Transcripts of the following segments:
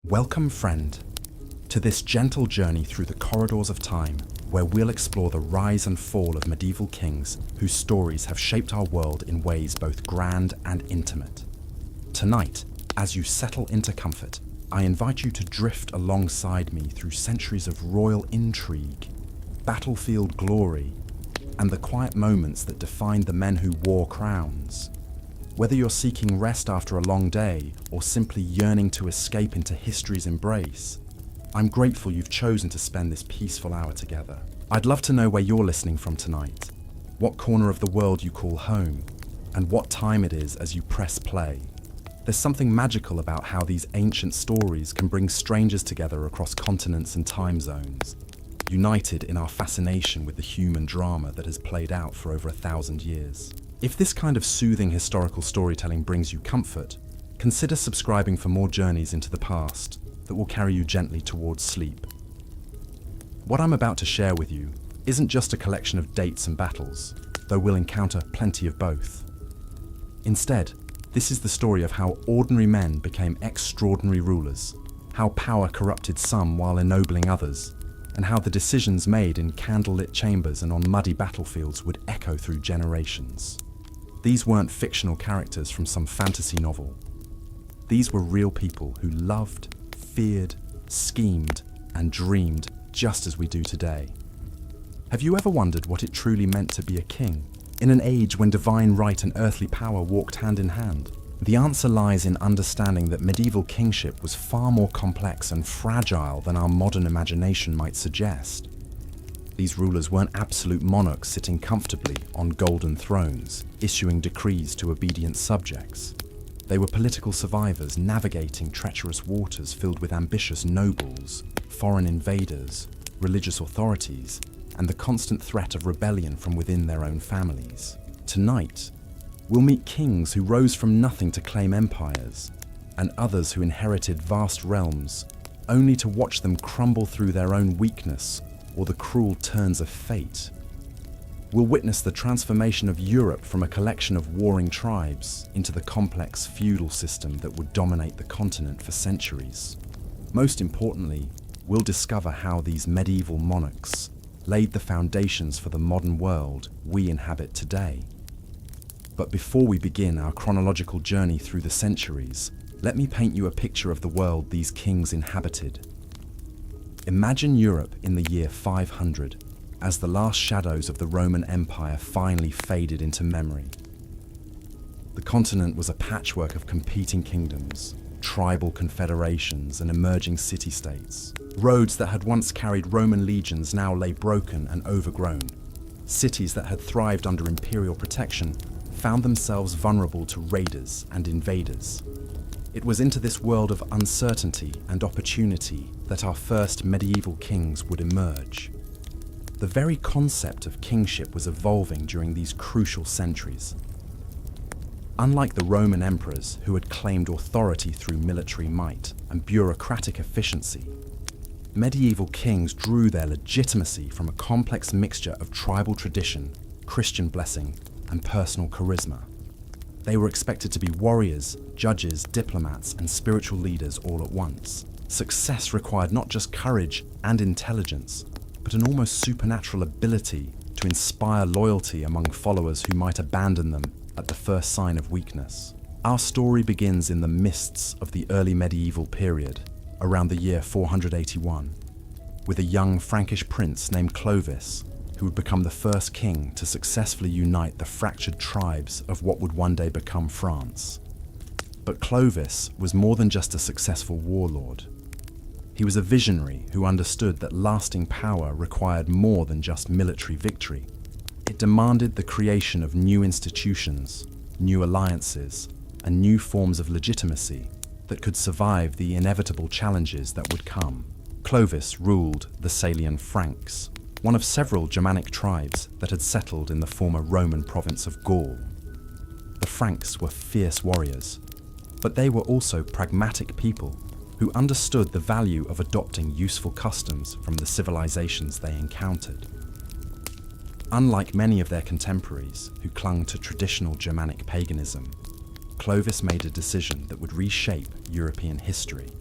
Welcome, friend, to this gentle journey through the corridors of time, where we'll explore the rise and fall of medieval kings whose stories have shaped our world in ways both grand and intimate. Tonight, as you settle into comfort, I invite you to drift alongside me through centuries of royal intrigue, battlefield glory, and the quiet moments that defined the men who wore crowns. Whether you're seeking rest after a long day or simply yearning to escape into history's embrace, I'm grateful you've chosen to spend this peaceful hour together. I'd love to know where you're listening from tonight, what corner of the world you call home, and what time it is as you press play. There's something magical about how these ancient stories can bring strangers together across continents and time zones, united in our fascination with the human drama that has played out for over 1,000 years. If this kind of soothing historical storytelling brings you comfort, consider subscribing for more journeys into the past that will carry you gently towards sleep. What I'm about to share with you isn't just a collection of dates and battles, though we'll encounter plenty of both. Instead, this is the story of how ordinary men became extraordinary rulers, how power corrupted some while ennobling others, and how the decisions made in candlelit chambers and on muddy battlefields would echo through generations. These weren't fictional characters from some fantasy novel. These were real people who loved, feared, schemed, and dreamed just as we do today. Have you ever wondered what it truly meant to be a king, in an age when divine right and earthly power walked hand in hand? The answer lies in understanding that medieval kingship was far more complex and fragile than our modern imagination might suggest. These rulers weren't absolute monarchs sitting comfortably on golden thrones, issuing decrees to obedient subjects. They were political survivors navigating treacherous waters filled with ambitious nobles, foreign invaders, religious authorities, and the constant threat of rebellion from within their own families. Tonight, we'll meet kings who rose from nothing to claim empires, and others who inherited vast realms, only to watch them crumble through their own weakness or the cruel turns of fate. We'll witness the transformation of Europe from a collection of warring tribes into the complex feudal system that would dominate the continent for centuries. Most importantly, we'll discover how these medieval monarchs laid the foundations for the modern world we inhabit today. But before we begin our chronological journey through the centuries, let me paint you a picture of the world these kings inhabited. Imagine Europe in the year 500, as the last shadows of the Roman Empire finally faded into memory. The continent was a patchwork of competing kingdoms, tribal confederations, and emerging city-states. Roads that had once carried Roman legions now lay broken and overgrown. Cities that had thrived under imperial protection found themselves vulnerable to raiders and invaders. It was into this world of uncertainty and opportunity that our first medieval kings would emerge. The very concept of kingship was evolving during these crucial centuries. Unlike the Roman emperors who had claimed authority through military might and bureaucratic efficiency, medieval kings drew their legitimacy from a complex mixture of tribal tradition, Christian blessing, and personal charisma. They were expected to be warriors, judges, diplomats, and spiritual leaders all at once. Success required not just courage and intelligence, but an almost supernatural ability to inspire loyalty among followers who might abandon them at the first sign of weakness. Our story begins in the mists of the early medieval period, around the year 481, with a young Frankish prince named Clovis, who would become the first king to successfully unite the fractured tribes of what would one day become France. But Clovis was more than just a successful warlord. He was a visionary who understood that lasting power required more than just military victory. It demanded the creation of new institutions, new alliances, and new forms of legitimacy that could survive the inevitable challenges that would come. Clovis ruled the Salian Franks, one of several Germanic tribes that had settled in the former Roman province of Gaul. The Franks were fierce warriors, but they were also pragmatic people who understood the value of adopting useful customs from the civilizations they encountered. Unlike many of their contemporaries who clung to traditional Germanic paganism, Clovis made a decision that would reshape European history.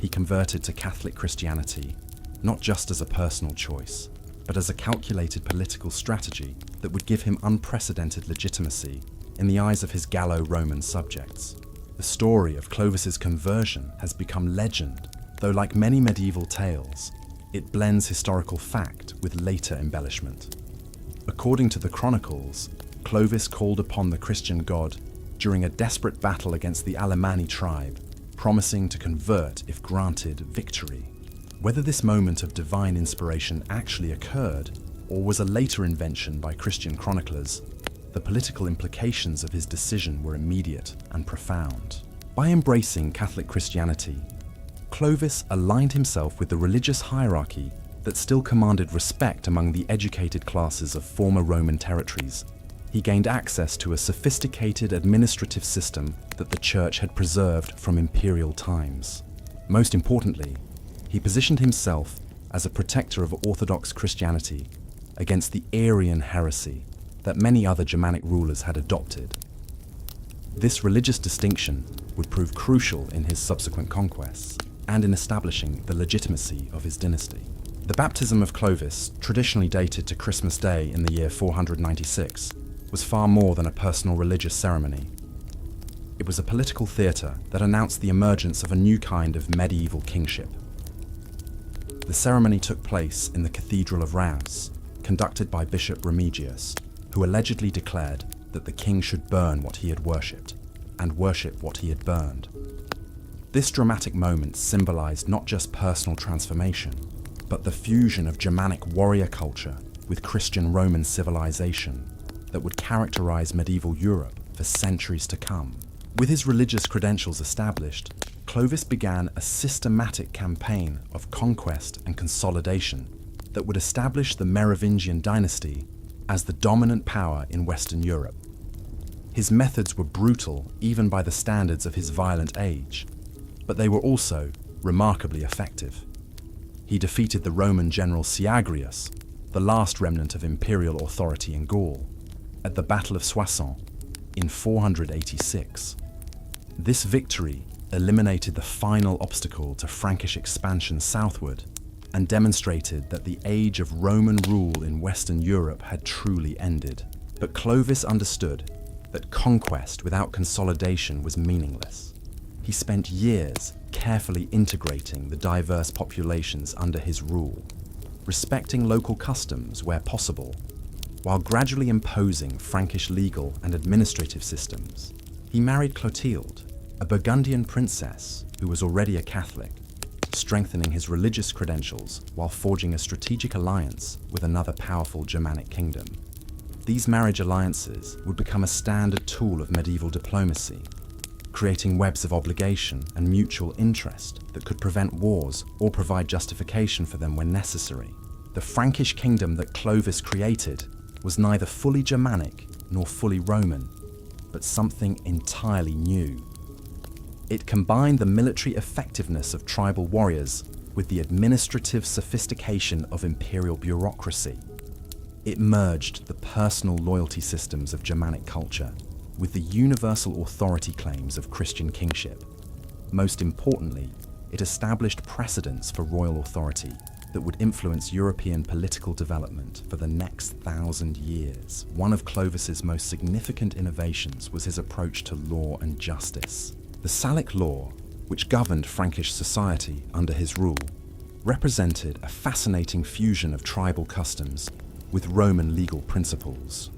he converted to Catholic Christianity, not just as a personal choice, but as a calculated political strategy that would give him unprecedented legitimacy in the eyes of his Gallo-Roman subjects. The story of Clovis's conversion has become legend, though like many medieval tales, it blends historical fact with later embellishment. According to the chronicles, Clovis called upon the Christian god during a desperate battle against the Alemanni tribe, promising to convert if granted victory. Whether this moment of divine inspiration actually occurred, or was a later invention by Christian chroniclers, the political implications of his decision were immediate and profound. By embracing Catholic Christianity, Clovis aligned himself with the religious hierarchy that still commanded respect among the educated classes of former Roman territories. He gained access to a sophisticated administrative system that the Church had preserved from imperial times. Most importantly, he positioned himself as a protector of Orthodox Christianity against the Arian heresy that many other Germanic rulers had adopted. This religious distinction would prove crucial in his subsequent conquests and in establishing the legitimacy of his dynasty. The baptism of Clovis, traditionally dated to Christmas Day in the year 496, was far more than a personal religious ceremony. It was a political theatre that announced the emergence of a new kind of medieval kingship. The ceremony took place in the Cathedral of Reims, conducted by Bishop Remigius, who allegedly declared that the king should burn what he had worshipped, and worship what he had burned. This dramatic moment symbolized not just personal transformation, but the fusion of Germanic warrior culture with Christian Roman civilization that would characterize medieval Europe for centuries to come. With his religious credentials established, Clovis began a systematic campaign of conquest and consolidation that would establish the Merovingian dynasty as the dominant power in Western Europe. His methods were brutal even by the standards of his violent age, but they were also remarkably effective. He defeated the Roman general Syagrius, the last remnant of imperial authority in Gaul, at the Battle of Soissons in 486. This victory eliminated the final obstacle to Frankish expansion southward and demonstrated that the age of Roman rule in Western Europe had truly ended. But Clovis understood that conquest without consolidation was meaningless. He spent years carefully integrating the diverse populations under his rule, respecting local customs where possible, while gradually imposing Frankish legal and administrative systems. He married Clotilde, a Burgundian princess who was already a Catholic, strengthening his religious credentials while forging a strategic alliance with another powerful Germanic kingdom. These marriage alliances would become a standard tool of medieval diplomacy, creating webs of obligation and mutual interest that could prevent wars or provide justification for them when necessary. The Frankish kingdom that Clovis created was neither fully Germanic nor fully Roman, but something entirely new. It combined the military effectiveness of tribal warriors with the administrative sophistication of imperial bureaucracy. It merged the personal loyalty systems of Germanic culture with the universal authority claims of Christian kingship. Most importantly, it established precedents for royal authority that would influence European political development for the next 1,000 years. One of Clovis's most significant innovations was his approach to law and justice. The Salic law, which governed Frankish society under his rule, represented a fascinating fusion of tribal customs with Roman legal principles.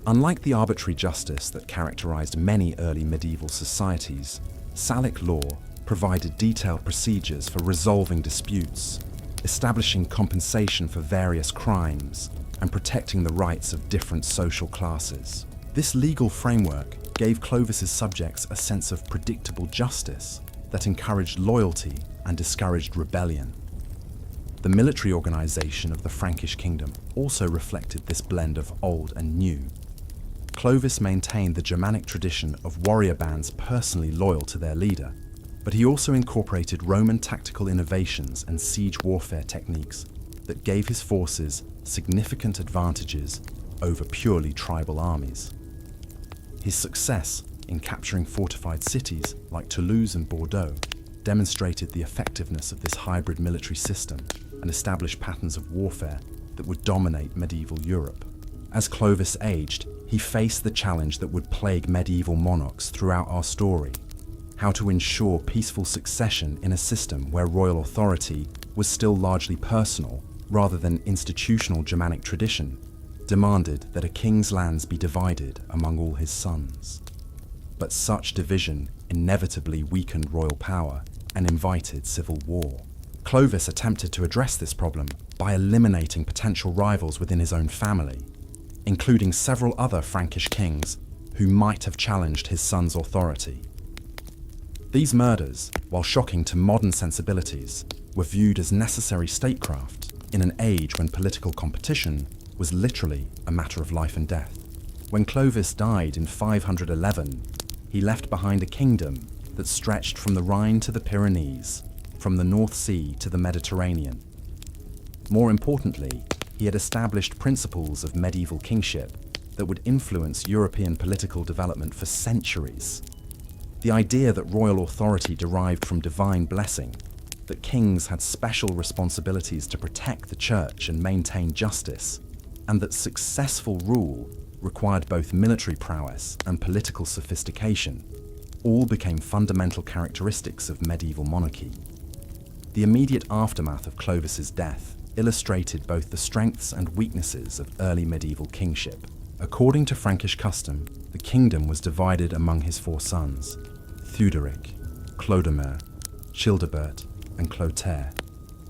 Unlike the arbitrary justice that characterized many early medieval societies, Salic law provided detailed procedures for resolving disputes, establishing compensation for various crimes, and protecting the rights of different social classes. This legal framework gave Clovis's subjects a sense of predictable justice that encouraged loyalty and discouraged rebellion. The military organization of the Frankish kingdom also reflected this blend of old and new. Clovis maintained the Germanic tradition of warrior bands personally loyal to their leader, but he also incorporated Roman tactical innovations and siege warfare techniques that gave his forces significant advantages over purely tribal armies. His success in capturing fortified cities like Toulouse and Bordeaux demonstrated the effectiveness of this hybrid military system and established patterns of warfare that would dominate medieval Europe. As Clovis aged, he faced the challenge that would plague medieval monarchs throughout our story: how to ensure peaceful succession in a system where royal authority was still largely personal rather than institutional Germanic tradition demanded that a king's lands be divided among all his sons. But such division inevitably weakened royal power and invited civil war. Clovis attempted to address this problem by eliminating potential rivals within his own family, including several other Frankish kings who might have challenged his son's authority. These murders, while shocking to modern sensibilities, were viewed as necessary statecraft in an age when political competition was literally a matter of life and death. When Clovis died in 511, he left behind a kingdom that stretched from the Rhine to the Pyrenees, from the North Sea to the Mediterranean. More importantly, he had established principles of medieval kingship that would influence European political development for centuries. The idea that royal authority derived from divine blessing, that kings had special responsibilities to protect the church and maintain justice, and that successful rule required both military prowess and political sophistication, all became fundamental characteristics of medieval monarchy. The immediate aftermath of Clovis's death illustrated both the strengths and weaknesses of early medieval kingship. According to Frankish custom, the kingdom was divided among his 4 sons, Theuderic, Clodomir, Childebert, and Clotaire.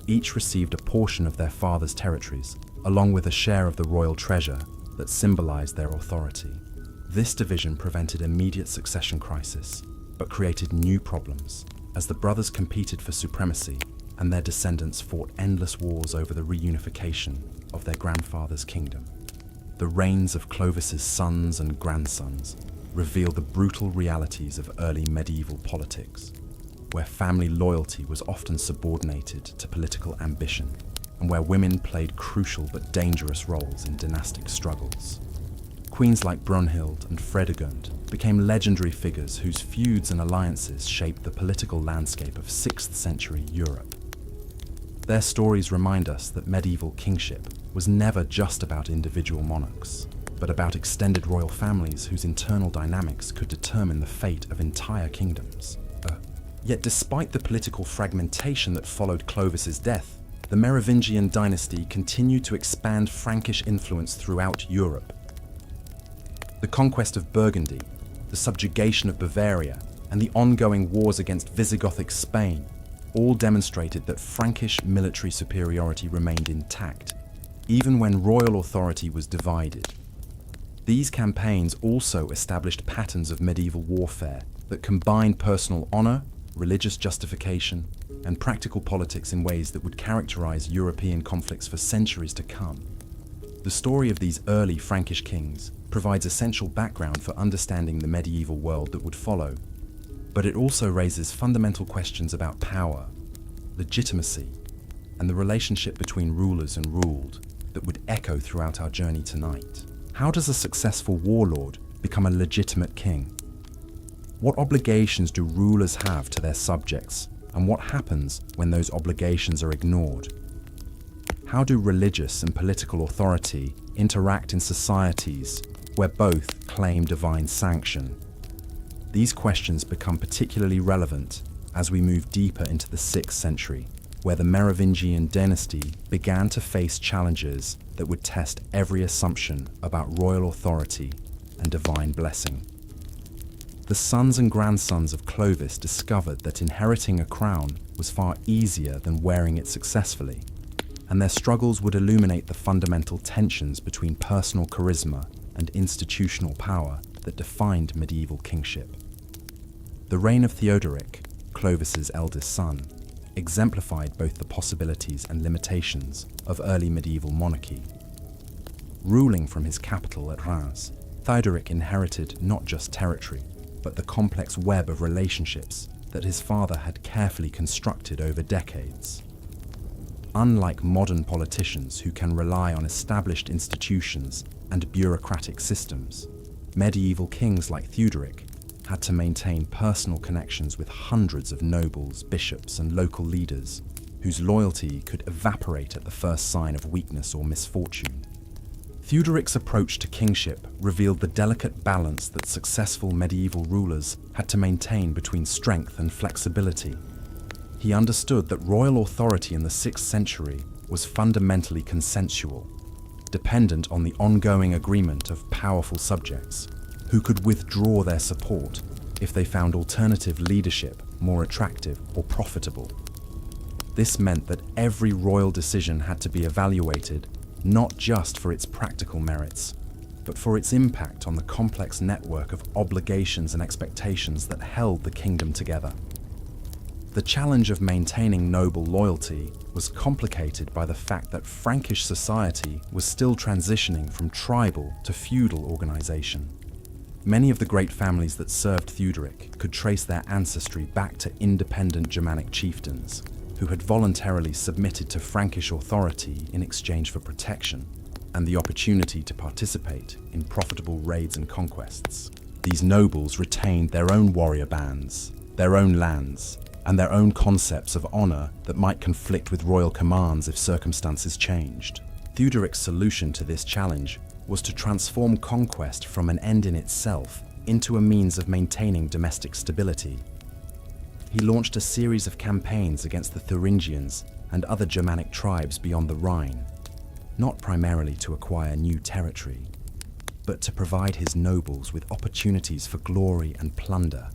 Each received a portion of their father's territories, along with a share of the royal treasure that symbolized their authority. This division prevented immediate succession crisis, but created new problems, as the brothers competed for supremacy and their descendants fought endless wars over the reunification of their grandfather's kingdom. The reigns of Clovis's sons and grandsons reveal the brutal realities of early medieval politics, where family loyalty was often subordinated to political ambition, and where women played crucial but dangerous roles in dynastic struggles. Queens like Brunhild and Fredegund became legendary figures whose feuds and alliances shaped the political landscape of 6th century Europe. Their stories remind us that medieval kingship was never just about individual monarchs, but about extended royal families whose internal dynamics could determine the fate of entire kingdoms. Yet despite the political fragmentation that followed Clovis's death, the Merovingian dynasty continued to expand Frankish influence throughout Europe. The conquest of Burgundy, the subjugation of Bavaria, and the ongoing wars against Visigothic Spain all demonstrated that Frankish military superiority remained intact, even when royal authority was divided. These campaigns also established patterns of medieval warfare that combined personal honor, religious justification, and practical politics in ways that would characterize European conflicts for centuries to come. The story of these early Frankish kings provides essential background for understanding the medieval world that would follow, but it also raises fundamental questions about power, legitimacy, and the relationship between rulers and ruled that would echo throughout our journey tonight. How does a successful warlord become a legitimate king? What obligations do rulers have to their subjects, and what happens when those obligations are ignored? How do religious and political authority interact in societies where both claim divine sanction? These questions become particularly relevant as we move deeper into the 6th century, where the Merovingian dynasty began to face challenges that would test every assumption about royal authority and divine blessing. The sons and grandsons of Clovis discovered that inheriting a crown was far easier than wearing it successfully, and their struggles would illuminate the fundamental tensions between personal charisma and institutional power that defined medieval kingship. The reign of Theodoric, Clovis's eldest son, exemplified both the possibilities and limitations of early medieval monarchy. Ruling from his capital at Reims, Theodoric inherited not just territory, but the complex web of relationships that his father had carefully constructed over decades. Unlike modern politicians who can rely on established institutions and bureaucratic systems, medieval kings like Theuderic had to maintain personal connections with hundreds of nobles, bishops, and local leaders whose loyalty could evaporate at the first sign of weakness or misfortune. Theudoric's approach to kingship revealed the delicate balance that successful medieval rulers had to maintain between strength and flexibility. He understood that royal authority in the 6th century was fundamentally consensual, dependent on the ongoing agreement of powerful subjects who could withdraw their support if they found alternative leadership more attractive or profitable. This meant that every royal decision had to be evaluated not just for its practical merits, but for its impact on the complex network of obligations and expectations that held the kingdom together. The challenge of maintaining noble loyalty was complicated by the fact that Frankish society was still transitioning from tribal to feudal organization. Many of the great families that served Theudoric could trace their ancestry back to independent Germanic chieftains who had voluntarily submitted to Frankish authority in exchange for protection and the opportunity to participate in profitable raids and conquests. These nobles retained their own warrior bands, their own lands, and their own concepts of honor that might conflict with royal commands if circumstances changed. Theudoric's solution to this challenge was to transform conquest from an end in itself into a means of maintaining domestic stability. He launched a series of campaigns against the Thuringians and other Germanic tribes beyond the Rhine, not primarily to acquire new territory, but to provide his nobles with opportunities for glory and plunder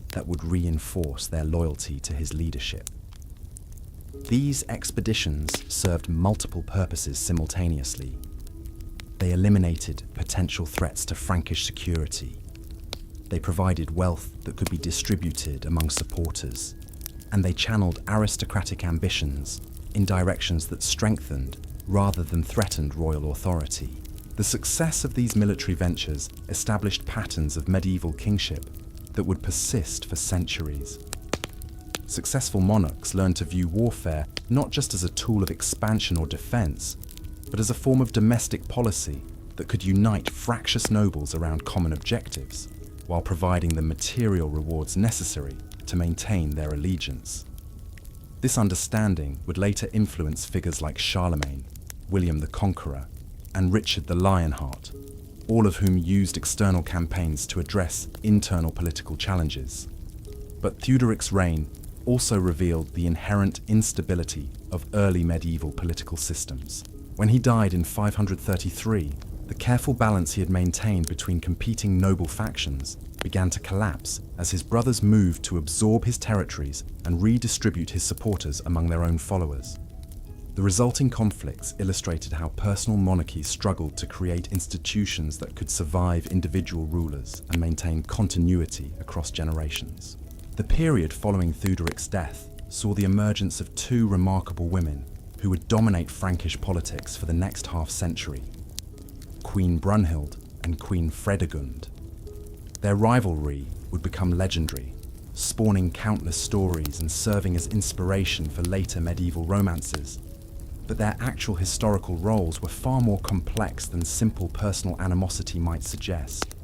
that would reinforce their loyalty to his leadership. These expeditions served multiple purposes simultaneously. They eliminated potential threats to Frankish security. They provided wealth that could be distributed among supporters, and they channeled aristocratic ambitions in directions that strengthened rather than threatened royal authority. The success of these military ventures established patterns of medieval kingship that would persist for centuries. Successful monarchs learned to view warfare not just as a tool of expansion or defense, but as a form of domestic policy that could unite fractious nobles around common objectives, while providing the material rewards necessary to maintain their allegiance. This understanding would later influence figures like Charlemagne, William the Conqueror, and Richard the Lionheart, all of whom used external campaigns to address internal political challenges. But Theudoric's reign also revealed the inherent instability of early medieval political systems. When he died in 533, the careful balance he had maintained between competing noble factions began to collapse as his brothers moved to absorb his territories and redistribute his supporters among their own followers. The resulting conflicts illustrated how personal monarchies struggled to create institutions that could survive individual rulers and maintain continuity across generations. The period following Theudoric's death saw the emergence of two remarkable women who would dominate Frankish politics for the next half-century: Queen Brunhild and Queen Fredegund. Their rivalry would become legendary, spawning countless stories and serving as inspiration for later medieval romances. But their actual historical roles were far more complex than simple personal animosity might suggest.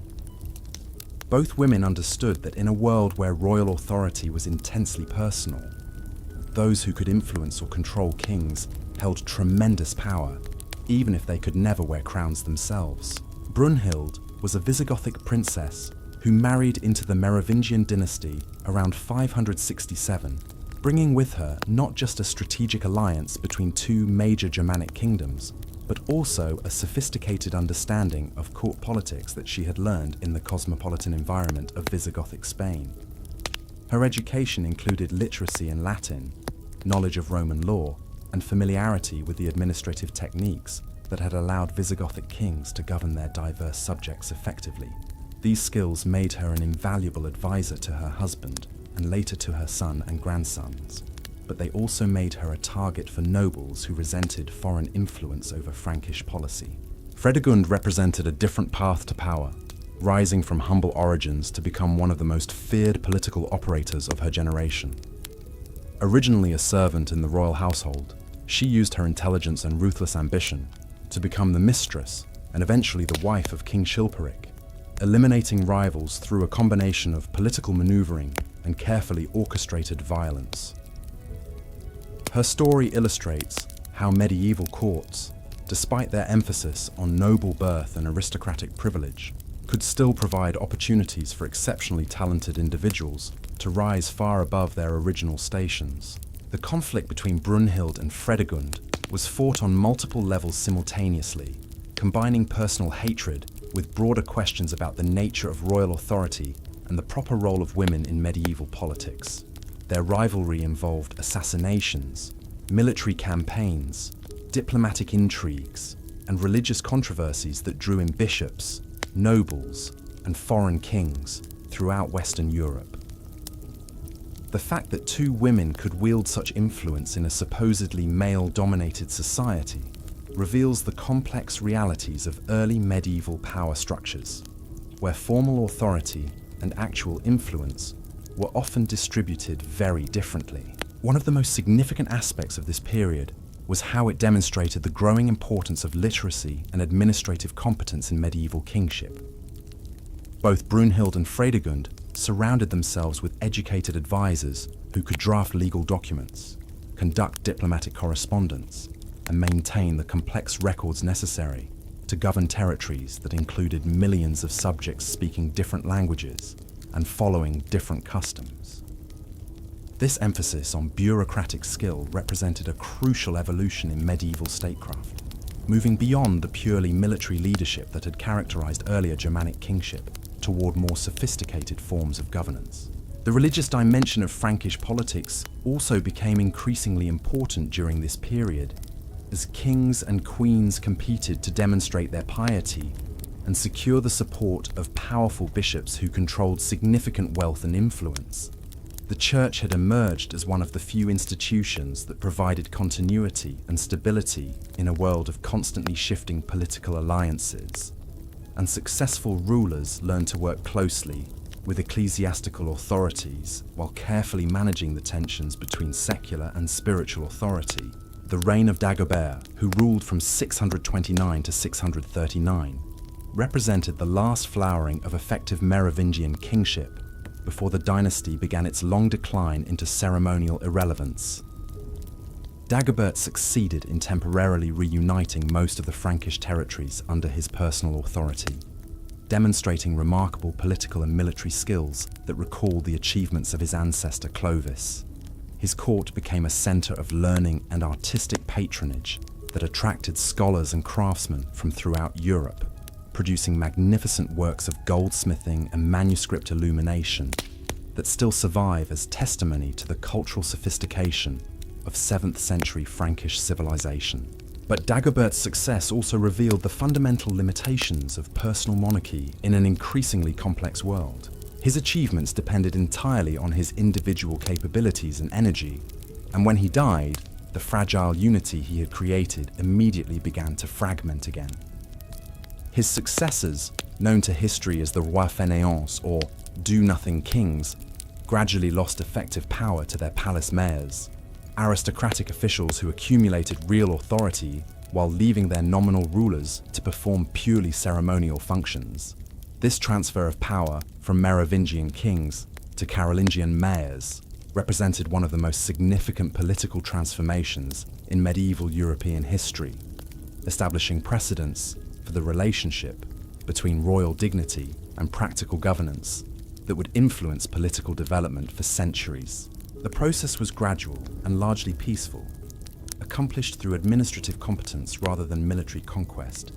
Both women understood that in a world where royal authority was intensely personal, those who could influence or control kings held tremendous power, even if they could never wear crowns themselves. Brunhild was a Visigothic princess who married into the Merovingian dynasty around 567, bringing with her not just a strategic alliance between two major Germanic kingdoms, but also a sophisticated understanding of court politics that she had learned in the cosmopolitan environment of Visigothic Spain. Her education included literacy in Latin, knowledge of Roman law, and familiarity with the administrative techniques that had allowed Visigothic kings to govern their diverse subjects effectively. These skills made her an invaluable advisor to her husband and later to her son and grandsons, but they also made her a target for nobles who resented foreign influence over Frankish policy. Fredegund represented a different path to power, rising from humble origins to become one of the most feared political operators of her generation. Originally a servant in the royal household, she used her intelligence and ruthless ambition to become the mistress and eventually the wife of King Chilperic. eliminating rivals through a combination of political maneuvering and carefully orchestrated violence. Her story illustrates how medieval courts, despite their emphasis on noble birth and aristocratic privilege, could still provide opportunities for exceptionally talented individuals to rise far above their original stations. The conflict between Brunhild and Fredegund was fought on multiple levels simultaneously, combining personal hatred with broader questions about the nature of royal authority and the proper role of women in medieval politics. Their rivalry involved assassinations, military campaigns, diplomatic intrigues, and religious controversies that drew in bishops, nobles, and foreign kings throughout Western Europe. The fact that two women could wield such influence in a supposedly male-dominated society reveals the complex realities of early medieval power structures, where formal authority and actual influence were often distributed very differently. One of the most significant aspects of this period was how it demonstrated the growing importance of literacy and administrative competence in medieval kingship. Both Brunhild and Fredegund surrounded themselves with educated advisors who could draft legal documents, conduct diplomatic correspondence, and maintain the complex records necessary to govern territories that included millions of subjects speaking different languages and following different customs. This emphasis on bureaucratic skill represented a crucial evolution in medieval statecraft, moving beyond the purely military leadership that had characterized earlier Germanic kingship toward more sophisticated forms of governance. The religious dimension of Frankish politics also became increasingly important during this period, as kings and queens competed to demonstrate their piety and secure the support of powerful bishops who controlled significant wealth and influence. The church had emerged as one of the few institutions that provided continuity and stability in a world of constantly shifting political alliances, and successful rulers learned to work closely with ecclesiastical authorities while carefully managing the tensions between secular and spiritual authority. The reign of Dagobert, who ruled from 629 to 639, represented the last flowering of effective Merovingian kingship before the dynasty began its long decline into ceremonial irrelevance. Dagobert succeeded in temporarily reuniting most of the Frankish territories under his personal authority, demonstrating remarkable political and military skills that recall the achievements of his ancestor Clovis. His court became a center of learning and artistic patronage that attracted scholars and craftsmen from throughout Europe, producing magnificent works of goldsmithing and manuscript illumination that still survive as testimony to the cultural sophistication of 7th century Frankish civilization. But Dagobert's success also revealed the fundamental limitations of personal monarchy in an increasingly complex world. His achievements depended entirely on his individual capabilities and energy, and when he died, the fragile unity he had created immediately began to fragment again. His successors, known to history as the Rois Fainéants or do-nothing kings, gradually lost effective power to their palace mayors, aristocratic officials who accumulated real authority while leaving their nominal rulers to perform purely ceremonial functions. This transfer of power from Merovingian kings to Carolingian mayors represented one of the most significant political transformations in medieval European history, establishing precedents for the relationship between royal dignity and practical governance that would influence political development for centuries. The process was gradual and largely peaceful, accomplished through administrative competence rather than military conquest,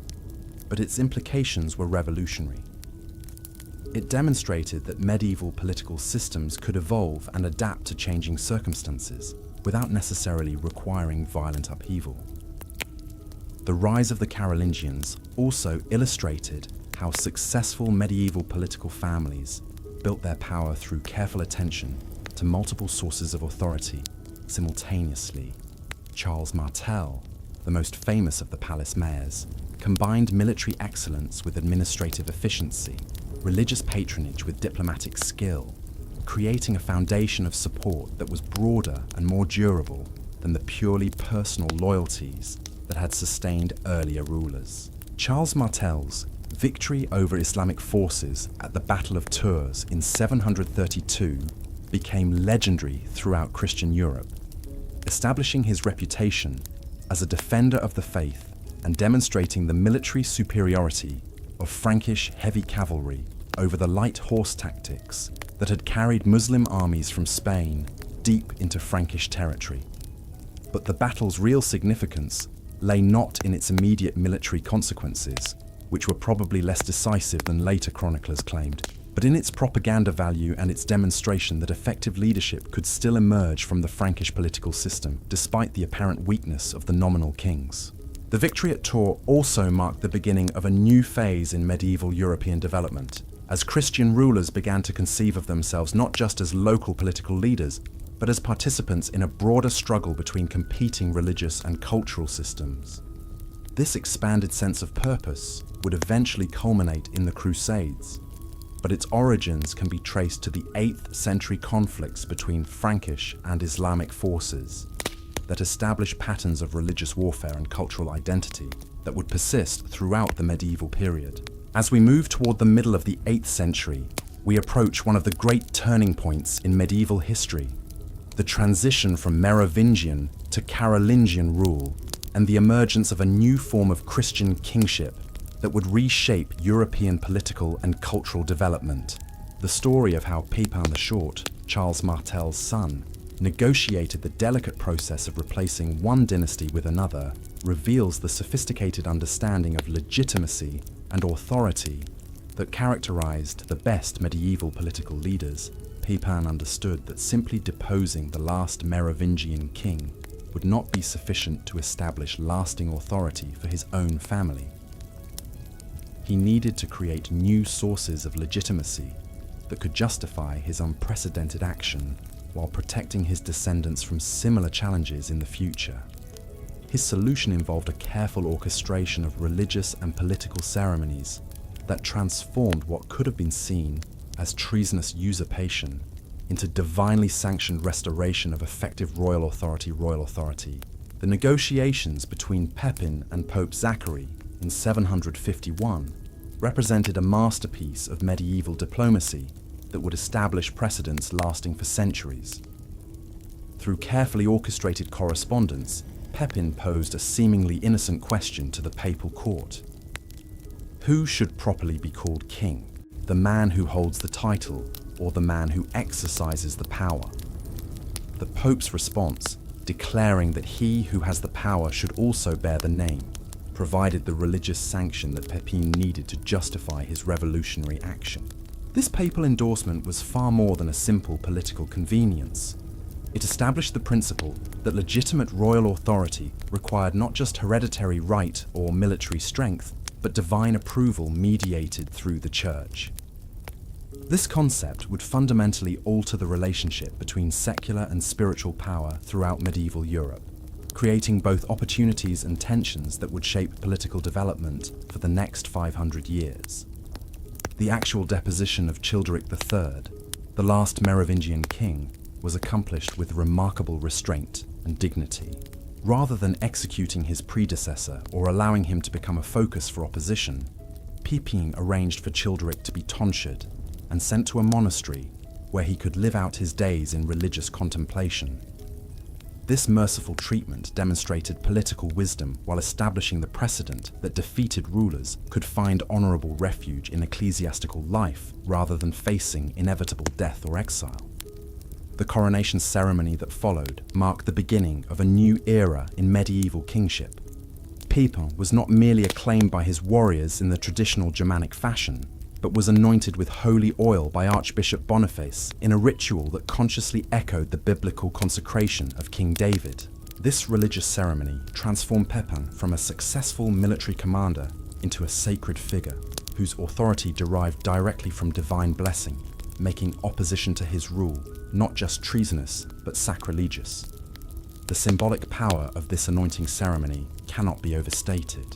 but its implications were revolutionary. It demonstrated that medieval political systems could evolve and adapt to changing circumstances without necessarily requiring violent upheaval. The rise of the Carolingians also illustrated how successful medieval political families built their power through careful attention to multiple sources of authority simultaneously. Charles Martel, the most famous of the palace mayors, combined military excellence with administrative efficiency, religious patronage with diplomatic skill, creating a foundation of support that was broader and more durable than the purely personal loyalties that had sustained earlier rulers. Charles Martel's Victory over Islamic forces at the Battle of Tours in 732 became legendary throughout Christian Europe, establishing his reputation as a defender of the faith and demonstrating the military superiority of Frankish heavy cavalry over the light horse tactics that had carried Muslim armies from Spain deep into Frankish territory. But the battle's real significance lay not in its immediate military consequences, which were probably less decisive than later chroniclers claimed, but in its propaganda value and its demonstration that effective leadership could still emerge from the Frankish political system, despite the apparent weakness of the nominal kings. The victory at Tours also marked the beginning of a new phase in medieval European development, as Christian rulers began to conceive of themselves not just as local political leaders, but as participants in a broader struggle between competing religious and cultural systems. This expanded sense of purpose would eventually culminate in the Crusades, but its origins can be traced to the 8th century conflicts between Frankish and Islamic forces that established patterns of religious warfare and cultural identity that would persist throughout the medieval period. As we move toward the middle of the 8th century, we approach one of the great turning points in medieval history, the transition from Merovingian to Carolingian rule and the emergence of a new form of Christian kingship that would reshape European political and cultural development. The story of how Pepin the Short, Charles Martel's son, negotiated the delicate process of replacing one dynasty with another reveals the sophisticated understanding of legitimacy and authority that characterized the best medieval political leaders. Pepin understood that simply deposing the last Merovingian king would not be sufficient to establish lasting authority for his own family. He needed to create new sources of legitimacy that could justify his unprecedented action while protecting his descendants from similar challenges in the future. His solution involved a careful orchestration of religious and political ceremonies that transformed what could have been seen as treasonous usurpation into divinely sanctioned restoration of effective royal authority. The negotiations between Pepin and Pope Zachary in 751 represented a masterpiece of medieval diplomacy that would establish precedents lasting for centuries. Through carefully orchestrated correspondence, Pepin posed a seemingly innocent question to the papal court. Who should properly be called king? The man who holds the title or the man who exercises the power? The Pope's response, declaring that he who has the power should also bear the name, provided the religious sanction that Pepin needed to justify his revolutionary action. This papal endorsement was far more than a simple political convenience. It established the principle that legitimate royal authority required not just hereditary right or military strength, but divine approval mediated through the Church. This concept would fundamentally alter the relationship between secular and spiritual power throughout medieval Europe, creating both opportunities and tensions that would shape political development for the next 500 years. The actual deposition of Childeric III, the last Merovingian king, was accomplished with remarkable restraint and dignity. Rather than executing his predecessor or allowing him to become a focus for opposition, Pepin arranged for Childeric to be tonsured and sent to a monastery where he could live out his days in religious contemplation. This merciful treatment demonstrated political wisdom while establishing the precedent that defeated rulers could find honorable refuge in ecclesiastical life rather than facing inevitable death or exile. The coronation ceremony that followed marked the beginning of a new era in medieval kingship. Pepin was not merely acclaimed by his warriors in the traditional Germanic fashion, but was anointed with holy oil by Archbishop Boniface in a ritual that consciously echoed the biblical consecration of King David. This religious ceremony transformed Pepin from a successful military commander into a sacred figure whose authority derived directly from divine blessing, making opposition to his rule not just treasonous, but sacrilegious. The symbolic power of this anointing ceremony cannot be overstated.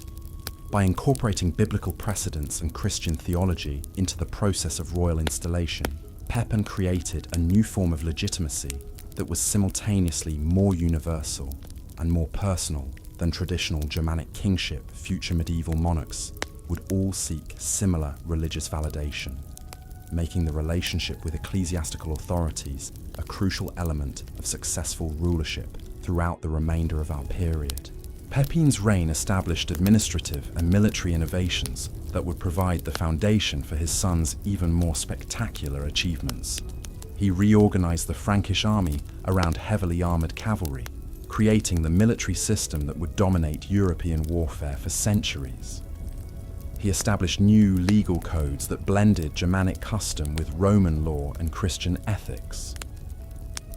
By incorporating biblical precedents and Christian theology into the process of royal installation, Pepin created a new form of legitimacy that was simultaneously more universal and more personal than traditional Germanic kingship future medieval monarchs would all seek similar religious validation, making the relationship with ecclesiastical authorities a crucial element of successful rulership throughout the remainder of our period. Pepin's reign established administrative and military innovations that would provide the foundation for his son's even more spectacular achievements. He reorganized the Frankish army around heavily armored cavalry, creating the military system that would dominate European warfare for centuries. He established new legal codes that blended Germanic custom with Roman law and Christian ethics.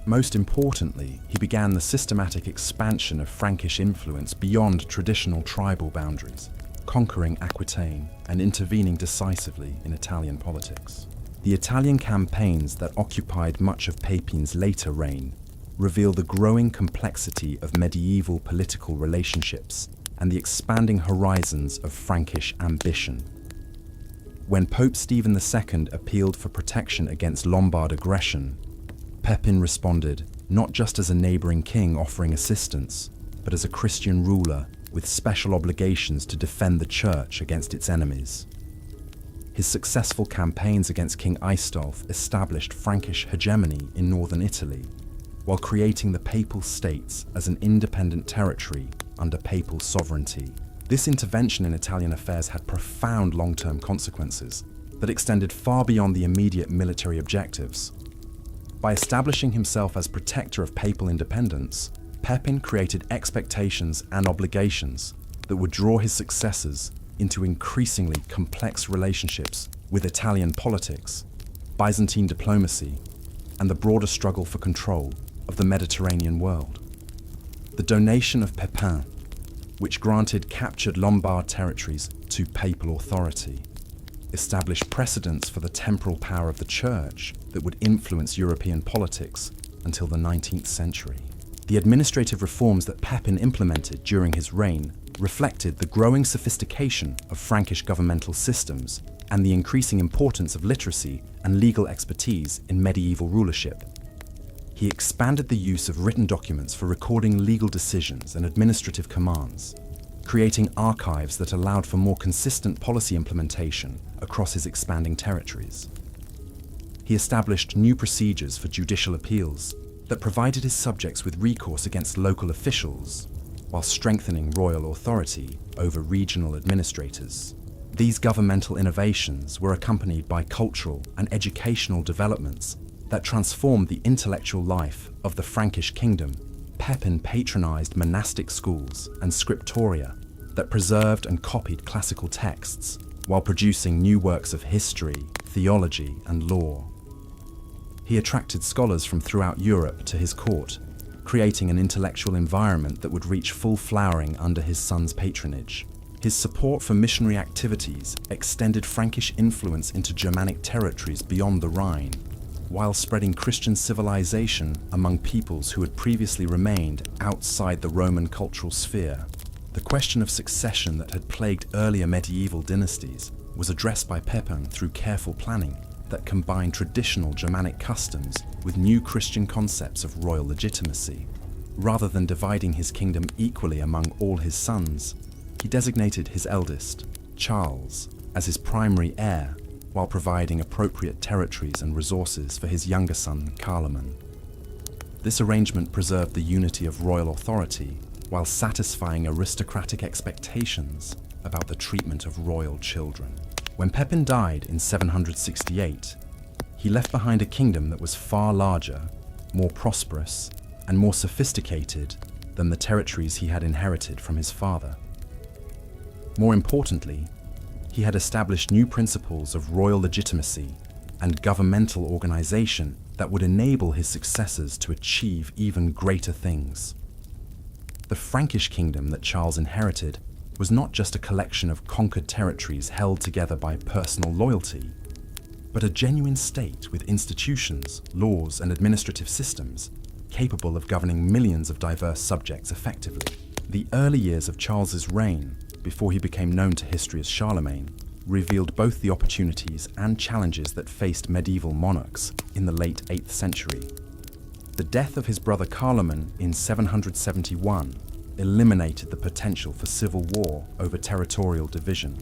Most importantly, he began the systematic expansion of Frankish influence beyond traditional tribal boundaries, conquering Aquitaine and intervening decisively in Italian politics. The Italian campaigns that occupied much of Pepin's later reign reveal the growing complexity of medieval political relationships and the expanding horizons of Frankish ambition. When Pope Stephen II appealed for protection against Lombard aggression, Pepin responded not just as a neighboring king offering assistance, but as a Christian ruler with special obligations to defend the church against its enemies. His successful campaigns against King Aistulf established Frankish hegemony in northern Italy, while creating the Papal States as an independent territory under papal sovereignty. This intervention in Italian affairs had profound long-term consequences that extended far beyond the immediate military objectives. By establishing himself as protector of papal independence, Pepin created expectations and obligations that would draw his successors into increasingly complex relationships with Italian politics, Byzantine diplomacy, and the broader struggle for control of the Mediterranean world. The donation of Pepin, which granted captured Lombard territories to papal authority, established precedents for the temporal power of the Church that would influence European politics until the 19th century. The administrative reforms that Pepin implemented during his reign reflected the growing sophistication of Frankish governmental systems and the increasing importance of literacy and legal expertise in medieval rulership. He expanded the use of written documents for recording legal decisions and administrative commands, creating archives that allowed for more consistent policy implementation across his expanding territories. He established new procedures for judicial appeals that provided his subjects with recourse against local officials, while strengthening royal authority over regional administrators. These governmental innovations were accompanied by cultural and educational developments that transformed the intellectual life of the Frankish kingdom. Pepin patronized monastic schools and scriptoria that preserved and copied classical texts while producing new works of history, theology, and law. He attracted scholars from throughout Europe to his court, creating an intellectual environment that would reach full flowering under his son's patronage. His support for missionary activities extended Frankish influence into Germanic territories beyond the Rhine, while spreading Christian civilization among peoples who had previously remained outside the Roman cultural sphere. The question of succession that had plagued earlier medieval dynasties was addressed by Pepin through careful planning that combined traditional Germanic customs with new Christian concepts of royal legitimacy. Rather than dividing his kingdom equally among all his sons, he designated his eldest, Charles, as his primary heir, while providing appropriate territories and resources for his younger son, Carloman. This arrangement preserved the unity of royal authority while satisfying aristocratic expectations about the treatment of royal children. When Pepin died in 768, he left behind a kingdom that was far larger, more prosperous, and more sophisticated than the territories he had inherited from his father. More importantly, he had established new principles of royal legitimacy and governmental organization that would enable his successors to achieve even greater things. The Frankish kingdom that Charles inherited was not just a collection of conquered territories held together by personal loyalty, but a genuine state with institutions, laws, and administrative systems capable of governing millions of diverse subjects effectively. The early years of Charles's reign, before he became known to history as Charlemagne, revealed both the opportunities and challenges that faced medieval monarchs in the late 8th century. The death of his brother Carloman in 771 eliminated the potential for civil war over territorial division.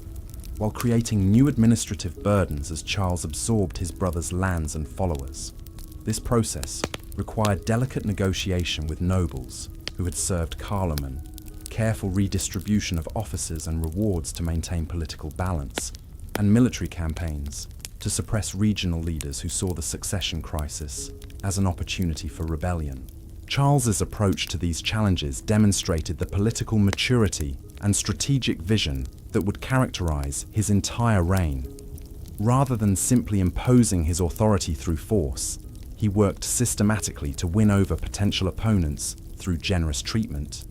while creating new administrative burdens as Charles absorbed his brother's lands and followers. This process required delicate negotiation with nobles who had served Carloman, careful redistribution of offices and rewards to maintain political balance, and military campaigns to suppress regional leaders who saw the succession crisis as an opportunity for rebellion. Charles's approach to these challenges demonstrated the political maturity and strategic vision that would characterize his entire reign. Rather than simply imposing his authority through force, he worked systematically to win over potential opponents through generous treatment,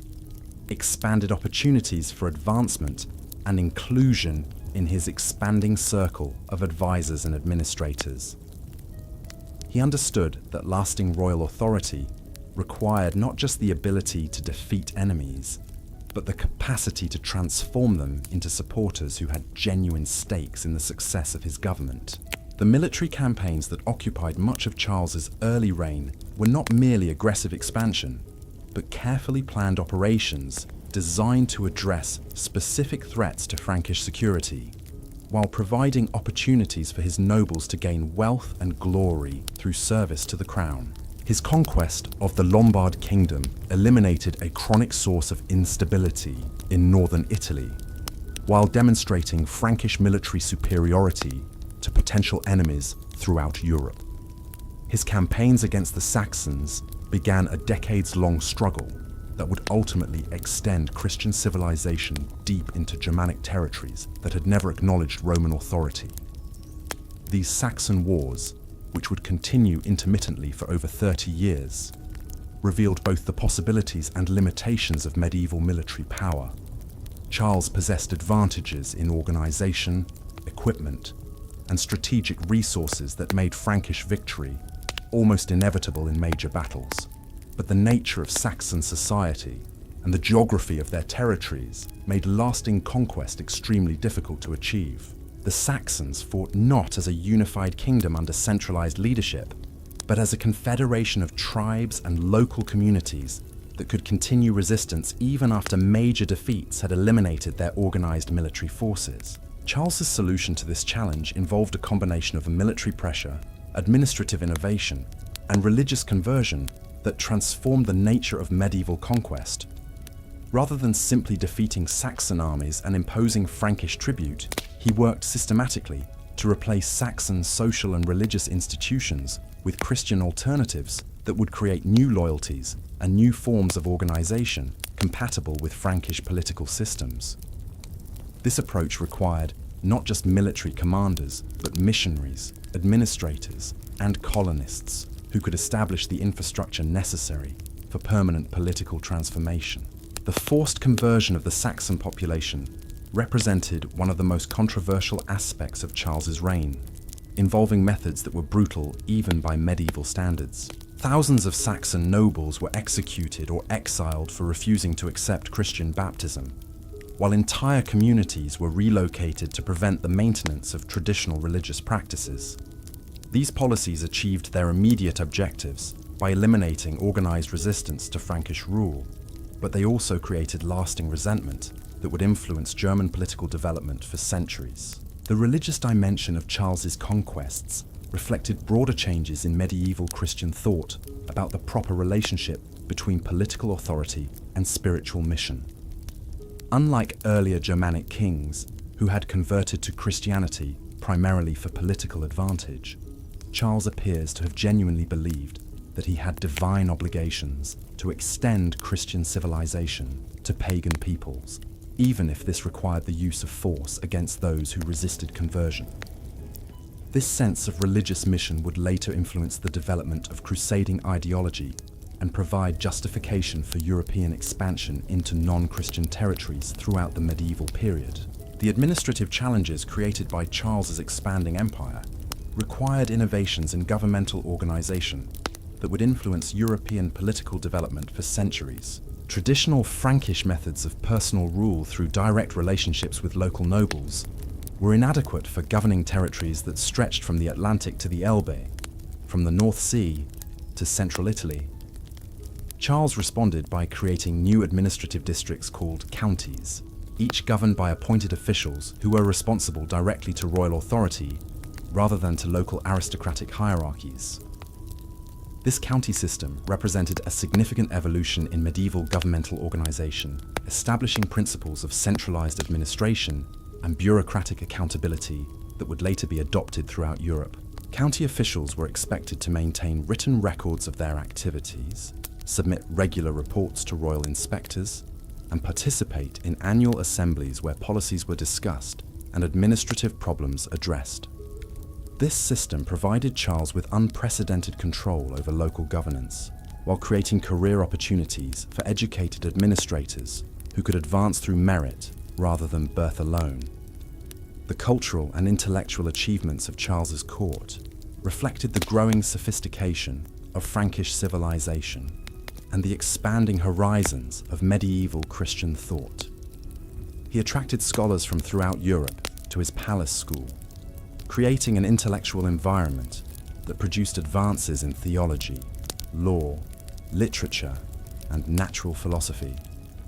expanded opportunities for advancement, and inclusion in his expanding circle of advisors and administrators. He understood that lasting royal authority required not just the ability to defeat enemies, but the capacity to transform them into supporters who had genuine stakes in the success of his government. The military campaigns that occupied much of Charles's early reign were not merely aggressive expansion, but carefully planned operations designed to address specific threats to Frankish security, while providing opportunities for his nobles to gain wealth and glory through service to the crown. His conquest of the Lombard kingdom eliminated a chronic source of instability in northern Italy, while demonstrating Frankish military superiority to potential enemies throughout Europe. His campaigns against the Saxons began a decades-long struggle that would ultimately extend Christian civilization deep into Germanic territories that had never acknowledged Roman authority. These Saxon wars, which would continue intermittently for over 30 years, revealed both the possibilities and limitations of medieval military power. Charles possessed advantages in organization, equipment, and strategic resources that made Frankish victory almost inevitable in major battles. But the nature of Saxon society and the geography of their territories made lasting conquest extremely difficult to achieve. The Saxons fought not as a unified kingdom under centralized leadership, but as a confederation of tribes and local communities that could continue resistance even after major defeats had eliminated their organized military forces. Charles's solution to this challenge involved a combination of military pressure, administrative innovation, and religious conversion that transformed the nature of medieval conquest. Rather than simply defeating Saxon armies and imposing Frankish tribute, he worked systematically to replace Saxon social and religious institutions with Christian alternatives that would create new loyalties and new forms of organization compatible with Frankish political systems. This approach required not just military commanders, but missionaries, administrators, and colonists who could establish the infrastructure necessary for permanent political transformation. The forced conversion of the Saxon population represented one of the most controversial aspects of Charles's reign, involving methods that were brutal even by medieval standards. Thousands of Saxon nobles were executed or exiled for refusing to accept Christian baptism, while entire communities were relocated to prevent the maintenance of traditional religious practices. These policies achieved their immediate objectives by eliminating organized resistance to Frankish rule, but they also created lasting resentment that would influence German political development for centuries. The religious dimension of Charles's conquests reflected broader changes in medieval Christian thought about the proper relationship between political authority and spiritual mission. Unlike earlier Germanic kings, who had converted to Christianity primarily for political advantage, Charles appears to have genuinely believed that he had divine obligations to extend Christian civilization to pagan peoples, even if this required the use of force against those who resisted conversion. This sense of religious mission would later influence the development of crusading ideology and provide justification for European expansion into non-Christian territories throughout the medieval period. The administrative challenges created by Charles's expanding empire required innovations in governmental organization that would influence European political development for centuries. Traditional Frankish methods of personal rule through direct relationships with local nobles were inadequate for governing territories that stretched from the Atlantic to the Elbe, from the North Sea to central Italy. Charles responded by creating new administrative districts called counties, each governed by appointed officials who were responsible directly to royal authority rather than to local aristocratic hierarchies. This county system represented a significant evolution in medieval governmental organization, establishing principles of centralized administration and bureaucratic accountability that would later be adopted throughout Europe. County officials were expected to maintain written records of their activities, submit regular reports to royal inspectors, and participate in annual assemblies where policies were discussed and administrative problems addressed. This system provided Charles with unprecedented control over local governance, while creating career opportunities for educated administrators who could advance through merit rather than birth alone. The cultural and intellectual achievements of Charles's court reflected the growing sophistication of Frankish civilization and the expanding horizons of medieval Christian thought. He attracted scholars from throughout Europe to his palace school, creating an intellectual environment that produced advances in theology, law, literature, and natural philosophy.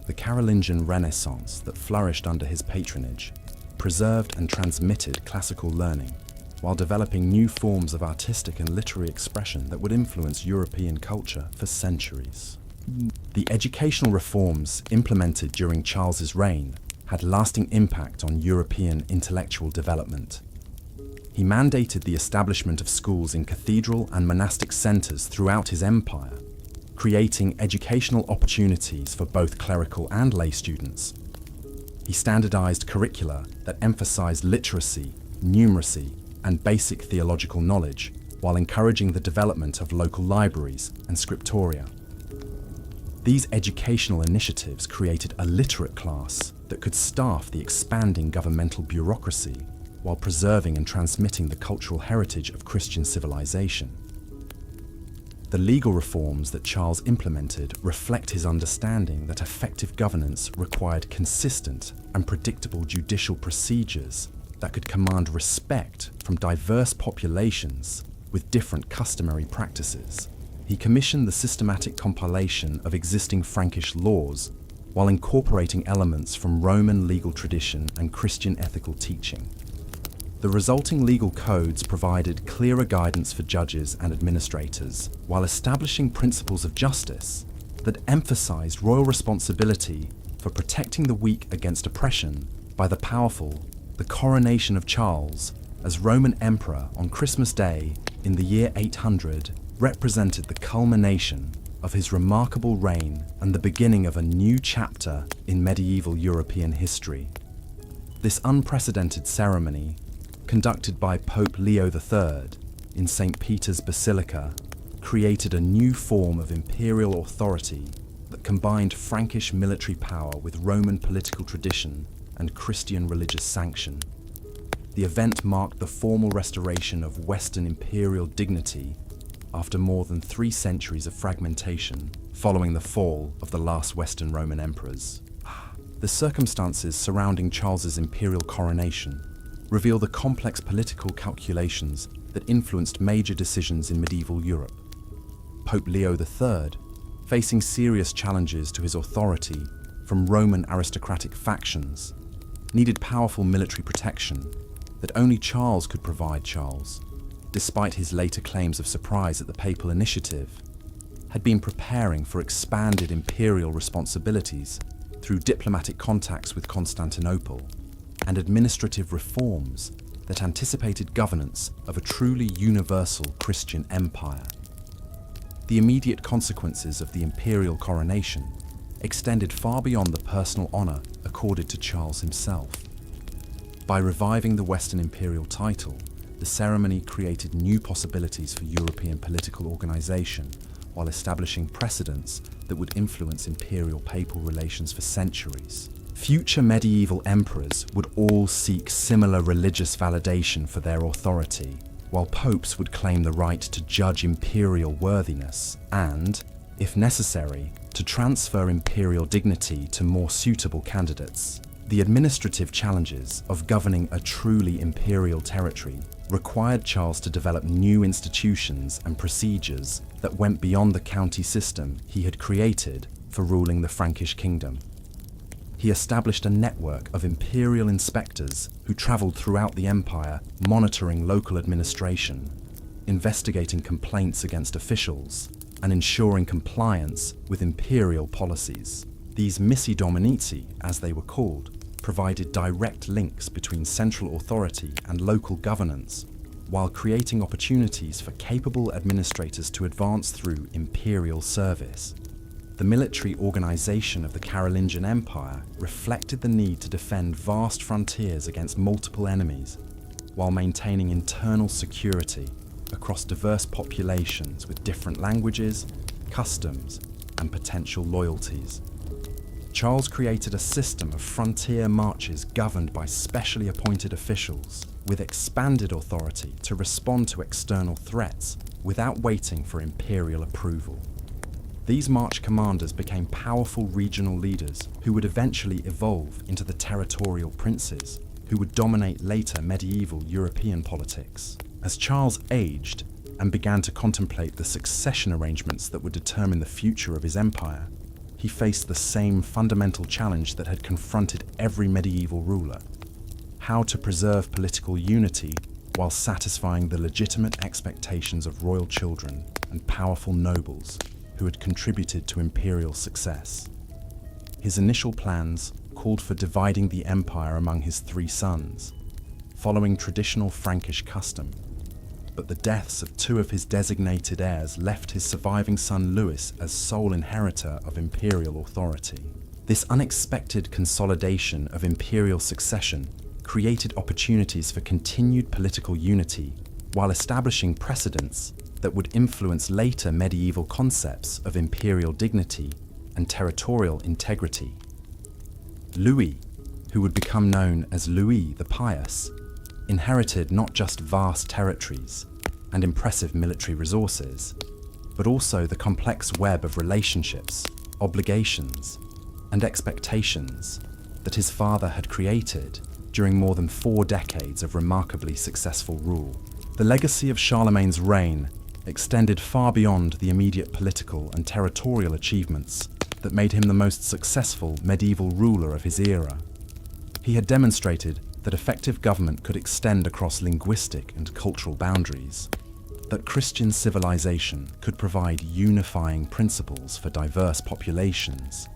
The Carolingian Renaissance that flourished under his patronage preserved and transmitted classical learning, while developing new forms of artistic and literary expression that would influence European culture for centuries. The educational reforms implemented during Charles's reign had lasting impact on European intellectual development. He mandated the establishment of schools in cathedral and monastic centers throughout his empire, creating educational opportunities for both clerical and lay students. He standardized curricula that emphasized literacy, numeracy, and basic theological knowledge, while encouraging the development of local libraries and scriptoria. These educational initiatives created a literate class that could staff the expanding governmental bureaucracy while preserving and transmitting the cultural heritage of Christian civilization. The legal reforms that Charles implemented reflect his understanding that effective governance required consistent and predictable judicial procedures that could command respect from diverse populations with different customary practices. He commissioned the systematic compilation of existing Frankish laws while incorporating elements from Roman legal tradition and Christian ethical teaching. The resulting legal codes provided clearer guidance for judges and administrators, while establishing principles of justice that emphasized royal responsibility for protecting the weak against oppression by the powerful. The coronation of Charles as Roman Emperor on Christmas Day in the year 800 represented the culmination of his remarkable reign and the beginning of a new chapter in medieval European history. This unprecedented ceremony, conducted by Pope Leo III in St. Peter's Basilica, created a new form of imperial authority that combined Frankish military power with Roman political tradition and Christian religious sanction. The event marked the formal restoration of Western imperial dignity after more than 3 centuries of fragmentation following the fall of the last Western Roman emperors. The circumstances surrounding Charles's imperial coronation reveal the complex political calculations that influenced major decisions in medieval Europe. Pope Leo III, facing serious challenges to his authority from Roman aristocratic factions, needed powerful military protection that only Charles could provide. Charles, despite his later claims of surprise at the papal initiative, had been preparing for expanded imperial responsibilities through diplomatic contacts with Constantinople and administrative reforms that anticipated governance of a truly universal Christian empire. The immediate consequences of the imperial coronation extended far beyond the personal honor accorded to Charles himself. By reviving the Western imperial title, the ceremony created new possibilities for European political organization while establishing precedents that would influence imperial-papal relations for centuries. Future medieval emperors would all seek similar religious validation for their authority, while popes would claim the right to judge imperial worthiness and, if necessary, to transfer imperial dignity to more suitable candidates. The administrative challenges of governing a truly imperial territory required Charles to develop new institutions and procedures that went beyond the county system he had created for ruling the Frankish kingdom. He established a network of imperial inspectors who traveled throughout the empire, monitoring local administration, investigating complaints against officials, and ensuring compliance with imperial policies. These missi dominici, as they were called, provided direct links between central authority and local governance, while creating opportunities for capable administrators to advance through imperial service. The military organization of the Carolingian Empire reflected the need to defend vast frontiers against multiple enemies, while maintaining internal security across diverse populations with different languages, customs, and potential loyalties. Charles created a system of frontier marches governed by specially appointed officials, with expanded authority to respond to external threats without waiting for imperial approval. These march commanders became powerful regional leaders who would eventually evolve into the territorial princes, who would dominate later medieval European politics. As Charles aged and began to contemplate the succession arrangements that would determine the future of his empire, he faced the same fundamental challenge that had confronted every medieval ruler: how to preserve political unity while satisfying the legitimate expectations of royal children and powerful nobles who had contributed to imperial success. His initial plans called for dividing the empire among his 3 sons, following traditional Frankish custom, but the deaths of 2 of his designated heirs left his surviving son Louis as sole inheritor of imperial authority. This unexpected consolidation of imperial succession created opportunities for continued political unity while establishing precedents that would influence later medieval concepts of imperial dignity and territorial integrity. Louis, who would become known as Louis the Pious, inherited not just vast territories and impressive military resources, but also the complex web of relationships, obligations, and expectations that his father had created during more than 4 decades of remarkably successful rule. The legacy of Charlemagne's reign extended far beyond the immediate political and territorial achievements that made him the most successful medieval ruler of his era. He had demonstrated that effective government could extend across linguistic and cultural boundaries, that Christian civilization could provide unifying principles for diverse populations,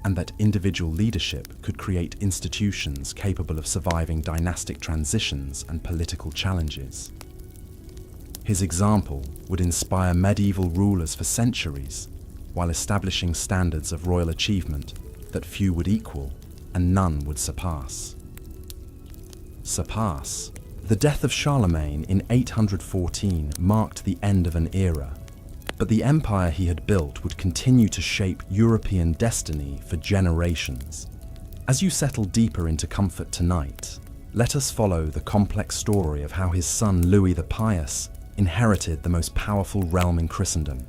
and that individual leadership could create institutions capable of surviving dynastic transitions and political challenges. His example would inspire medieval rulers for centuries, while establishing standards of royal achievement that few would equal and none would surpass. The death of Charlemagne in 814 marked the end of an era, but the empire he had built would continue to shape European destiny for generations. As you settle deeper into comfort tonight, let us follow the complex story of how his son Louis the Pious inherited the most powerful realm in Christendom,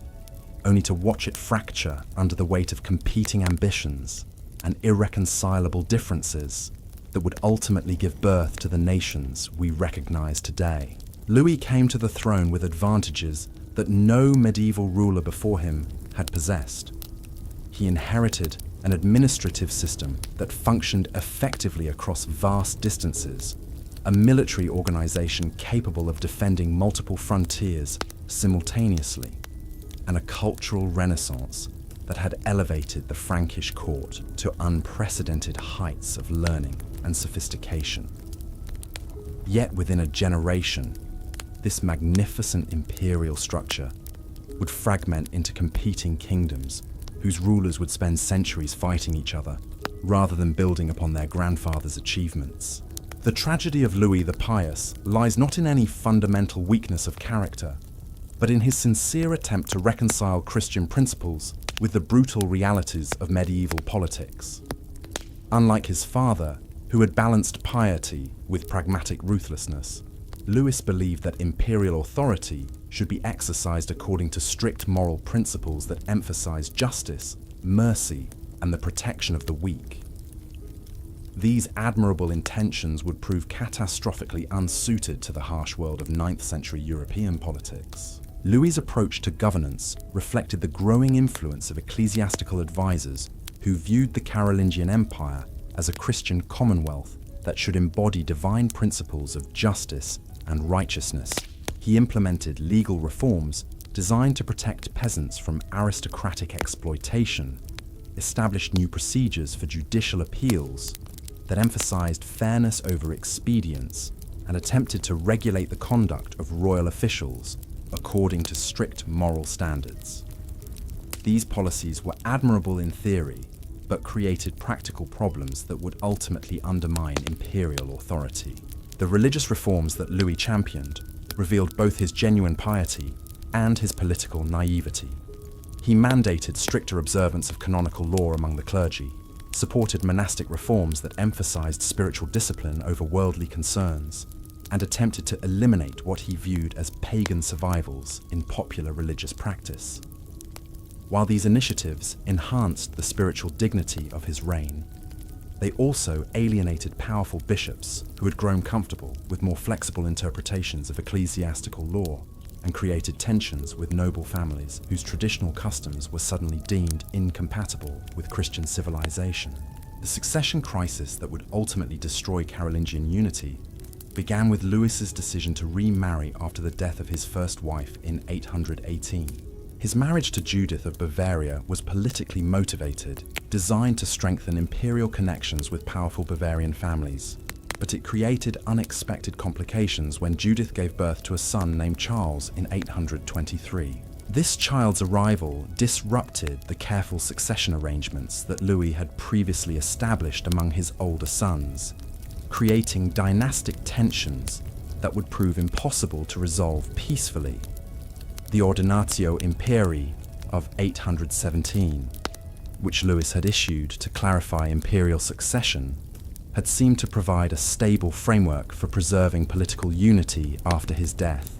only to watch it fracture under the weight of competing ambitions and irreconcilable differences that would ultimately give birth to the nations we recognize today. Louis came to the throne with advantages that no medieval ruler before him had possessed. He inherited an administrative system that functioned effectively across vast distances, a military organization capable of defending multiple frontiers simultaneously, and a cultural renaissance that had elevated the Frankish court to unprecedented heights of learning and sophistication. Yet within a generation, this magnificent imperial structure would fragment into competing kingdoms whose rulers would spend centuries fighting each other rather than building upon their grandfather's achievements. The tragedy of Louis the Pious lies not in any fundamental weakness of character, but in his sincere attempt to reconcile Christian principles with the brutal realities of medieval politics. Unlike his father, who had balanced piety with pragmatic ruthlessness, Louis believed that imperial authority should be exercised according to strict moral principles that emphasize justice, mercy, and the protection of the weak. These admirable intentions would prove catastrophically unsuited to the harsh world of 9th century European politics. Louis's approach to governance reflected the growing influence of ecclesiastical advisors who viewed the Carolingian Empire as a Christian commonwealth that should embody divine principles of justice and righteousness. He implemented legal reforms designed to protect peasants from aristocratic exploitation, established new procedures for judicial appeals that emphasized fairness over expedience, and attempted to regulate the conduct of royal officials according to strict moral standards. These policies were admirable in theory, but created practical problems that would ultimately undermine imperial authority. The religious reforms that Louis championed revealed both his genuine piety and his political naivety. He mandated stricter observance of canonical law among the clergy, supported monastic reforms that emphasized spiritual discipline over worldly concerns, and attempted to eliminate what he viewed as pagan survivals in popular religious practice. While these initiatives enhanced the spiritual dignity of his reign, they also alienated powerful bishops who had grown comfortable with more flexible interpretations of ecclesiastical law, and created tensions with noble families whose traditional customs were suddenly deemed incompatible with Christian civilization. The succession crisis that would ultimately destroy Carolingian unity began with Louis's decision to remarry after the death of his first wife in 818. His marriage to Judith of Bavaria was politically motivated, designed to strengthen imperial connections with powerful Bavarian families. But it created unexpected complications when Judith gave birth to a son named Charles in 823. This child's arrival disrupted the careful succession arrangements that Louis had previously established among his older sons, creating dynastic tensions that would prove impossible to resolve peacefully. The Ordinatio Imperii of 817, which Louis had issued to clarify imperial succession, had seemed to provide a stable framework for preserving political unity after his death.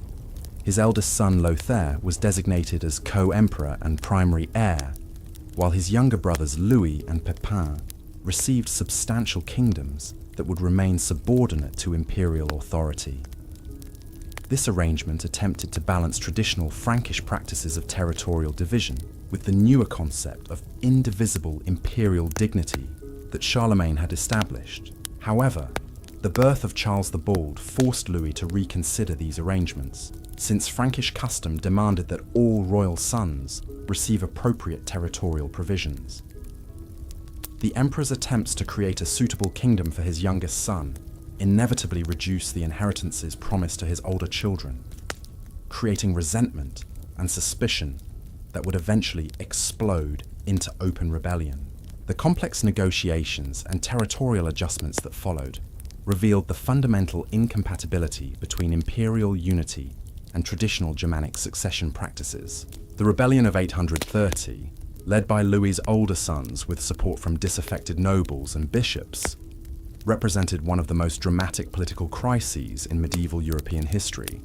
His eldest son Lothair was designated as co-emperor and primary heir, while his younger brothers Louis and Pepin received substantial kingdoms that would remain subordinate to imperial authority. This arrangement attempted to balance traditional Frankish practices of territorial division with the newer concept of indivisible imperial dignity that Charlemagne had established. However, the birth of Charles the Bald forced Louis to reconsider these arrangements, since Frankish custom demanded that all royal sons receive appropriate territorial provisions. The emperor's attempts to create a suitable kingdom for his youngest son inevitably reduced the inheritances promised to his older children, creating resentment and suspicion that would eventually explode into open rebellion. The complex negotiations and territorial adjustments that followed revealed the fundamental incompatibility between imperial unity and traditional Germanic succession practices. The rebellion of 830, led by Louis's older sons with support from disaffected nobles and bishops, represented one of the most dramatic political crises in medieval European history.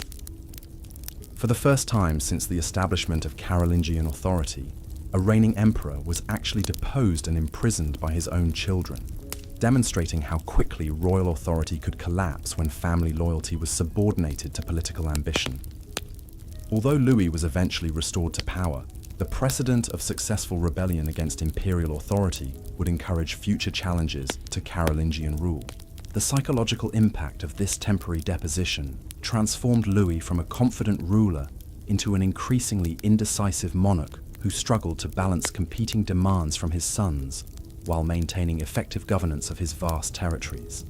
For the first time since the establishment of Carolingian authority, a reigning emperor was actually deposed and imprisoned by his own children, demonstrating how quickly royal authority could collapse when family loyalty was subordinated to political ambition. Although Louis was eventually restored to power, the precedent of successful rebellion against imperial authority would encourage future challenges to Carolingian rule. The psychological impact of this temporary deposition transformed Louis from a confident ruler into an increasingly indecisive monarch who struggled to balance competing demands from his sons while maintaining effective governance of his vast territories.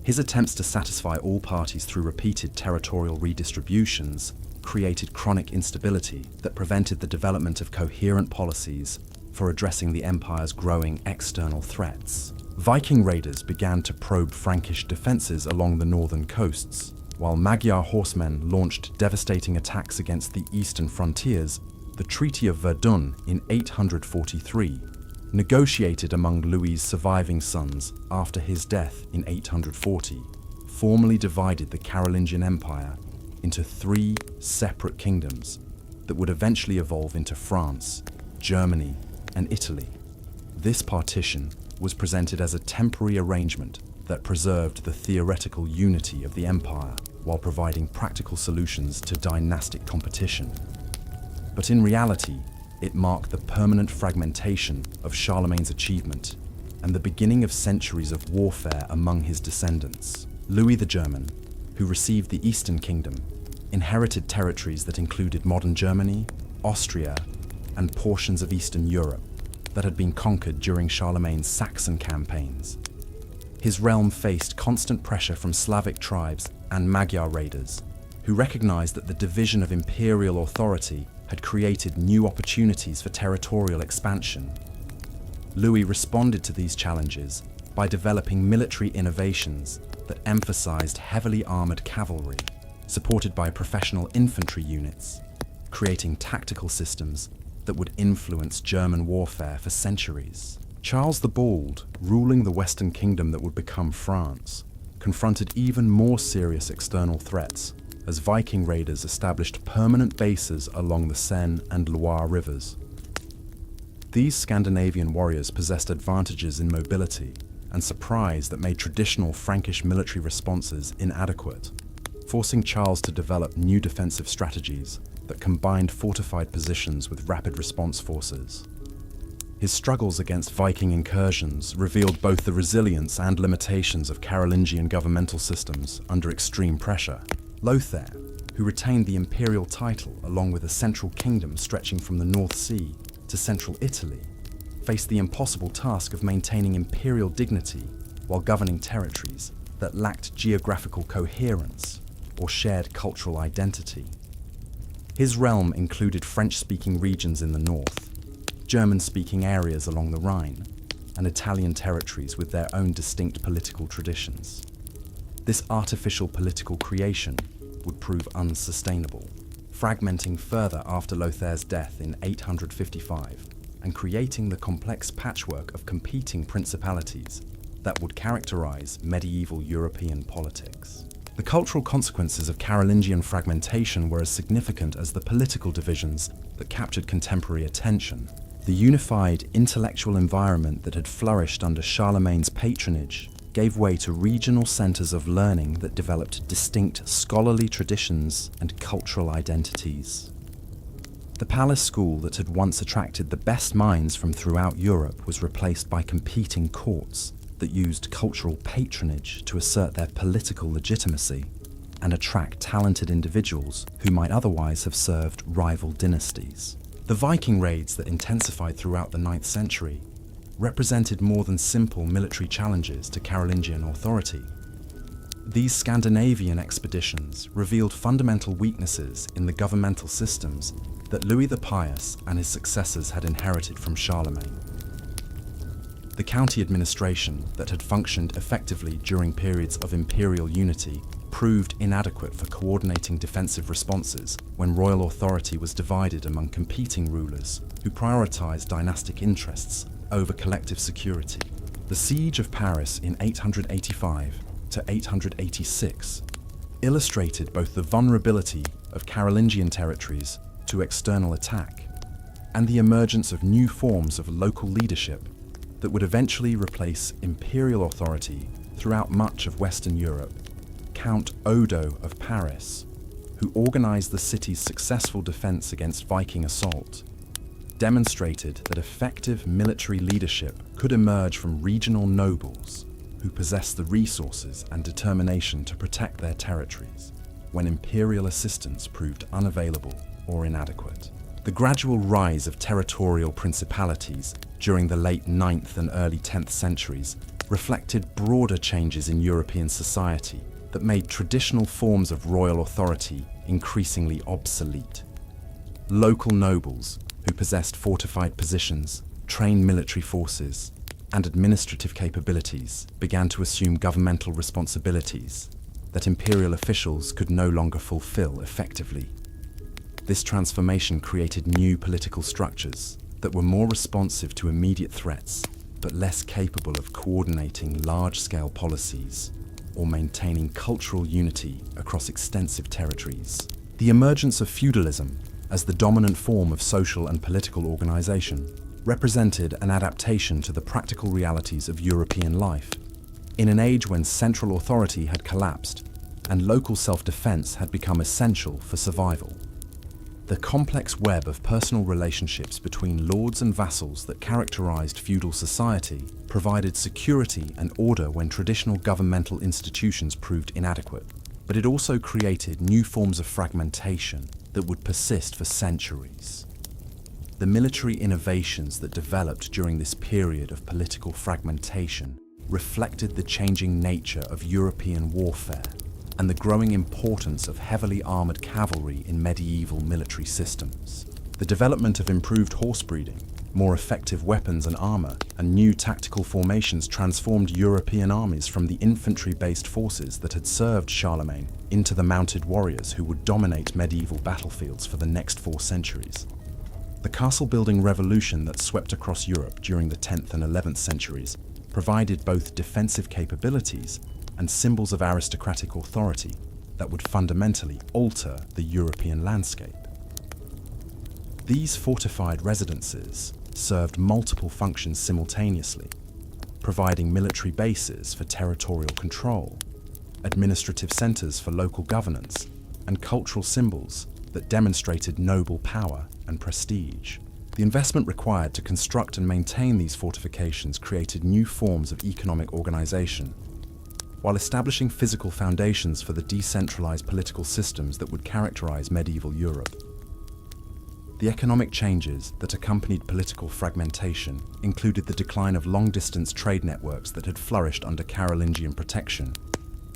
His attempts to satisfy all parties through repeated territorial redistributions created chronic instability that prevented the development of coherent policies for addressing the empire's growing external threats. Viking raiders began to probe Frankish defenses along the northern coasts, while Magyar horsemen launched devastating attacks against the eastern frontiers. The Treaty of Verdun in 843, negotiated among Louis's surviving sons after his death in 840, formally divided the Carolingian Empire into 3 separate kingdoms that would eventually evolve into France, Germany, and Italy. This partition was presented as a temporary arrangement that preserved the theoretical unity of the empire while providing practical solutions to dynastic competition. But in reality, it marked the permanent fragmentation of Charlemagne's achievement and the beginning of centuries of warfare among his descendants. Louis the German, who received the Eastern Kingdom, inherited territories that included modern Germany, Austria, and portions of Eastern Europe that had been conquered during Charlemagne's Saxon campaigns. His realm faced constant pressure from Slavic tribes and Magyar raiders, who recognized that the division of imperial authority had created new opportunities for territorial expansion. Louis responded to these challenges by developing military innovations that emphasized heavily armored cavalry, supported by professional infantry units, creating tactical systems that would influence German warfare for centuries. Charles the Bald, ruling the Western Kingdom that would become France, confronted even more serious external threats as Viking raiders established permanent bases along the Seine and Loire rivers. These Scandinavian warriors possessed advantages in mobility and surprise that made traditional Frankish military responses inadequate, forcing Charles to develop new defensive strategies that combined fortified positions with rapid response forces. His struggles against Viking incursions revealed both the resilience and limitations of Carolingian governmental systems under extreme pressure. Lothair, who retained the imperial title along with a central kingdom stretching from the North Sea to central Italy, faced the impossible task of maintaining imperial dignity while governing territories that lacked geographical coherence or shared cultural identity. His realm included French-speaking regions in the north, German-speaking areas along the Rhine, and Italian territories with their own distinct political traditions. This artificial political creation would prove unsustainable, fragmenting further after Lothair's death in 855 and creating the complex patchwork of competing principalities that would characterize medieval European politics. The cultural consequences of Carolingian fragmentation were as significant as the political divisions that captured contemporary attention. The unified intellectual environment that had flourished under Charlemagne's patronage gave way to regional centers of learning that developed distinct scholarly traditions and cultural identities. The palace school that had once attracted the best minds from throughout Europe was replaced by competing courts that used cultural patronage to assert their political legitimacy and attract talented individuals who might otherwise have served rival dynasties. The Viking raids that intensified throughout the 9th century represented more than simple military challenges to Carolingian authority. These Scandinavian expeditions revealed fundamental weaknesses in the governmental systems that Louis the Pious and his successors had inherited from Charlemagne. The county administration that had functioned effectively during periods of imperial unity proved inadequate for coordinating defensive responses when royal authority was divided among competing rulers who prioritized dynastic interests over collective security. The siege of Paris in 885 to 886 illustrated both the vulnerability of Carolingian territories to external attack and the emergence of new forms of local leadership that would eventually replace imperial authority throughout much of Western Europe. Count Odo of Paris, who organized the city's successful defense against Viking assault, demonstrated that effective military leadership could emerge from regional nobles who possessed the resources and determination to protect their territories when imperial assistance proved unavailable or inadequate. The gradual rise of territorial principalities during the late 9th and early 10th centuries reflected broader changes in European society that made traditional forms of royal authority increasingly obsolete. Local nobles, who possessed fortified positions, trained military forces, and administrative capabilities, began to assume governmental responsibilities that imperial officials could no longer fulfill effectively. This transformation created new political structures that were more responsive to immediate threats, but less capable of coordinating large-scale policies or maintaining cultural unity across extensive territories. The emergence of feudalism as the dominant form of social and political organization represented an adaptation to the practical realities of European life. In an age when central authority had collapsed and local self-defense had become essential for survival. The complex web of personal relationships between lords and vassals that characterized feudal society provided security and order when traditional governmental institutions proved inadequate. But it also created new forms of fragmentation that would persist for centuries. The military innovations that developed during this period of political fragmentation reflected the changing nature of European warfare and the growing importance of heavily armored cavalry in medieval military systems. The development of improved horse breeding, more effective weapons and armor, and new tactical formations transformed European armies from the infantry-based forces that had served Charlemagne into the mounted warriors who would dominate medieval battlefields for the next 4 centuries. The castle-building revolution that swept across Europe during the 10th and 11th centuries provided both defensive capabilities and symbols of aristocratic authority that would fundamentally alter the European landscape. These fortified residences served multiple functions simultaneously, providing military bases for territorial control, administrative centers for local governance, and cultural symbols that demonstrated noble power and prestige. The investment required to construct and maintain these fortifications created new forms of economic organization, while establishing physical foundations for the decentralized political systems that would characterize medieval Europe. The economic changes that accompanied political fragmentation included the decline of long-distance trade networks that had flourished under Carolingian protection,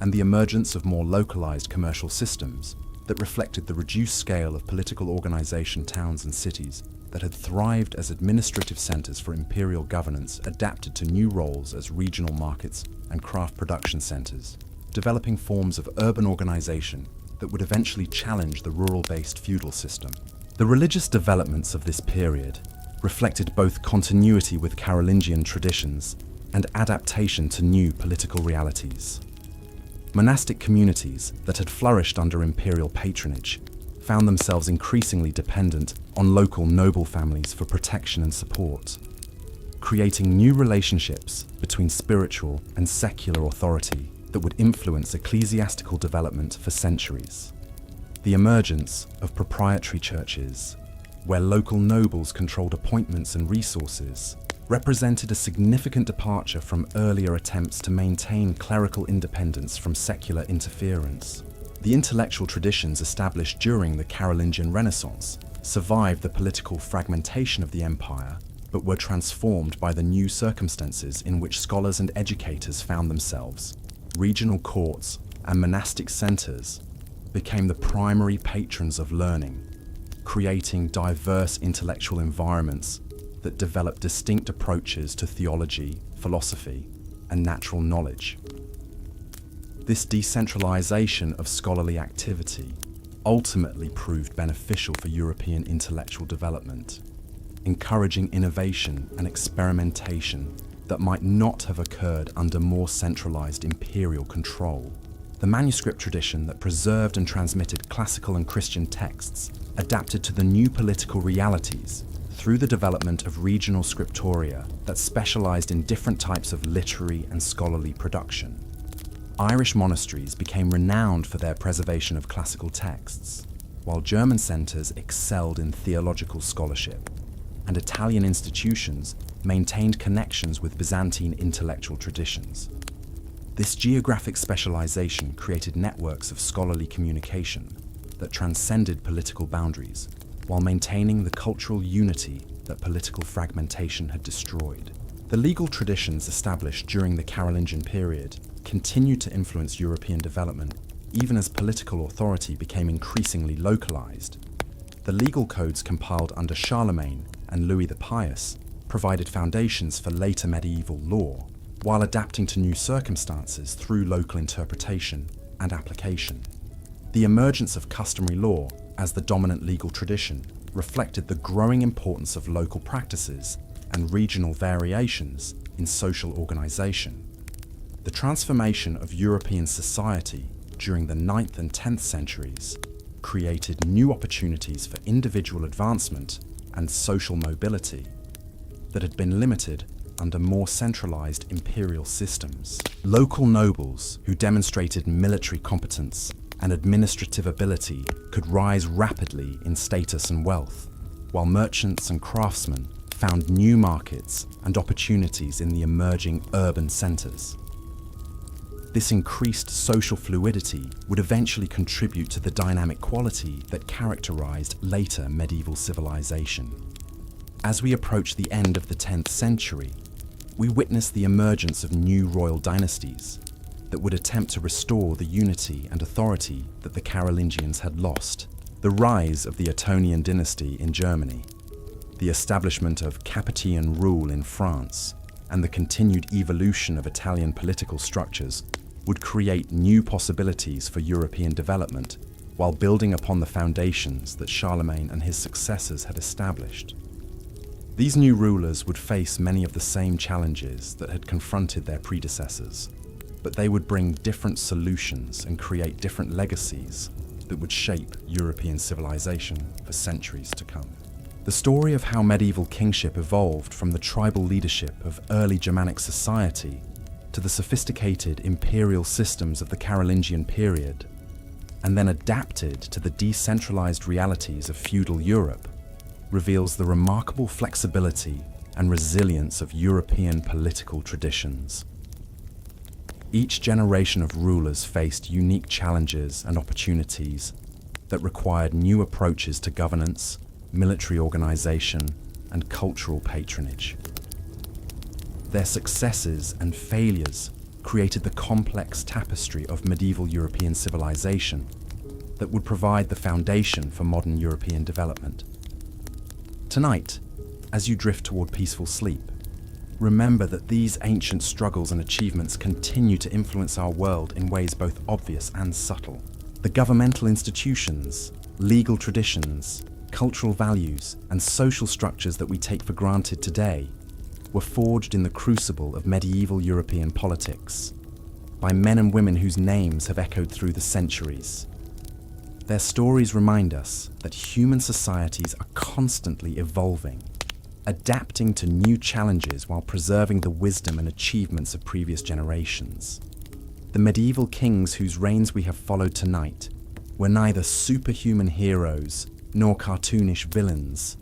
and the emergence of more localized commercial systems that reflected the reduced scale of political organization towns and cities that had thrived as administrative centers for imperial governance adapted to new roles as regional markets and craft production centers, developing forms of urban organization that would eventually challenge the rural-based feudal system. The religious developments of this period reflected both continuity with Carolingian traditions and adaptation to new political realities. Monastic communities that had flourished under imperial patronage found themselves increasingly dependent on local noble families for protection and support, creating new relationships between spiritual and secular authority that would influence ecclesiastical development for centuries. The emergence of proprietary churches, where local nobles controlled appointments and resources, represented a significant departure from earlier attempts to maintain clerical independence from secular interference. The intellectual traditions established during the Carolingian Renaissance survived the political fragmentation of the empire, but were transformed by the new circumstances in which scholars and educators found themselves. Regional courts and monastic centers became the primary patrons of learning, creating diverse intellectual environments that developed distinct approaches to theology, philosophy, and natural knowledge. This decentralization of scholarly activity ultimately proved beneficial for European intellectual development, encouraging innovation and experimentation that might not have occurred under more centralized imperial control. The manuscript tradition that preserved and transmitted classical and Christian texts adapted to the new political realities through the development of regional scriptoria that specialized in different types of literary and scholarly production. Irish monasteries became renowned for their preservation of classical texts, while German centers excelled in theological scholarship, and Italian institutions maintained connections with Byzantine intellectual traditions. This geographic specialization created networks of scholarly communication that transcended political boundaries, while maintaining the cultural unity that political fragmentation had destroyed. The legal traditions established during the Carolingian period continued to influence European development, even as political authority became increasingly localized. The legal codes compiled under Charlemagne and Louis the Pious provided foundations for later medieval law, while adapting to new circumstances through local interpretation and application. The emergence of customary law as the dominant legal tradition reflected the growing importance of local practices and regional variations in social organization. The transformation of European society during the 9th and 10th centuries created new opportunities for individual advancement and social mobility that had been limited under more centralized imperial systems. Local nobles who demonstrated military competence and administrative ability could rise rapidly in status and wealth, while merchants and craftsmen found new markets and opportunities in the emerging urban centres. This increased social fluidity would eventually contribute to the dynamic quality that characterised later medieval civilization. As we approach the end of the 10th century, we witness the emergence of new royal dynasties that would attempt to restore the unity and authority that the Carolingians had lost. The rise of the Ottonian dynasty in Germany, the establishment of Capetian rule in France, and the continued evolution of Italian political structures would create new possibilities for European development while building upon the foundations that Charlemagne and his successors had established. These new rulers would face many of the same challenges that had confronted their predecessors, but they would bring different solutions and create different legacies that would shape European civilization for centuries to come. The story of how medieval kingship evolved from the tribal leadership of early Germanic society to the sophisticated imperial systems of the Carolingian period, and then adapted to the decentralized realities of feudal Europe, reveals the remarkable flexibility and resilience of European political traditions. Each generation of rulers faced unique challenges and opportunities that required new approaches to governance, military organization, and cultural patronage. Their successes and failures created the complex tapestry of medieval European civilization that would provide the foundation for modern European development. Tonight, as you drift toward peaceful sleep, remember that these ancient struggles and achievements continue to influence our world in ways both obvious and subtle. The governmental institutions, legal traditions, cultural values, and social structures that we take for granted today were forged in the crucible of medieval European politics by men and women whose names have echoed through the centuries. Their stories remind us that human societies are constantly evolving, adapting to new challenges while preserving the wisdom and achievements of previous generations. The medieval kings whose reigns we have followed tonight were neither superhuman heroes nor cartoonish villains,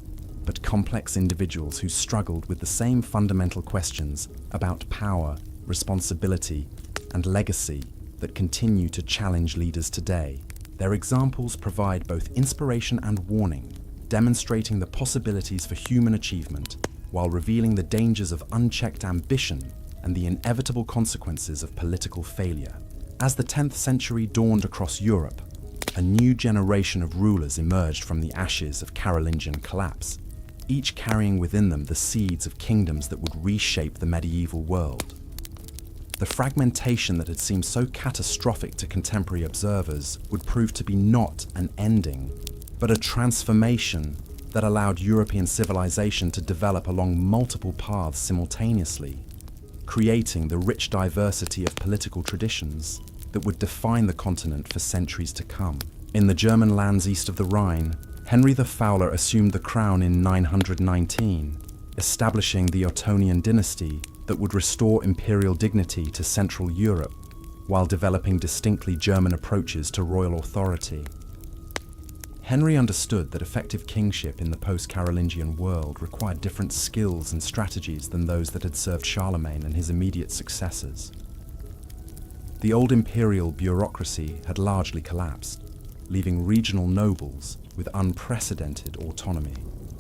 but complex individuals who struggled with the same fundamental questions about power, responsibility, and legacy that continue to challenge leaders today. Their examples provide both inspiration and warning, demonstrating the possibilities for human achievement while revealing the dangers of unchecked ambition and the inevitable consequences of political failure. As the 10th century dawned across Europe, a new generation of rulers emerged from the ashes of Carolingian collapse, each carrying within them the seeds of kingdoms that would reshape the medieval world. The fragmentation that had seemed so catastrophic to contemporary observers would prove to be not an ending, but a transformation that allowed European civilization to develop along multiple paths simultaneously, creating the rich diversity of political traditions that would define the continent for centuries to come. In the German lands east of the Rhine, Henry the Fowler assumed the crown in 919, establishing the Ottonian dynasty that would restore imperial dignity to Central Europe while developing distinctly German approaches to royal authority. Henry understood that effective kingship in the post-Carolingian world required different skills and strategies than those that had served Charlemagne and his immediate successors. The old imperial bureaucracy had largely collapsed, leaving regional nobles with unprecedented autonomy,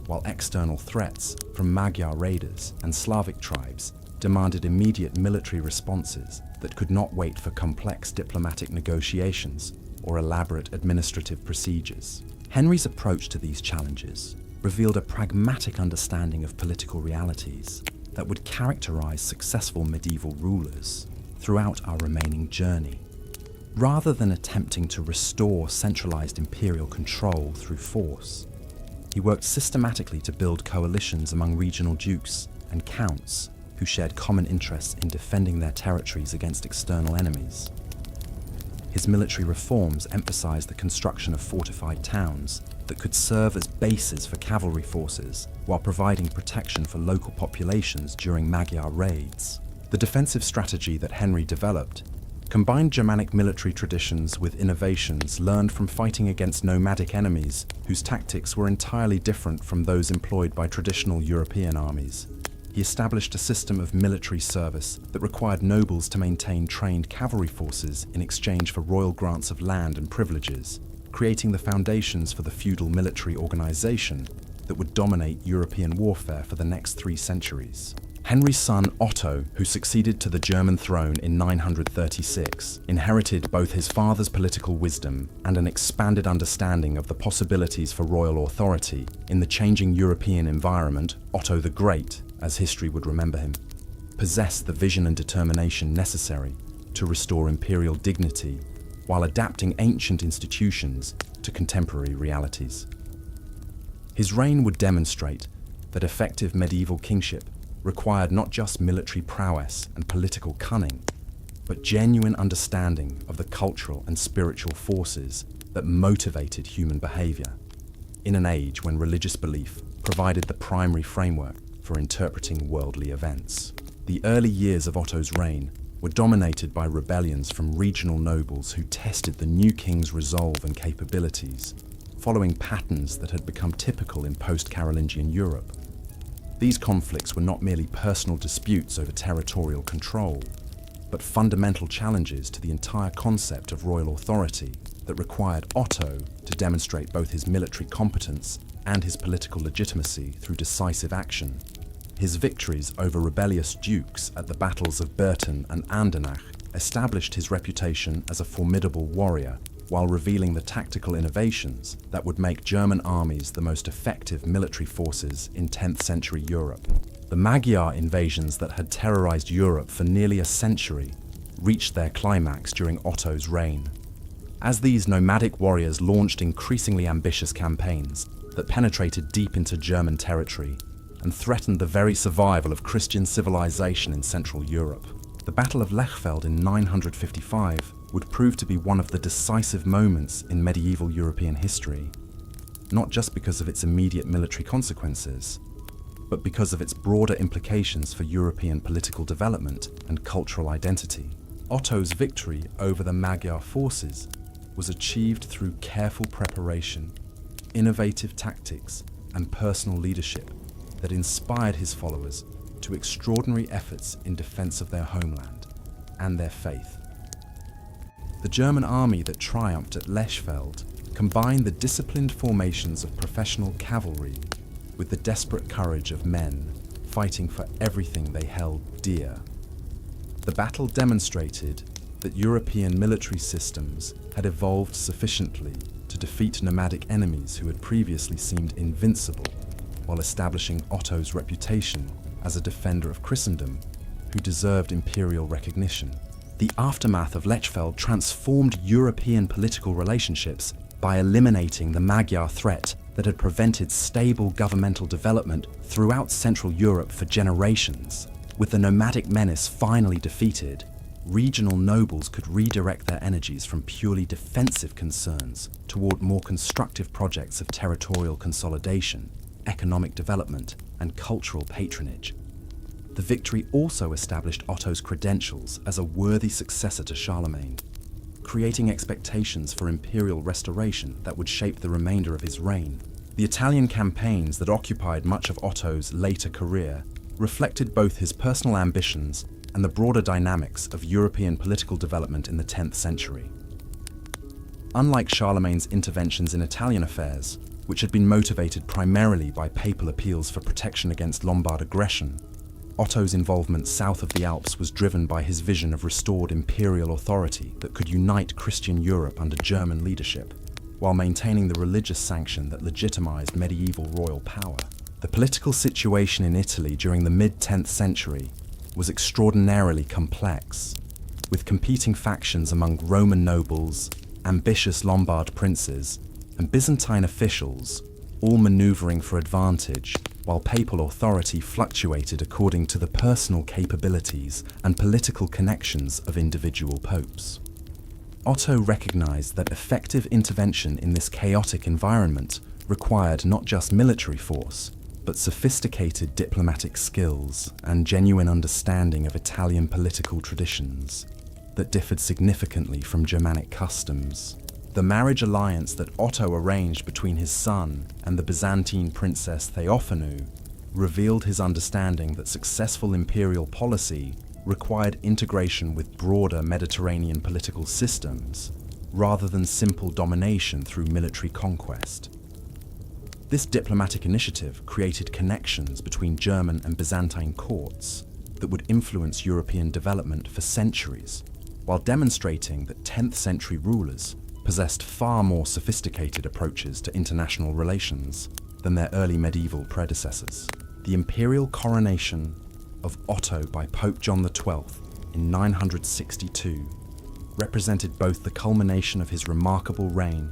while external threats from Magyar raiders and Slavic tribes demanded immediate military responses that could not wait for complex diplomatic negotiations or elaborate administrative procedures. Henry's approach to these challenges revealed a pragmatic understanding of political realities that would characterize successful medieval rulers throughout our remaining journey. Rather than attempting to restore centralized imperial control through force, he worked systematically to build coalitions among regional dukes and counts who shared common interests in defending their territories against external enemies. His military reforms emphasized the construction of fortified towns that could serve as bases for cavalry forces while providing protection for local populations during Magyar raids. The defensive strategy that Henry developed combined Germanic military traditions with innovations learned from fighting against nomadic enemies whose tactics were entirely different from those employed by traditional European armies. He established a system of military service that required nobles to maintain trained cavalry forces in exchange for royal grants of land and privileges, creating the foundations for the feudal military organization that would dominate European warfare for the next 3 centuries. Henry's son Otto, who succeeded to the German throne in 936, inherited both his father's political wisdom and an expanded understanding of the possibilities for royal authority in the changing European environment. Otto the Great, as history would remember him, possessed the vision and determination necessary to restore imperial dignity while adapting ancient institutions to contemporary realities. His reign would demonstrate that effective medieval kingship required not just military prowess and political cunning, but genuine understanding of the cultural and spiritual forces that motivated human behavior, in an age when religious belief provided the primary framework for interpreting worldly events. The early years of Otto's reign were dominated by rebellions from regional nobles who tested the new king's resolve and capabilities, following patterns that had become typical in post-Carolingian Europe. These conflicts were not merely personal disputes over territorial control, but fundamental challenges to the entire concept of royal authority that required Otto to demonstrate both his military competence and his political legitimacy through decisive action. His victories over rebellious dukes at the battles of Berten and Andernach established his reputation as a formidable warrior, while revealing the tactical innovations that would make German armies the most effective military forces in 10th century Europe. The Magyar invasions that had terrorized Europe for nearly a century reached their climax during Otto's reign. As these nomadic warriors launched increasingly ambitious campaigns that penetrated deep into German territory and threatened the very survival of Christian civilization in Central Europe. The Battle of Lechfeld in 955 would prove to be one of the decisive moments in medieval European history, not just because of its immediate military consequences, but because of its broader implications for European political development and cultural identity. Otto's victory over the Magyar forces was achieved through careful preparation, innovative tactics, and personal leadership that inspired his followers to extraordinary efforts in defense of their homeland and their faith. The German army that triumphed at Lechfeld combined the disciplined formations of professional cavalry with the desperate courage of men fighting for everything they held dear. The battle demonstrated that European military systems had evolved sufficiently to defeat nomadic enemies who had previously seemed invincible, while establishing Otto's reputation as a defender of Christendom who deserved imperial recognition. The aftermath of Lechfeld transformed European political relationships by eliminating the Magyar threat that had prevented stable governmental development throughout Central Europe for generations. With the nomadic menace finally defeated, regional nobles could redirect their energies from purely defensive concerns toward more constructive projects of territorial consolidation, economic development, and cultural patronage. The victory also established Otto's credentials as a worthy successor to Charlemagne, creating expectations for imperial restoration that would shape the remainder of his reign. The Italian campaigns that occupied much of Otto's later career reflected both his personal ambitions and the broader dynamics of European political development in the 10th century. Unlike Charlemagne's interventions in Italian affairs, which had been motivated primarily by papal appeals for protection against Lombard aggression, Otto's involvement south of the Alps was driven by his vision of restored imperial authority that could unite Christian Europe under German leadership, while maintaining the religious sanction that legitimized medieval royal power. The political situation in Italy during the mid-10th century was extraordinarily complex, with competing factions among Roman nobles, ambitious Lombard princes, and Byzantine officials, all maneuvering for advantage, while papal authority fluctuated according to the personal capabilities and political connections of individual popes. Otto recognized that effective intervention in this chaotic environment required not just military force, but sophisticated diplomatic skills and genuine understanding of Italian political traditions. that differed significantly from Germanic customs. The marriage alliance that Otto arranged between his son and the Byzantine princess Theophanu revealed his understanding that successful imperial policy required integration with broader Mediterranean political systems, rather than simple domination through military conquest. This diplomatic initiative created connections between German and Byzantine courts that would influence European development for centuries, while demonstrating that 10th century rulers possessed far more sophisticated approaches to international relations than their early medieval predecessors. The imperial coronation of Otto by Pope John XII in 962 represented both the culmination of his remarkable reign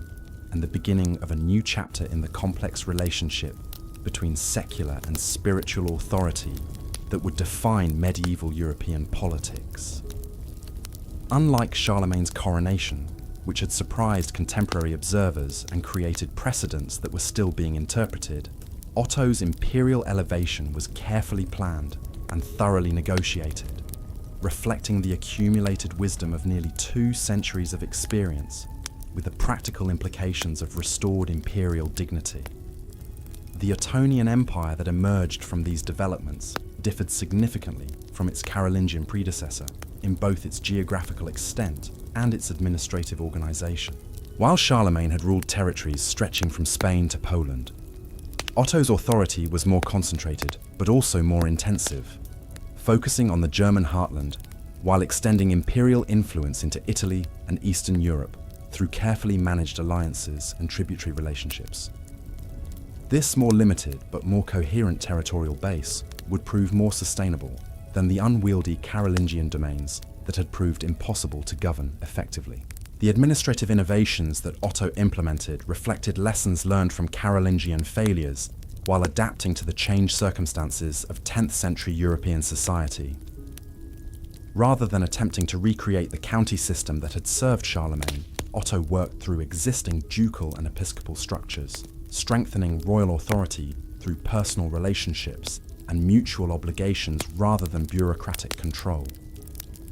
and the beginning of a new chapter in the complex relationship between secular and spiritual authority that would define medieval European politics. Unlike Charlemagne's coronation, which had surprised contemporary observers and created precedents that were still being interpreted, Otto's imperial elevation was carefully planned and thoroughly negotiated, reflecting the accumulated wisdom of nearly 2 centuries of experience with the practical implications of restored imperial dignity. The Ottonian Empire that emerged from these developments differed significantly from its Carolingian predecessor in both its geographical extent and its administrative organization. While Charlemagne had ruled territories stretching from Spain to Poland, Otto's authority was more concentrated, but also more intensive, focusing on the German heartland while extending imperial influence into Italy and Eastern Europe through carefully managed alliances and tributary relationships. This more limited but more coherent territorial base would prove more sustainable than the unwieldy Carolingian domains that had proved impossible to govern effectively. The administrative innovations that Otto implemented reflected lessons learned from Carolingian failures while adapting to the changed circumstances of 10th century European society. Rather than attempting to recreate the county system that had served Charlemagne, Otto worked through existing ducal and episcopal structures, strengthening royal authority through personal relationships and mutual obligations rather than bureaucratic control.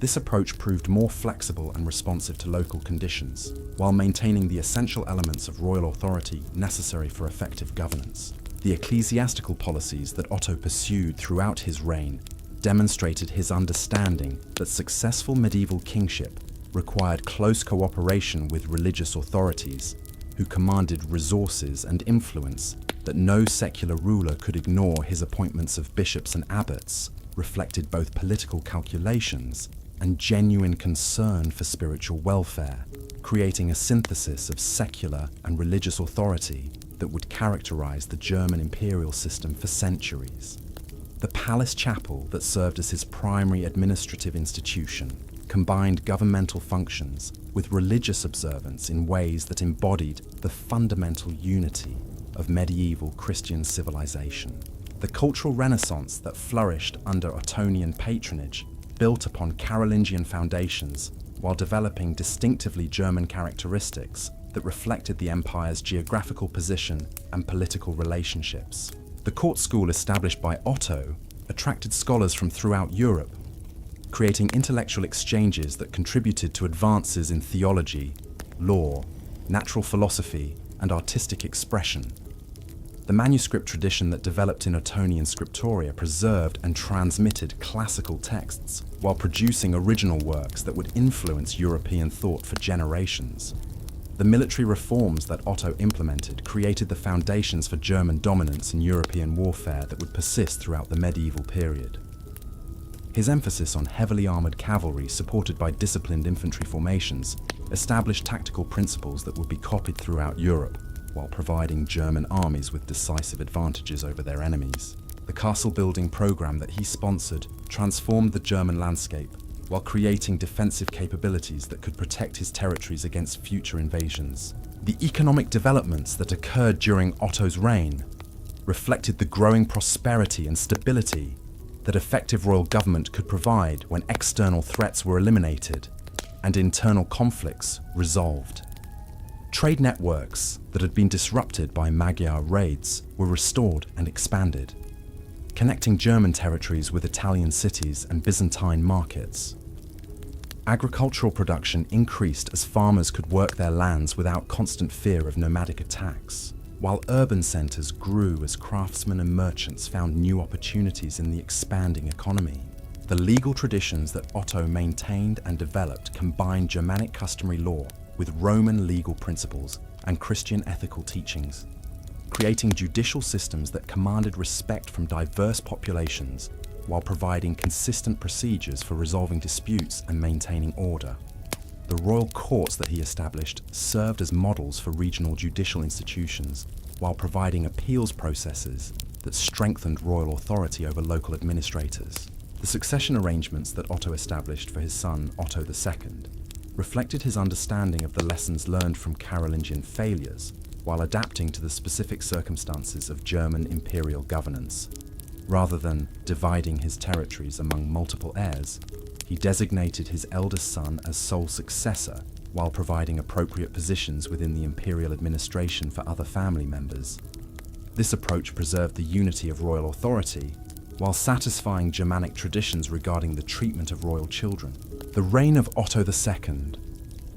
This approach proved more flexible and responsive to local conditions, while maintaining the essential elements of royal authority necessary for effective governance. The ecclesiastical policies that Otto pursued throughout his reign demonstrated his understanding that successful medieval kingship required close cooperation with religious authorities who commanded resources and influence that no secular ruler could ignore. His appointments of bishops and abbots reflected both political calculations and genuine concern for spiritual welfare, creating a synthesis of secular and religious authority that would characterize the German imperial system for centuries. The palace chapel that served as his primary administrative institution combined governmental functions with religious observance in ways that embodied the fundamental unity of medieval Christian civilization. The cultural renaissance that flourished under Ottonian patronage built upon Carolingian foundations while developing distinctively German characteristics that reflected the empire's geographical position and political relationships. The court school established by Otto attracted scholars from throughout Europe, creating intellectual exchanges that contributed to advances in theology, law, natural philosophy, and artistic expression. The manuscript tradition that developed in Ottonian scriptoria preserved and transmitted classical texts while producing original works that would influence European thought for generations. The military reforms that Otto implemented created the foundations for German dominance in European warfare that would persist throughout the medieval period. His emphasis on heavily armored cavalry supported by disciplined infantry formations established tactical principles that would be copied throughout Europe, while providing German armies with decisive advantages over their enemies. The castle-building program that he sponsored transformed the German landscape, while creating defensive capabilities that could protect his territories against future invasions. The economic developments that occurred during Otto's reign reflected the growing prosperity and stability that effective royal government could provide when external threats were eliminated and internal conflicts resolved. Trade networks that had been disrupted by Magyar raids were restored and expanded, connecting German territories with Italian cities and Byzantine markets. Agricultural production increased as farmers could work their lands without constant fear of nomadic attacks, while urban centers grew as craftsmen and merchants found new opportunities in the expanding economy. The legal traditions that Otto maintained and developed combined Germanic customary law with Roman legal principles and Christian ethical teachings, creating judicial systems that commanded respect from diverse populations while providing consistent procedures for resolving disputes and maintaining order. The royal courts that he established served as models for regional judicial institutions while providing appeals processes that strengthened royal authority over local administrators. The succession arrangements that Otto established for his son Otto II reflected his understanding of the lessons learned from Carolingian failures while adapting to the specific circumstances of German imperial governance. Rather than dividing his territories among multiple heirs, he designated his eldest son as sole successor while providing appropriate positions within the imperial administration for other family members. This approach preserved the unity of royal authority while satisfying Germanic traditions regarding the treatment of royal children. The reign of Otto II,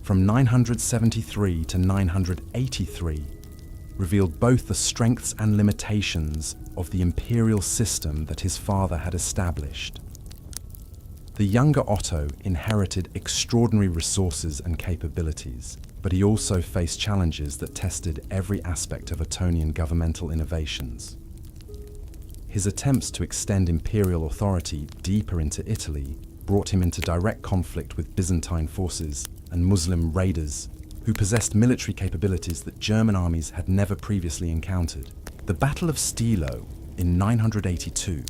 from 973 to 983, revealed both the strengths and limitations of the imperial system that his father had established. The younger Otto inherited extraordinary resources and capabilities, but he also faced challenges that tested every aspect of Ottonian governmental innovations. His attempts to extend imperial authority deeper into Italy brought him into direct conflict with Byzantine forces and Muslim raiders who possessed military capabilities that German armies had never previously encountered. The Battle of Stilo in 982,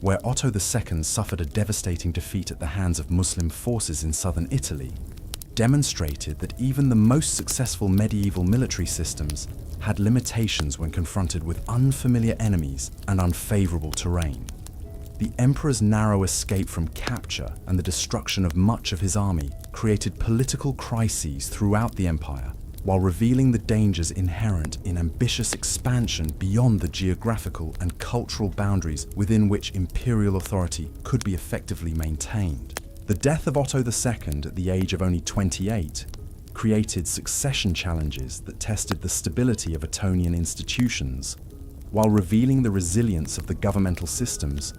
where Otto II suffered a devastating defeat at the hands of Muslim forces in southern Italy, demonstrated that even the most successful medieval military systems had limitations when confronted with unfamiliar enemies and unfavorable terrain. The emperor's narrow escape from capture and the destruction of much of his army created political crises throughout the empire, while revealing the dangers inherent in ambitious expansion beyond the geographical and cultural boundaries within which imperial authority could be effectively maintained. The death of Otto II at the age of only 28 created succession challenges that tested the stability of Ottonian institutions, while revealing the resilience of the governmental systems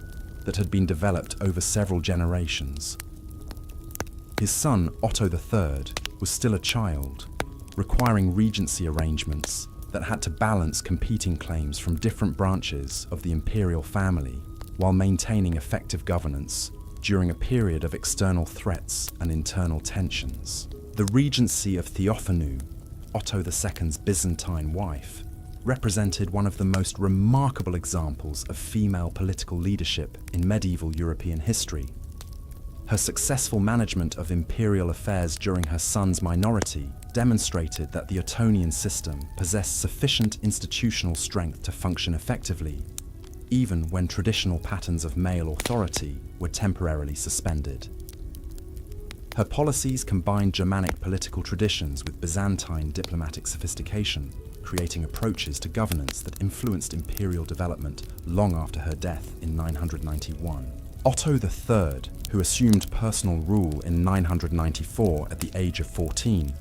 that had been developed over several generations. His son, Otto III, was still a child, requiring regency arrangements that had to balance competing claims from different branches of the imperial family while maintaining effective governance during a period of external threats and internal tensions. The regency of Theophanu, Otto II's Byzantine wife, represented one of the most remarkable examples of female political leadership in medieval European history. Her successful management of imperial affairs during her son's minority demonstrated that the Ottonian system possessed sufficient institutional strength to function effectively, even when traditional patterns of male authority were temporarily suspended. Her policies combined Germanic political traditions with Byzantine diplomatic sophistication, creating approaches to governance that influenced imperial development long after her death in 991. Otto III, who assumed personal rule in 994 at the age of 14,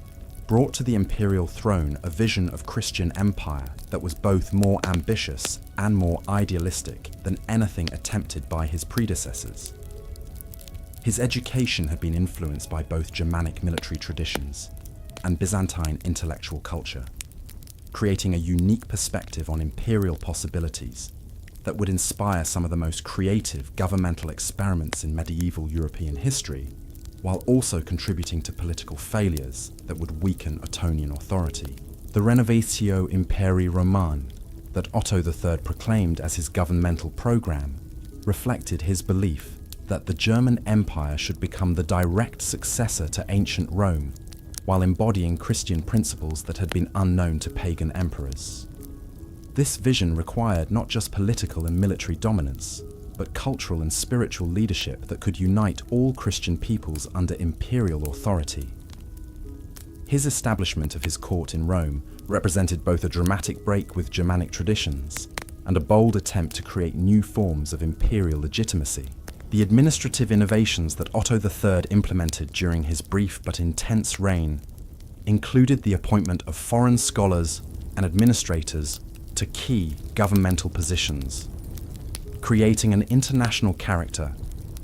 brought to the imperial throne a vision of Christian empire that was both more ambitious and more idealistic than anything attempted by his predecessors. His education had been influenced by both Germanic military traditions and Byzantine intellectual culture, creating a unique perspective on imperial possibilities that would inspire some of the most creative governmental experiments in medieval European history, while also contributing to political failures that would weaken Ottonian authority. The Renovatio Imperii Romane that Otto III proclaimed as his governmental program reflected his belief that the German Empire should become the direct successor to ancient Rome, while embodying Christian principles that had been unknown to pagan emperors. This vision required not just political and military dominance, but cultural and spiritual leadership that could unite all Christian peoples under imperial authority. His establishment of his court in Rome represented both a dramatic break with Germanic traditions and a bold attempt to create new forms of imperial legitimacy. The administrative innovations that Otto III implemented during his brief but intense reign included the appointment of foreign scholars and administrators to key governmental positions, creating an international character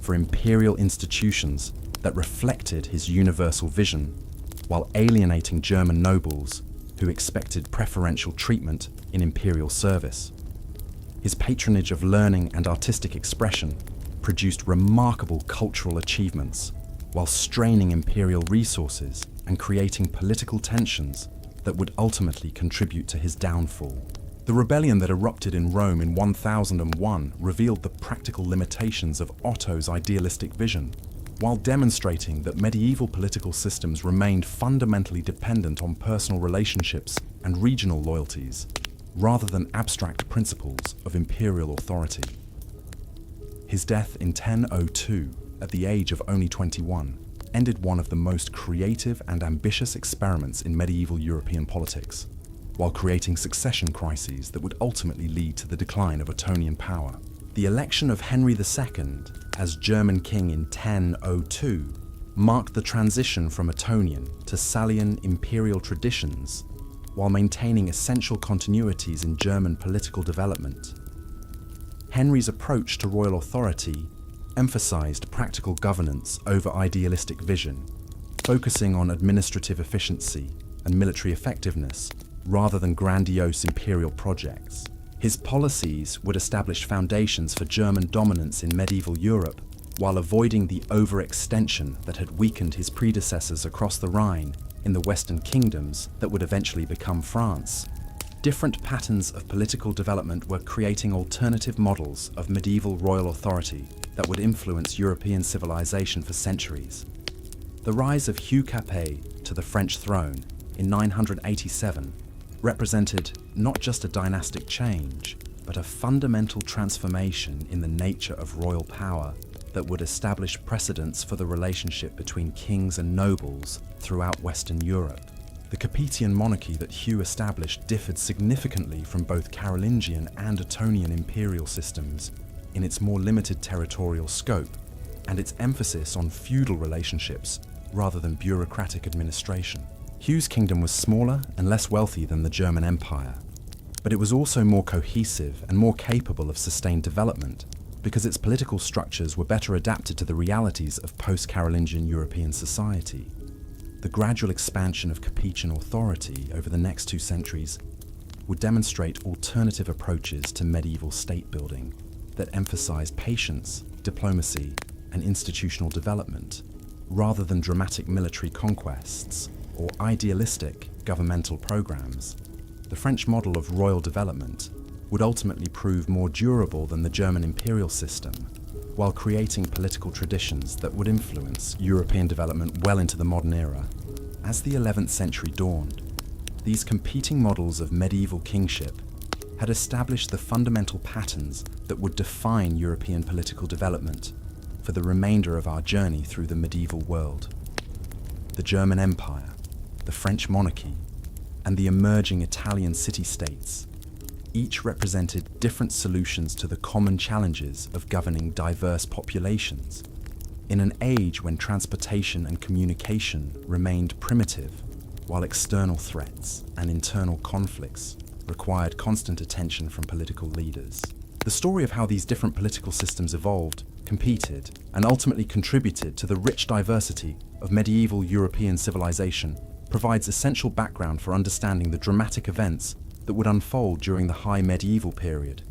for imperial institutions that reflected his universal vision, while alienating German nobles who expected preferential treatment in imperial service. His patronage of learning and artistic expression produced remarkable cultural achievements, while straining imperial resources and creating political tensions that would ultimately contribute to his downfall. The rebellion that erupted in Rome in 1001 revealed the practical limitations of Otto's idealistic vision, while demonstrating that medieval political systems remained fundamentally dependent on personal relationships and regional loyalties, rather than abstract principles of imperial authority. His death in 1002, at the age of only 21, ended one of the most creative and ambitious experiments in medieval European politics, while creating succession crises that would ultimately lead to the decline of Ottonian power. The election of Henry II as German king in 1002 marked the transition from Ottonian to Salian imperial traditions, while maintaining essential continuities in German political development. Henry's approach to royal authority emphasized practical governance over idealistic vision, focusing on administrative efficiency and military effectiveness rather than grandiose imperial projects. His policies would establish foundations for German dominance in medieval Europe, while avoiding the overextension that had weakened his predecessors across the Rhine in the Western kingdoms that would eventually become France. Different patterns of political development were creating alternative models of medieval royal authority that would influence European civilization for centuries. The rise of Hugh Capet to the French throne in 987 represented not just a dynastic change, but a fundamental transformation in the nature of royal power that would establish precedents for the relationship between kings and nobles throughout Western Europe. The Capetian monarchy that Hugh established differed significantly from both Carolingian and Ottonian imperial systems in its more limited territorial scope and its emphasis on feudal relationships rather than bureaucratic administration. Hugh's kingdom was smaller and less wealthy than the German Empire, but it was also more cohesive and more capable of sustained development because its political structures were better adapted to the realities of post-Carolingian European society. The gradual expansion of Capetian authority over the next 2 centuries would demonstrate alternative approaches to medieval state building that emphasized patience, diplomacy, and institutional development, rather than dramatic military conquests or idealistic governmental programs. The French model of royal development would ultimately prove more durable than the German imperial system, while creating political traditions that would influence European development well into the modern era. As the 11th century dawned, these competing models of medieval kingship had established the fundamental patterns that would define European political development for the remainder of our journey through the medieval world. The German Empire, the French monarchy, and the emerging Italian city-states each represented different solutions to the common challenges of governing diverse populations. In an age when transportation and communication remained primitive, while external threats and internal conflicts required constant attention from political leaders. The story of how these different political systems evolved, competed, and ultimately contributed to the rich diversity of medieval European civilization provides essential background for understanding the dramatic events that would unfold during the High Medieval period: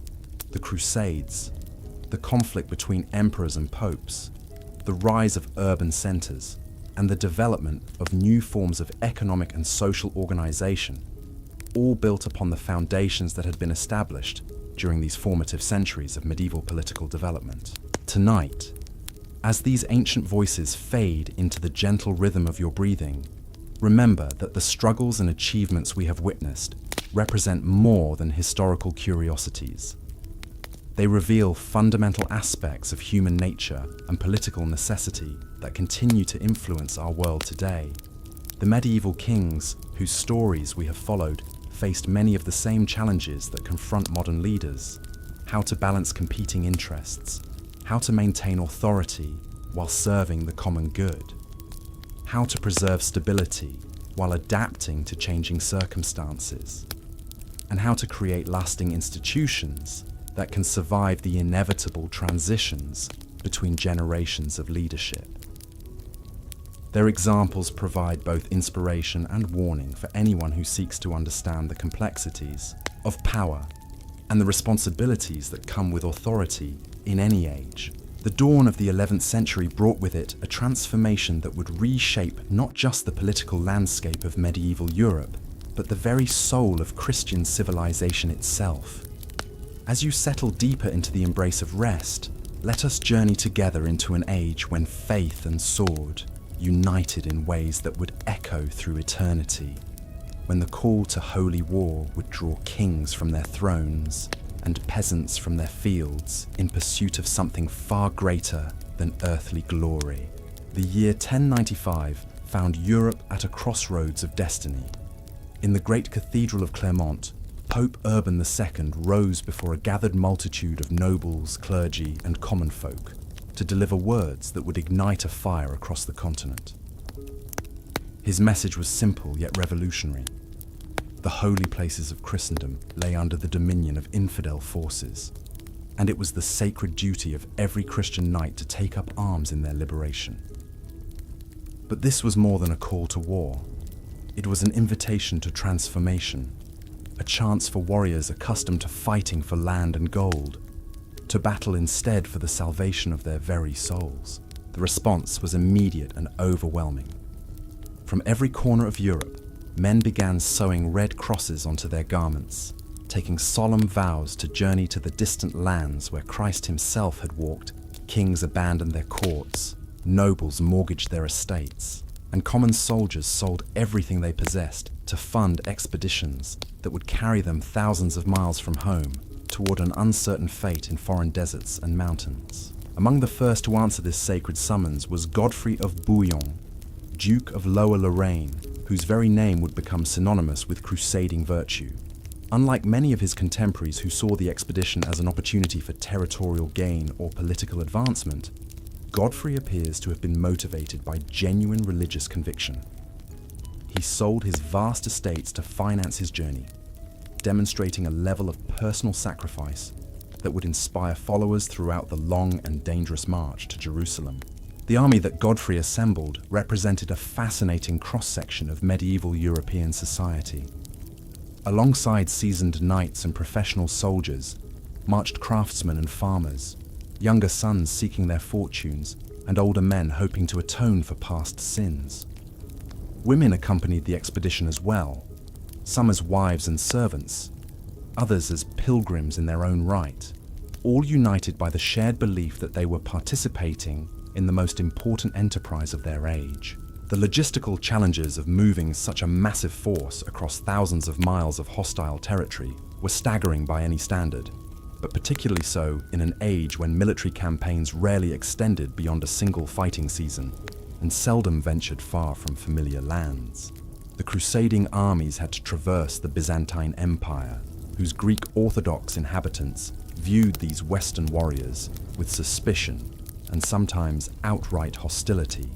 the Crusades, the conflict between emperors and popes, the rise of urban centers, and the development of new forms of economic and social organization, all built upon the foundations that had been established during these formative centuries of medieval political development. Tonight, as these ancient voices fade into the gentle rhythm of your breathing, remember that the struggles and achievements we have witnessed represent more than historical curiosities. They reveal fundamental aspects of human nature and political necessity that continue to influence our world today. The medieval kings whose stories we have followed faced many of the same challenges that confront modern leaders: how to balance competing interests, how to maintain authority while serving the common good, how to preserve stability while adapting to changing circumstances, and how to create lasting institutions that can survive the inevitable transitions between generations of leadership. Their examples provide both inspiration and warning for anyone who seeks to understand the complexities of power and the responsibilities that come with authority in any age. The dawn of the 11th century brought with it a transformation that would reshape not just the political landscape of medieval Europe, but the very soul of Christian civilization itself. As you settle deeper into the embrace of rest, let us journey together into an age when faith and sword united in ways that would echo through eternity, when the call to holy war would draw kings from their thrones and peasants from their fields in pursuit of something far greater than earthly glory. The year 1095 found Europe at a crossroads of destiny. In the great cathedral of Clermont, Pope Urban II rose before a gathered multitude of nobles, clergy, and common folk to deliver words that would ignite a fire across the continent. His message was simple yet revolutionary. The holy places of Christendom lay under the dominion of infidel forces, and it was the sacred duty of every Christian knight to take up arms in their liberation. But this was more than a call to war. It was an invitation to transformation, a chance for warriors accustomed to fighting for land and gold to battle instead for the salvation of their very souls. The response was immediate and overwhelming. From every corner of Europe, men began sewing red crosses onto their garments, taking solemn vows to journey to the distant lands where Christ himself had walked. Kings abandoned their courts, nobles mortgaged their estates, and common soldiers sold everything they possessed to fund expeditions that would carry them thousands of miles from home toward an uncertain fate in foreign deserts and mountains. Among the first to answer this sacred summons was Godfrey of Bouillon, Duke of Lower Lorraine, whose very name would become synonymous with crusading virtue. Unlike many of his contemporaries who saw the expedition as an opportunity for territorial gain or political advancement, Godfrey appears to have been motivated by genuine religious conviction. He sold his vast estates to finance his journey, demonstrating a level of personal sacrifice that would inspire followers throughout the long and dangerous march to Jerusalem. The army that Godfrey assembled represented a fascinating cross-section of medieval European society. Alongside seasoned knights and professional soldiers marched craftsmen and farmers, younger sons seeking their fortunes, and older men hoping to atone for past sins. Women accompanied the expedition as well, some as wives and servants, others as pilgrims in their own right, all united by the shared belief that they were participating in the most important enterprise of their age. The logistical challenges of moving such a massive force across thousands of miles of hostile territory were staggering by any standard, but particularly so in an age when military campaigns rarely extended beyond a single fighting season and seldom ventured far from familiar lands. The crusading armies had to traverse the Byzantine Empire, whose Greek Orthodox inhabitants viewed these Western warriors with suspicion and sometimes outright hostility.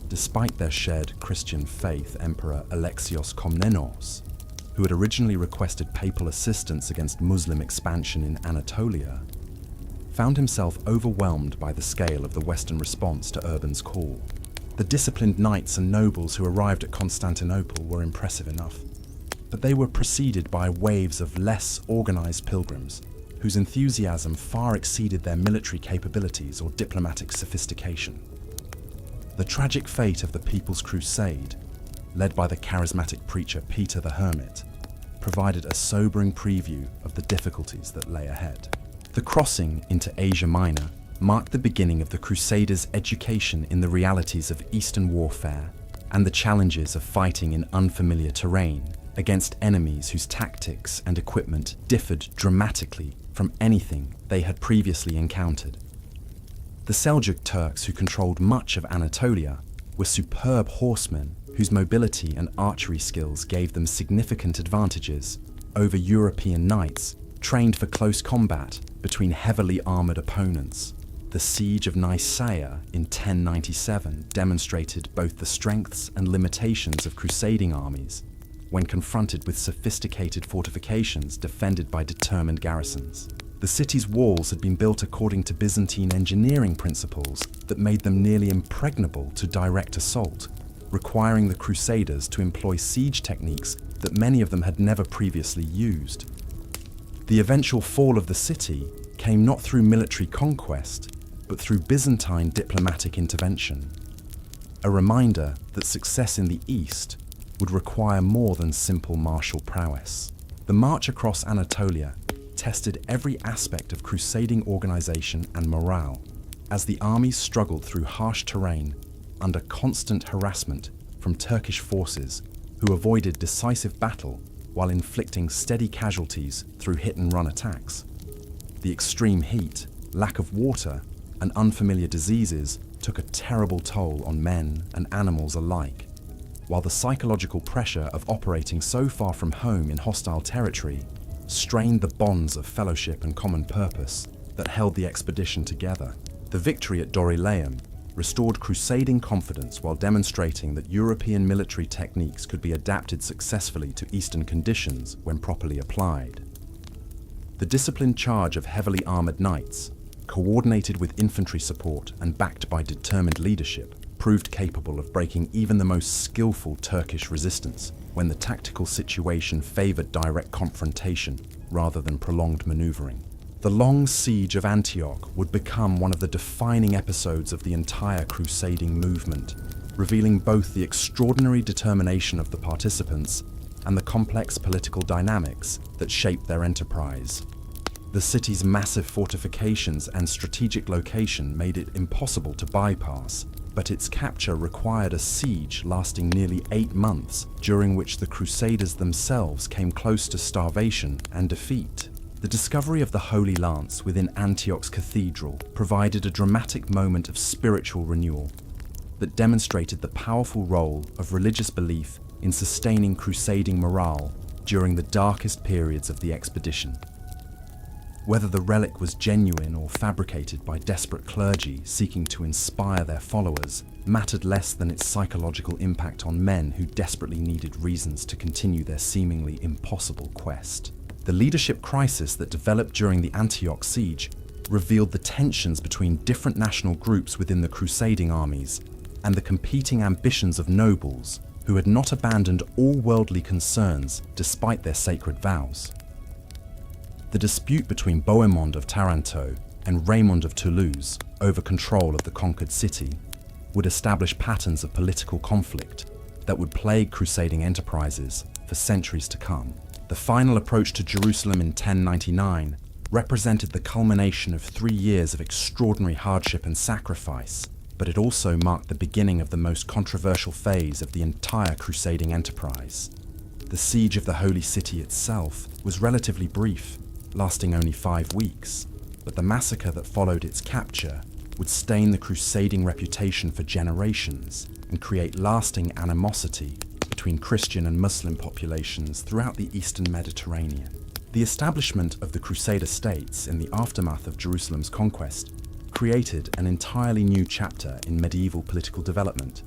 Despite their shared Christian faith, Emperor Alexios Komnenos, who had originally requested papal assistance against Muslim expansion in Anatolia, found himself overwhelmed by the scale of the Western response to Urban's call. The disciplined knights and nobles who arrived at Constantinople were impressive enough, but they were preceded by waves of less organized pilgrims whose enthusiasm far exceeded their military capabilities or diplomatic sophistication. The tragic fate of the People's Crusade, led by the charismatic preacher Peter the Hermit, provided a sobering preview of the difficulties that lay ahead. The crossing into Asia Minor marked the beginning of the Crusaders' education in the realities of Eastern warfare and the challenges of fighting in unfamiliar terrain against enemies whose tactics and equipment differed dramatically from anything they had previously encountered. The Seljuk Turks, who controlled much of Anatolia, were superb horsemen whose mobility and archery skills gave them significant advantages over European knights trained for close combat between heavily armoured opponents. the siege of Nicaea in 1097 demonstrated both the strengths and limitations of crusading armies when confronted with sophisticated fortifications defended by determined garrisons. The city's walls had been built according to Byzantine engineering principles that made them nearly impregnable to direct assault, requiring the Crusaders to employ siege techniques that many of them had never previously used. The eventual fall of the city came not through military conquest, but through Byzantine diplomatic intervention. A reminder that success in the East would require more than simple martial prowess. The march across Anatolia tested every aspect of crusading organization and morale, as the armies struggled through harsh terrain under constant harassment from Turkish forces who avoided decisive battle while inflicting steady casualties through hit-and-run attacks. The extreme heat, lack of water, and unfamiliar diseases took a terrible toll on men and animals alike, while the psychological pressure of operating so far from home in hostile territory strained the bonds of fellowship and common purpose that held the expedition together. The victory at Dorylaeum restored crusading confidence while demonstrating that European military techniques could be adapted successfully to Eastern conditions when properly applied. The disciplined charge of heavily armored knights, coordinated with infantry support and backed by determined leadership, proved capable of breaking even the most skillful Turkish resistance when the tactical situation favored direct confrontation rather than prolonged maneuvering. The long siege of Antioch would become one of the defining episodes of the entire crusading movement, revealing both the extraordinary determination of the participants and the complex political dynamics that shaped their enterprise. The city's massive fortifications and strategic location made it impossible to bypass, but its capture required a siege lasting nearly 8 months, during which the Crusaders themselves came close to starvation and defeat. The discovery of the Holy Lance within Antioch's cathedral provided a dramatic moment of spiritual renewal that demonstrated the powerful role of religious belief in sustaining crusading morale during the darkest periods of the expedition. Whether the relic was genuine or fabricated by desperate clergy seeking to inspire their followers mattered less than its psychological impact on men who desperately needed reasons to continue their seemingly impossible quest. The leadership crisis that developed during the Antioch siege revealed the tensions between different national groups within the crusading armies and the competing ambitions of nobles who had not abandoned all worldly concerns despite their sacred vows. The dispute between Bohemond of Taranto and Raymond of Toulouse over control of the conquered city would establish patterns of political conflict that would plague crusading enterprises for centuries to come. The final approach to Jerusalem in 1099 represented the culmination of 3 years of extraordinary hardship and sacrifice, but it also marked the beginning of the most controversial phase of the entire crusading enterprise. The siege of the Holy City itself was relatively brief, lasting only 5 weeks, but the massacre that followed its capture would stain the crusading reputation for generations and create lasting animosity between Christian and Muslim populations throughout the Eastern Mediterranean. The establishment of the Crusader states in the aftermath of Jerusalem's conquest created an entirely new chapter in medieval political development,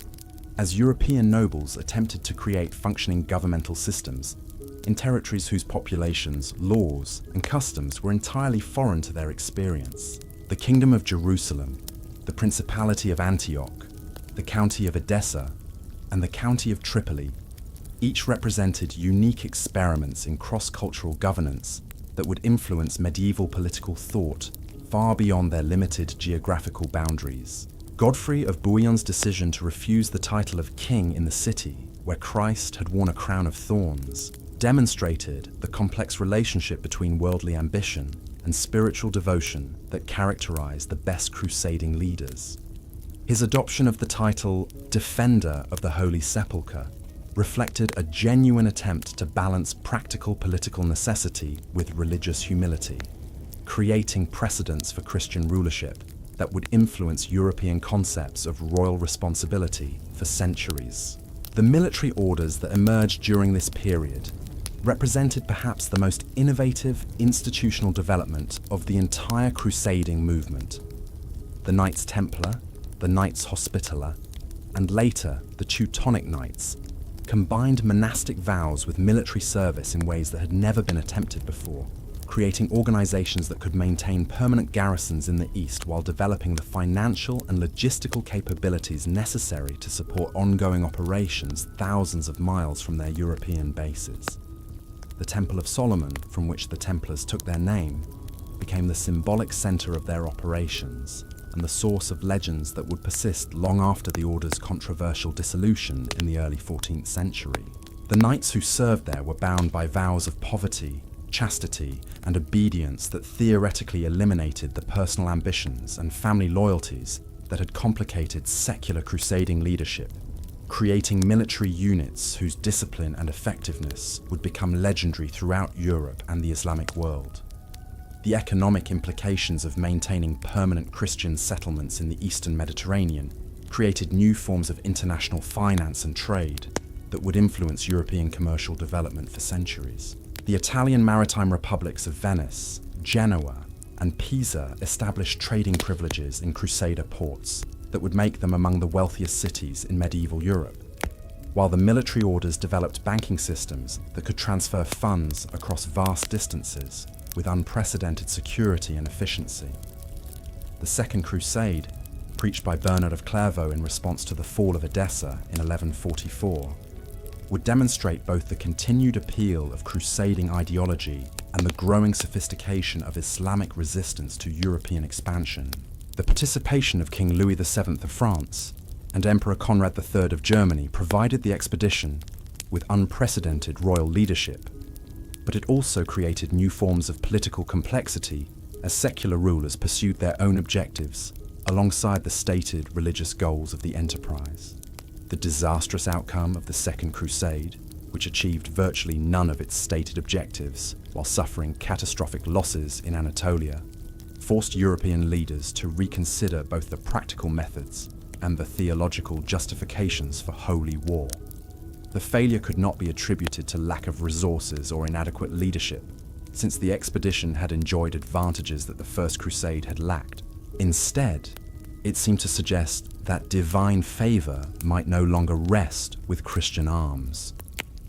as European nobles attempted to create functioning governmental systems in territories whose populations, laws, and customs were entirely foreign to their experience. The Kingdom of Jerusalem, the Principality of Antioch, the County of Edessa, and the County of Tripoli each represented unique experiments in cross-cultural governance that would influence medieval political thought far beyond their limited geographical boundaries. Godfrey of Bouillon's decision to refuse the title of king in the city, where Christ had worn a crown of thorns, demonstrated the complex relationship between worldly ambition and spiritual devotion that characterized the best crusading leaders. His adoption of the title Defender of the Holy Sepulchre reflected a genuine attempt to balance practical political necessity with religious humility, creating precedents for Christian rulership that would influence European concepts of royal responsibility for centuries. The military orders that emerged during this period represented perhaps the most innovative institutional development of the entire crusading movement. the Knights Templar, the Knights Hospitaller, and later the Teutonic Knights, combined monastic vows with military service in ways that had never been attempted before, creating organizations that could maintain permanent garrisons in the East while developing the financial and logistical capabilities necessary to support ongoing operations thousands of miles from their European bases. The Temple of Solomon, from which the Templars took their name, became the symbolic center of their operations and the source of legends that would persist long after the order's controversial dissolution in the early 14th century. The knights who served there were bound by vows of poverty, chastity, and obedience that theoretically eliminated the personal ambitions and family loyalties that had complicated secular crusading leadership, creating military units whose discipline and effectiveness would become legendary throughout Europe and the Islamic world. The economic implications of maintaining permanent Christian settlements in the Eastern Mediterranean created new forms of international finance and trade that would influence European commercial development for centuries. The Italian maritime republics of Venice, Genoa, and Pisa established trading privileges in Crusader ports that would make them among the wealthiest cities in medieval Europe, while the military orders developed banking systems that could transfer funds across vast distances with unprecedented security and efficiency. The Second Crusade, preached by Bernard of Clairvaux in response to the fall of Edessa in 1144, would demonstrate both the continued appeal of crusading ideology and the growing sophistication of Islamic resistance to European expansion. The participation of King Louis VII of France and Emperor Conrad III of Germany provided the expedition with unprecedented royal leadership, but it also created new forms of political complexity as secular rulers pursued their own objectives alongside the stated religious goals of the enterprise. The disastrous outcome of the Second Crusade, which achieved virtually none of its stated objectives while suffering catastrophic losses in Anatolia, forced European leaders to reconsider both the practical methods and the theological justifications for holy war. The failure could not be attributed to lack of resources or inadequate leadership, since the expedition had enjoyed advantages that the First Crusade had lacked. Instead, it seemed to suggest that divine favor might no longer rest with Christian arms,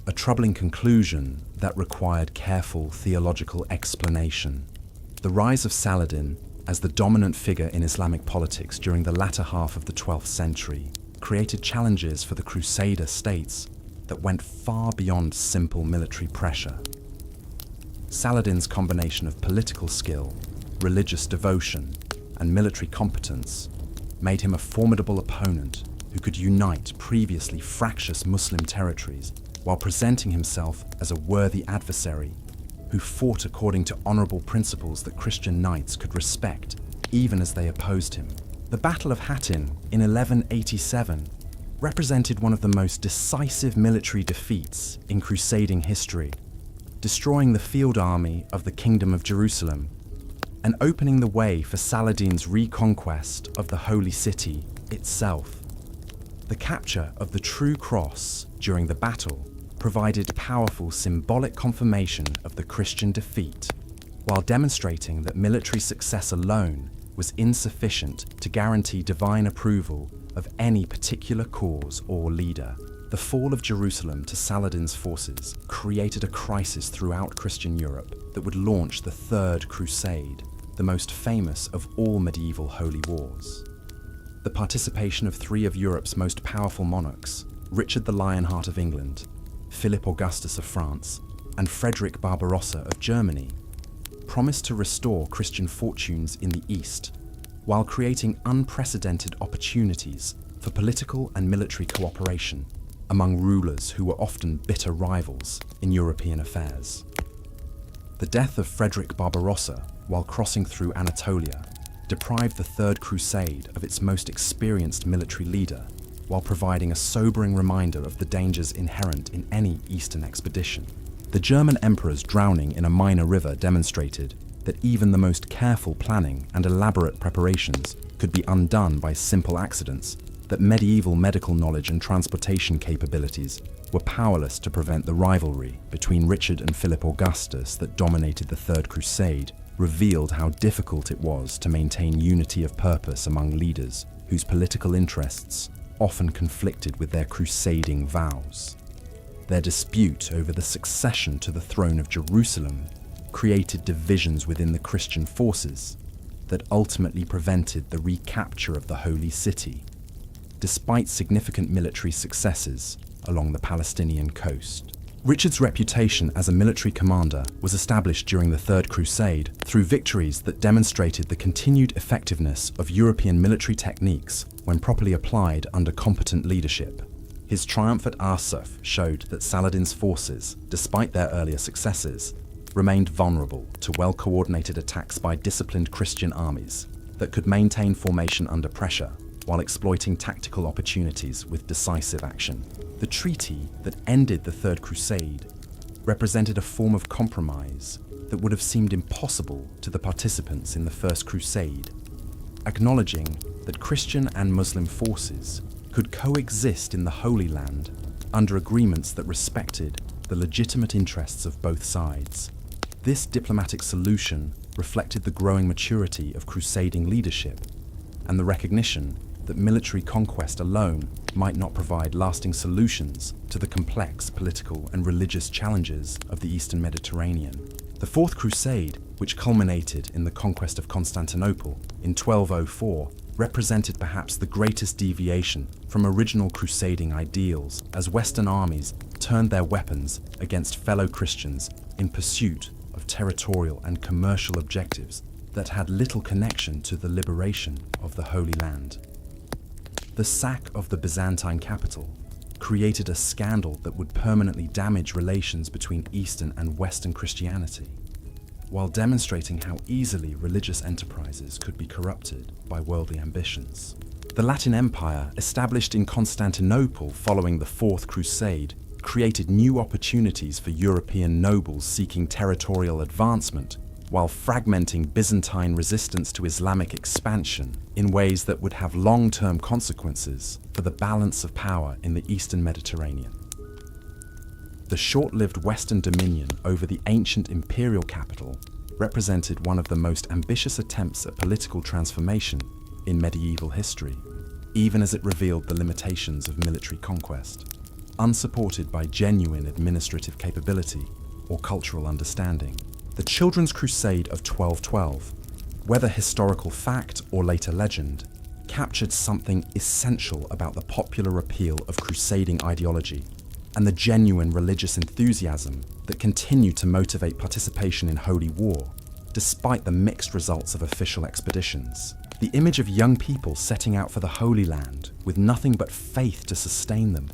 a troubling conclusion that required careful theological explanation. The rise of Saladin as the dominant figure in Islamic politics during the latter half of the 12th century created challenges for the Crusader states that went far beyond simple military pressure. Saladin's combination of political skill, religious devotion, and military competence made him a formidable opponent who could unite previously fractious Muslim territories while presenting himself as a worthy adversary who fought according to honorable principles that Christian knights could respect even as they opposed him. The Battle of Hattin in 1187 represented one of the most decisive military defeats in crusading history, destroying the field army of the Kingdom of Jerusalem and opening the way for Saladin's reconquest of the Holy City itself. The capture of the True Cross during the battle provided powerful symbolic confirmation of the Christian defeat, while demonstrating that military success alone was insufficient to guarantee divine approval of any particular cause or leader. The fall of Jerusalem to Saladin's forces created a crisis throughout Christian Europe that would launch the Third Crusade, the most famous of all medieval holy wars. The participation of three of Europe's most powerful monarchs, Richard the Lionheart of England, Philip Augustus of France, and Frederick Barbarossa of Germany, promised to restore Christian fortunes in the East, while creating unprecedented opportunities for political and military cooperation among rulers who were often bitter rivals in European affairs. The death of Frederick Barbarossa while crossing through Anatolia deprived the Third Crusade of its most experienced military leader, while providing a sobering reminder of the dangers inherent in any Eastern expedition. The German emperor's drowning in a minor river demonstrated that even the most careful planning and elaborate preparations could be undone by simple accidents, that medieval medical knowledge and transportation capabilities were powerless to prevent the rivalry between Richard and Philip Augustus that dominated the Third Crusade revealed how difficult it was to maintain unity of purpose among leaders whose political interests often conflicted with their crusading vows. Their dispute over the succession to the throne of Jerusalem created divisions within the Christian forces that ultimately prevented the recapture of the Holy City, despite significant military successes along the Palestinian coast. Richard's reputation as a military commander was established during the Third Crusade through victories that demonstrated the continued effectiveness of European military techniques when properly applied under competent leadership. His triumph at Arsuf showed that Saladin's forces, despite their earlier successes, remained vulnerable to well-coordinated attacks by disciplined Christian armies that could maintain formation under pressure while exploiting tactical opportunities with decisive action. The treaty that ended the Third Crusade represented a form of compromise that would have seemed impossible to the participants in the First Crusade, acknowledging that Christian and Muslim forces could coexist in the Holy Land under agreements that respected the legitimate interests of both sides. This diplomatic solution reflected the growing maturity of crusading leadership and the recognition that military conquest alone might not provide lasting solutions to the complex political and religious challenges of the Eastern Mediterranean. The Fourth Crusade, which culminated in the conquest of Constantinople in 1204, represented perhaps the greatest deviation from original crusading ideals as Western armies turned their weapons against fellow Christians in pursuit of territorial and commercial objectives that had little connection to the liberation of the Holy Land. The sack of the Byzantine capital created a scandal that would permanently damage relations between Eastern and Western Christianity, while demonstrating how easily religious enterprises could be corrupted by worldly ambitions. The Latin Empire, established in Constantinople following the Fourth Crusade, created new opportunities for European nobles seeking territorial advancement, while fragmenting Byzantine resistance to Islamic expansion in ways that would have long-term consequences for the balance of power in the Eastern Mediterranean. The short-lived Western dominion over the ancient imperial capital represented one of the most ambitious attempts at political transformation in medieval history, even as it revealed the limitations of military conquest, unsupported by genuine administrative capability or cultural understanding. The Children's Crusade of 1212, whether historical fact or later legend, captured something essential about the popular appeal of crusading ideology and the genuine religious enthusiasm that continued to motivate participation in holy war, despite the mixed results of official expeditions. The image of young people setting out for the Holy Land with nothing but faith to sustain them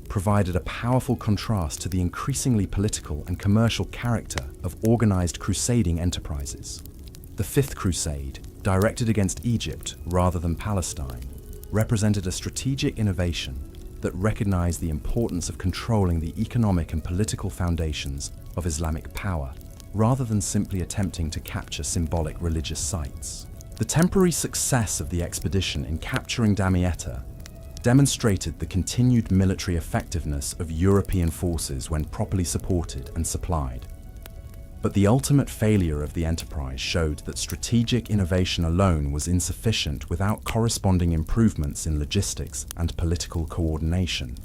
provided a powerful contrast to the increasingly political and commercial character of organized crusading enterprises. The Fifth Crusade, directed against Egypt rather than Palestine, represented a strategic innovation that recognized the importance of controlling the economic and political foundations of Islamic power, rather than simply attempting to capture symbolic religious sites. The temporary success of the expedition in capturing Damietta demonstrated the continued military effectiveness of European forces when properly supported and supplied. But the ultimate failure of the enterprise showed that strategic innovation alone was insufficient without corresponding improvements in logistics and political coordination.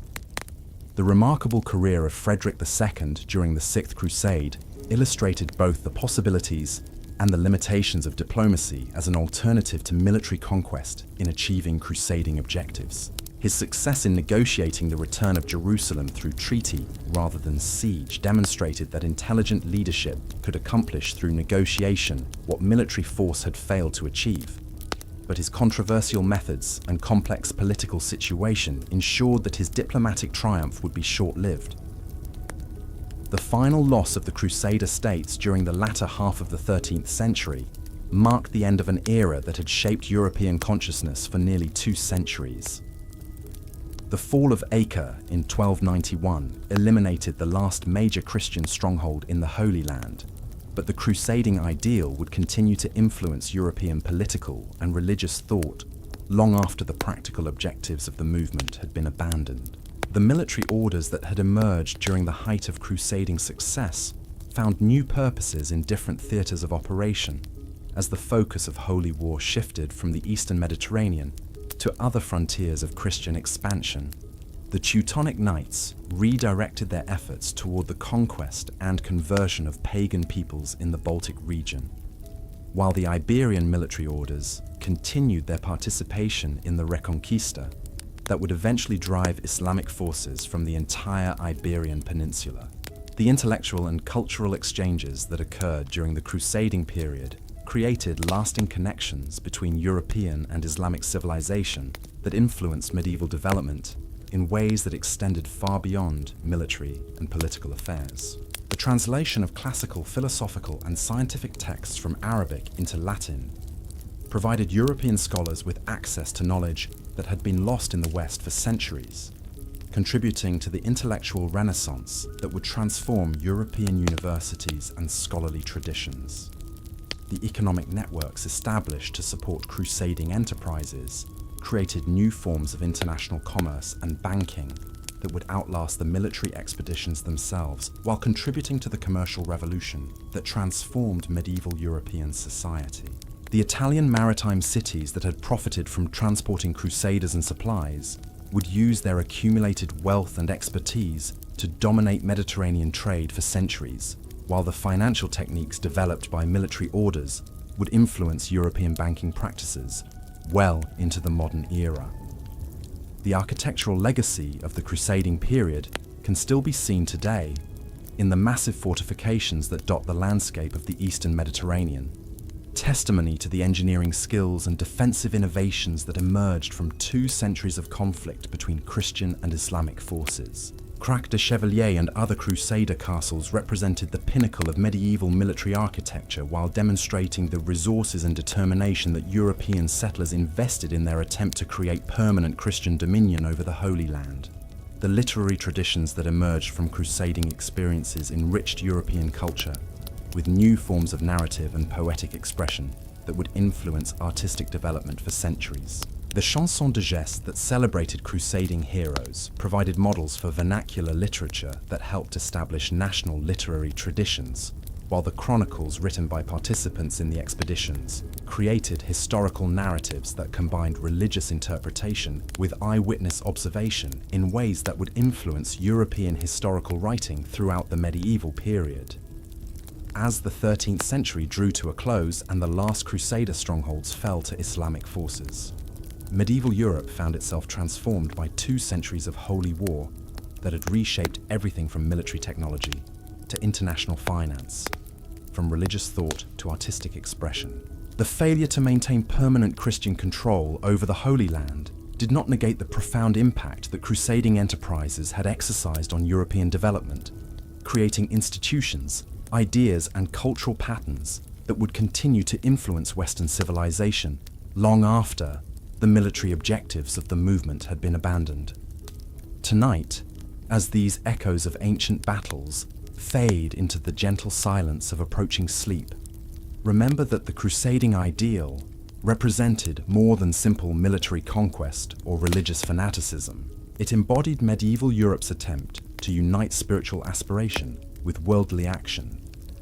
The remarkable career of Frederick II during the Sixth Crusade illustrated both the possibilities and the limitations of diplomacy as an alternative to military conquest in achieving crusading objectives. His success in negotiating the return of Jerusalem through treaty rather than siege demonstrated that intelligent leadership could accomplish through negotiation what military force had failed to achieve. But his controversial methods and complex political situation ensured that his diplomatic triumph would be short-lived. The final loss of the Crusader states during the latter half of the 13th century marked the end of an era that had shaped European consciousness for nearly 2 centuries. The fall of Acre in 1291 eliminated the last major Christian stronghold in the Holy Land, but the crusading ideal would continue to influence European political and religious thought long after the practical objectives of the movement had been abandoned. The military orders that had emerged during the height of crusading success found new purposes in different theatres of operation as the focus of holy war shifted from the Eastern Mediterranean to other frontiers of Christian expansion. The Teutonic Knights redirected their efforts toward the conquest and conversion of pagan peoples in the Baltic region, while the Iberian military orders continued their participation in the Reconquista that would eventually drive Islamic forces from the entire Iberian Peninsula. The intellectual and cultural exchanges that occurred during the Crusading period created lasting connections between European and Islamic civilization that influenced medieval development in ways that extended far beyond military and political affairs. The translation of classical, philosophical, and scientific texts from Arabic into Latin provided European scholars with access to knowledge that had been lost in the West for centuries, contributing to the intellectual renaissance that would transform European universities and scholarly traditions. The economic networks established to support crusading enterprises created new forms of international commerce and banking that would outlast the military expeditions themselves, while contributing to the commercial revolution that transformed medieval European society. The Italian maritime cities that had profited from transporting crusaders and supplies would use their accumulated wealth and expertise to dominate Mediterranean trade for centuries, while the financial techniques developed by military orders would influence European banking practices well into the modern era. The architectural legacy of the crusading period can still be seen today in the massive fortifications that dot the landscape of the Eastern Mediterranean, testimony to the engineering skills and defensive innovations that emerged from 2 centuries of conflict between Christian and Islamic forces. Crac de Chevalier and other crusader castles represented the pinnacle of medieval military architecture, while demonstrating the resources and determination that European settlers invested in their attempt to create permanent Christian dominion over the Holy Land. The literary traditions that emerged from crusading experiences enriched European culture with new forms of narrative and poetic expression that would influence artistic development for centuries. The chansons de geste that celebrated crusading heroes provided models for vernacular literature that helped establish national literary traditions, while the chronicles written by participants in the expeditions created historical narratives that combined religious interpretation with eyewitness observation in ways that would influence European historical writing throughout the medieval period. As the 13th century drew to a close and the last crusader strongholds fell to Islamic forces, medieval Europe found itself transformed by 2 centuries of holy war that had reshaped everything from military technology to international finance, from religious thought to artistic expression. The failure to maintain permanent Christian control over the Holy Land did not negate the profound impact that crusading enterprises had exercised on European development, creating institutions, ideas, and cultural patterns that would continue to influence Western civilization long after the military objectives of the movement had been abandoned. Tonight, as these echoes of ancient battles fade into the gentle silence of approaching sleep, remember that the crusading ideal represented more than simple military conquest or religious fanaticism. It embodied medieval Europe's attempt to unite spiritual aspiration with worldly action,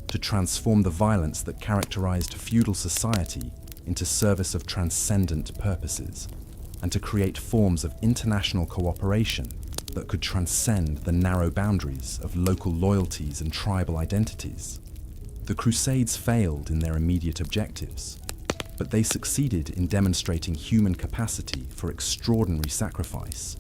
to transform the violence that characterized feudal society into service of transcendent purposes, and to create forms of international cooperation that could transcend the narrow boundaries of local loyalties and tribal identities. The Crusades failed in their immediate objectives, but they succeeded in demonstrating human capacity for extraordinary sacrifice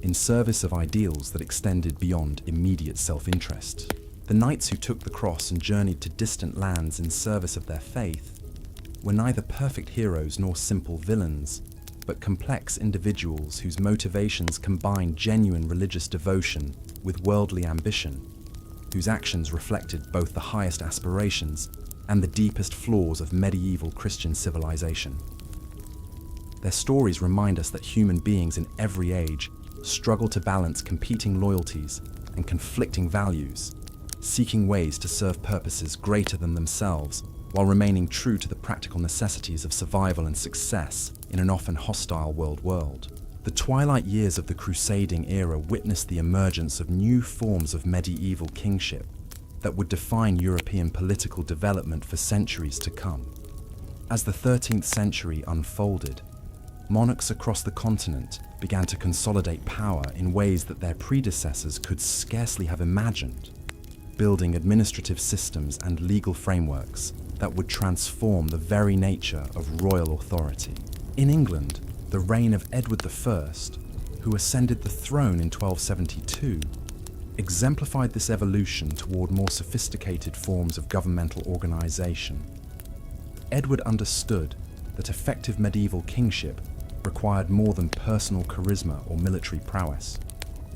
in service of ideals that extended beyond immediate self-interest. The knights who took the cross and journeyed to distant lands in service of their faith were neither perfect heroes nor simple villains, but complex individuals whose motivations combined genuine religious devotion with worldly ambition, whose actions reflected both the highest aspirations and the deepest flaws of medieval Christian civilization. Their stories remind us that human beings in every age struggle to balance competing loyalties and conflicting values, seeking ways to serve purposes greater than themselves while remaining true to the practical necessities of survival and success in an often hostile world. The twilight years of the crusading era witnessed the emergence of new forms of medieval kingship, that would define European political development for centuries to come. As the 13th century unfolded, monarchs across the continent began to consolidate power in ways that their predecessors could scarcely have imagined, building administrative systems and legal frameworks that would transform the very nature of royal authority. In England, the reign of Edward I, who ascended the throne in 1272, exemplified this evolution toward more sophisticated forms of governmental organization. Edward understood that effective medieval kingship required more than personal charisma or military prowess.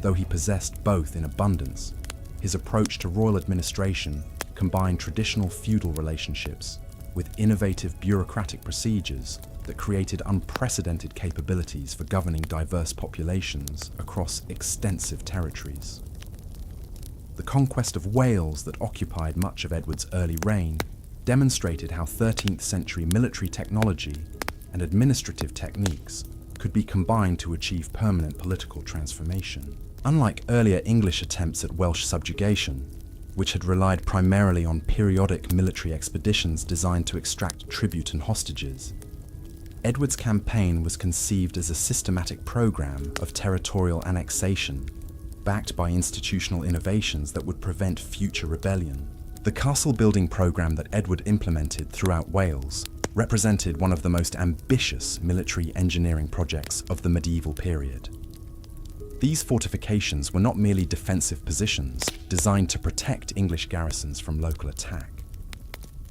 Though he possessed both in abundance, his approach to royal administration combined traditional feudal relationships with innovative bureaucratic procedures that created unprecedented capabilities for governing diverse populations across extensive territories. The conquest of Wales that occupied much of Edward's early reign demonstrated how 13th century military technology and administrative techniques could be combined to achieve permanent political transformation. Unlike earlier English attempts at Welsh subjugation, which had relied primarily on periodic military expeditions designed to extract tribute and hostages, Edward's campaign was conceived as a systematic program of territorial annexation, backed by institutional innovations that would prevent future rebellion. The castle-building program that Edward implemented throughout Wales represented one of the most ambitious military engineering projects of the medieval period. These fortifications were not merely defensive positions designed to protect English garrisons from local attack,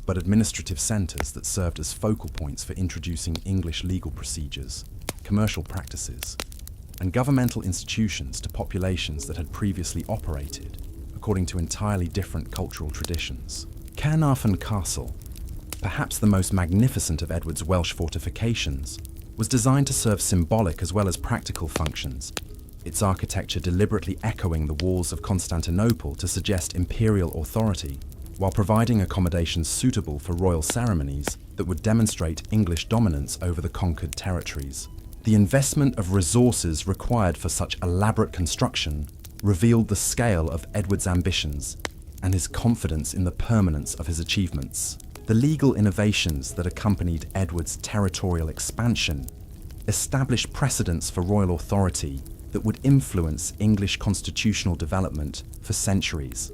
but administrative centres that served as focal points for introducing English legal procedures, commercial practices, and governmental institutions to populations that had previously operated according to entirely different cultural traditions. Caernarfon Castle, perhaps the most magnificent of Edward's Welsh fortifications, was designed to serve symbolic as well as practical functions, its architecture deliberately echoing the walls of Constantinople to suggest imperial authority, while providing accommodations suitable for royal ceremonies that would demonstrate English dominance over the conquered territories. The investment of resources required for such elaborate construction revealed the scale of Edward's ambitions and his confidence in the permanence of his achievements. The legal innovations that accompanied Edward's territorial expansion established precedents for royal authority that would influence English constitutional development for centuries.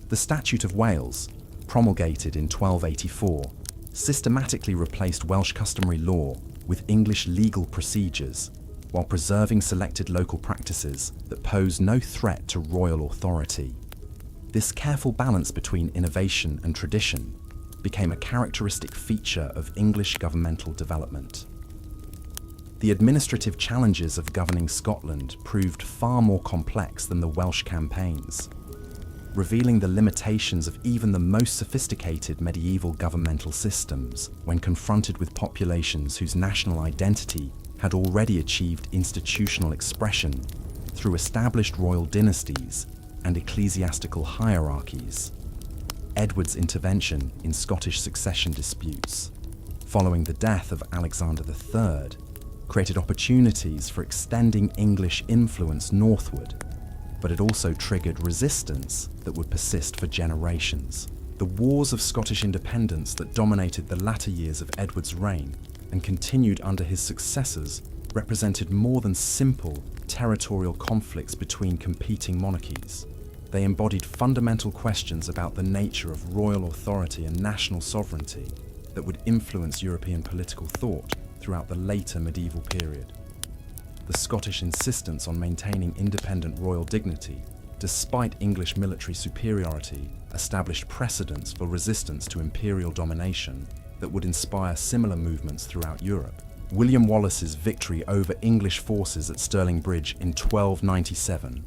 The Statute of Wales, promulgated in 1284, systematically replaced Welsh customary law with English legal procedures, while preserving selected local practices that pose no threat to royal authority. This careful balance between innovation and tradition became a characteristic feature of English governmental development. The administrative challenges of governing Scotland proved far more complex than the Welsh campaigns, revealing the limitations of even the most sophisticated medieval governmental systems when confronted with populations whose national identity had already achieved institutional expression through established royal dynasties and ecclesiastical hierarchies. Edward's intervention in Scottish succession disputes, following the death of Alexander III, created opportunities for extending English influence northward, but it also triggered resistance that would persist for generations. The wars of Scottish independence that dominated the latter years of Edward's reign and continued under his successors represented more than simple territorial conflicts between competing monarchies. They embodied fundamental questions about the nature of royal authority and national sovereignty that would influence European political thought throughout the later medieval period. The Scottish insistence on maintaining independent royal dignity, despite English military superiority, established precedents for resistance to imperial domination that would inspire similar movements throughout Europe. William Wallace's victory over English forces at Stirling Bridge in 1297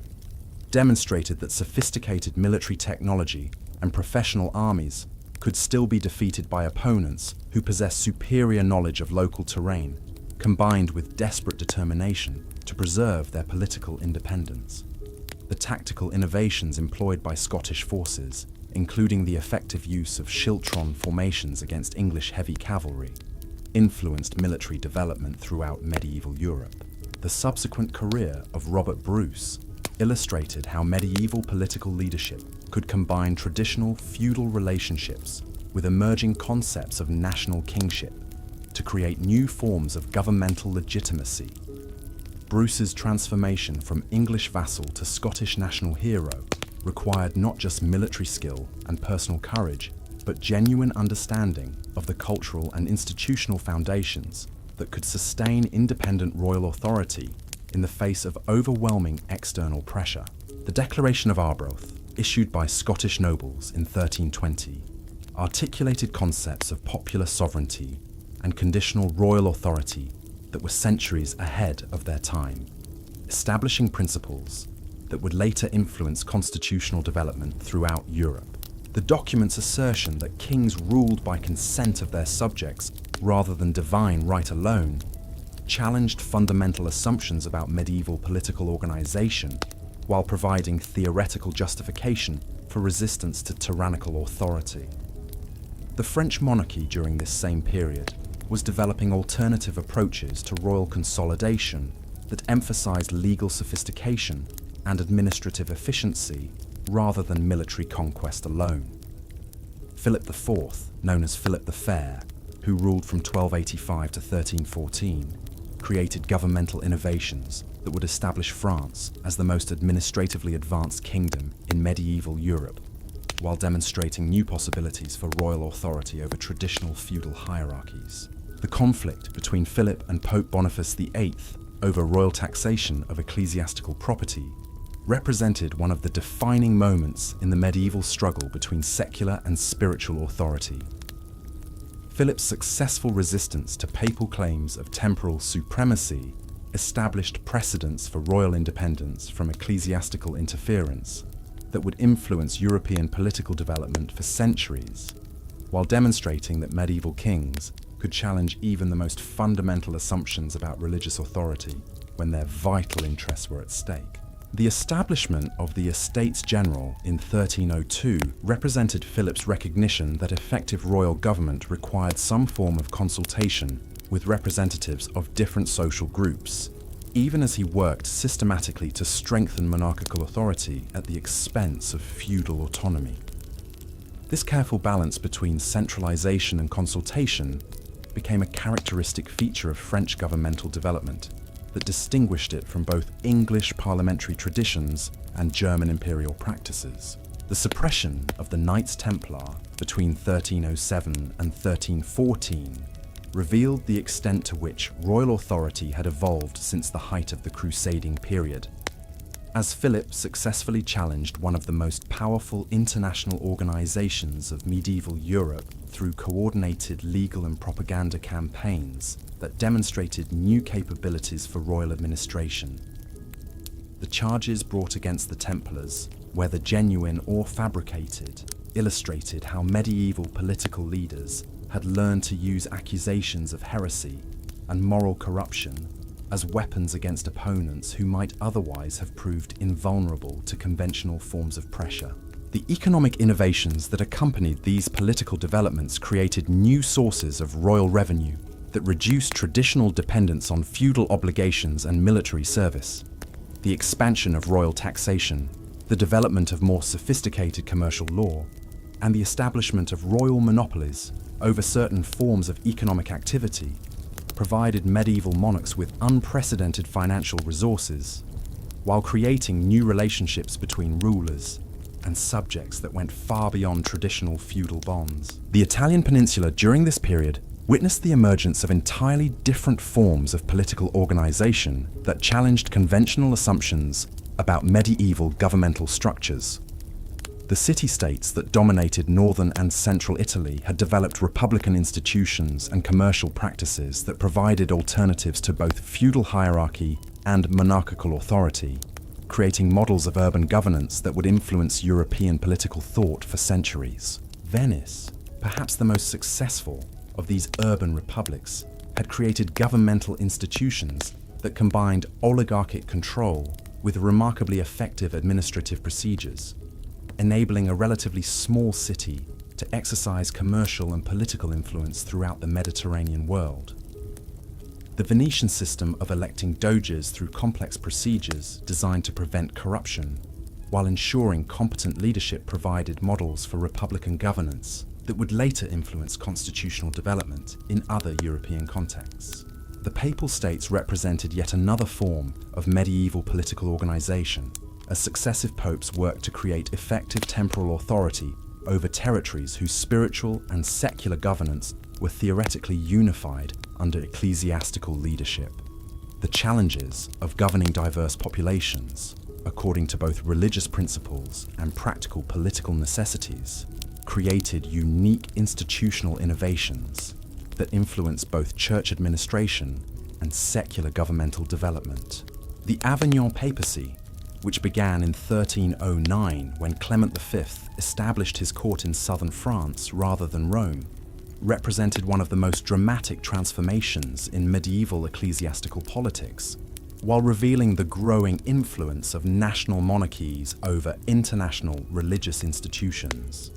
demonstrated that sophisticated military technology and professional armies could still be defeated by opponents who possessed superior knowledge of local terrain, combined with desperate determination to preserve their political independence. The tactical innovations employed by Scottish forces, including the effective use of schiltron formations against English heavy cavalry, influenced military development throughout medieval Europe. The subsequent career of Robert Bruce illustrated how medieval political leadership could combine traditional feudal relationships with emerging concepts of national kingship to create new forms of governmental legitimacy. Bruce's transformation from English vassal to Scottish national hero required not just military skill and personal courage, but genuine understanding of the cultural and institutional foundations that could sustain independent royal authority in the face of overwhelming external pressure. The Declaration of Arbroath, issued by Scottish nobles in 1320, articulated concepts of popular sovereignty and conditional royal authority that were centuries ahead of their time, establishing principles that would later influence constitutional development throughout Europe. The document's assertion that kings ruled by consent of their subjects rather than divine right alone challenged fundamental assumptions about medieval political organization while providing theoretical justification for resistance to tyrannical authority. The French monarchy during this same period was developing alternative approaches to royal consolidation that emphasized legal sophistication and administrative efficiency rather than military conquest alone. Philip IV, known as Philip the Fair, who ruled from 1285 to 1314, created governmental innovations that would establish France as the most administratively advanced kingdom in medieval Europe, while demonstrating new possibilities for royal authority over traditional feudal hierarchies. The conflict between Philip and Pope Boniface VIII over royal taxation of ecclesiastical property represented one of the defining moments in the medieval struggle between secular and spiritual authority. Philip's successful resistance to papal claims of temporal supremacy established precedents for royal independence from ecclesiastical interference that would influence European political development for centuries, while demonstrating that medieval kings could challenge even the most fundamental assumptions about religious authority when their vital interests were at stake. The establishment of the Estates General in 1302 represented Philip's recognition that effective royal government required some form of consultation with representatives of different social groups, even as he worked systematically to strengthen monarchical authority at the expense of feudal autonomy. This careful balance between centralization and consultation became a characteristic feature of French governmental development that distinguished it from both English parliamentary traditions and German imperial practices. The suppression of the Knights Templar between 1307 and 1314 revealed the extent to which royal authority had evolved since the height of the crusading period. As Philip successfully challenged one of the most powerful international organizations of medieval Europe through coordinated legal and propaganda campaigns that demonstrated new capabilities for royal administration. The charges brought against the Templars, whether genuine or fabricated, illustrated how medieval political leaders had learned to use accusations of heresy and moral corruption as weapons against opponents who might otherwise have proved invulnerable to conventional forms of pressure. The economic innovations that accompanied these political developments created new sources of royal revenue that reduced traditional dependence on feudal obligations and military service. The expansion of royal taxation, the development of more sophisticated commercial law, and the establishment of royal monopolies over certain forms of economic activity provided medieval monarchs with unprecedented financial resources, while creating new relationships between rulers and subjects that went far beyond traditional feudal bonds. The Italian peninsula during this period witnessed the emergence of entirely different forms of political organization that challenged conventional assumptions about medieval governmental structures. The city-states that dominated northern and central Italy had developed republican institutions and commercial practices that provided alternatives to both feudal hierarchy and monarchical authority, creating models of urban governance that would influence European political thought for centuries. Venice, perhaps the most successful of these urban republics, had created governmental institutions that combined oligarchic control with remarkably effective administrative procedures, enabling a relatively small city to exercise commercial and political influence throughout the Mediterranean world. The Venetian system of electing doges through complex procedures designed to prevent corruption, while ensuring competent leadership provided models for republican governance that would later influence constitutional development in other European contexts. The Papal States represented yet another form of medieval political organization, as successive popes worked to create effective temporal authority over territories whose spiritual and secular governance were theoretically unified under ecclesiastical leadership. The challenges of governing diverse populations, according to both religious principles and practical political necessities, created unique institutional innovations that influenced both church administration and secular governmental development. The Avignon papacy, which began in 1309 when Clement V established his court in southern France rather than Rome, represented one of the most dramatic transformations in medieval ecclesiastical politics, while revealing the growing influence of national monarchies over international religious institutions.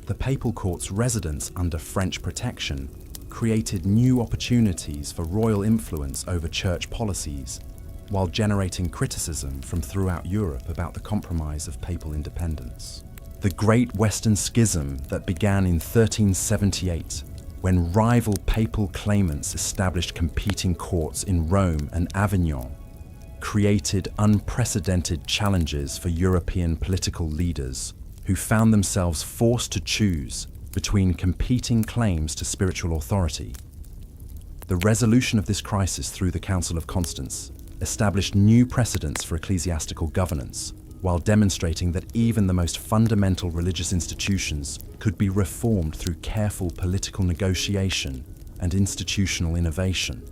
The papal court's residence under French protection created new opportunities for royal influence over church policies, while generating criticism from throughout Europe about the compromise of papal independence. The Great Western Schism that began in 1378, when rival papal claimants established competing courts in Rome and Avignon, created unprecedented challenges for European political leaders who found themselves forced to choose between competing claims to spiritual authority. The resolution of this crisis through the Council of Constance established new precedents for ecclesiastical governance, while demonstrating that even the most fundamental religious institutions could be reformed through careful political negotiation and institutional innovation.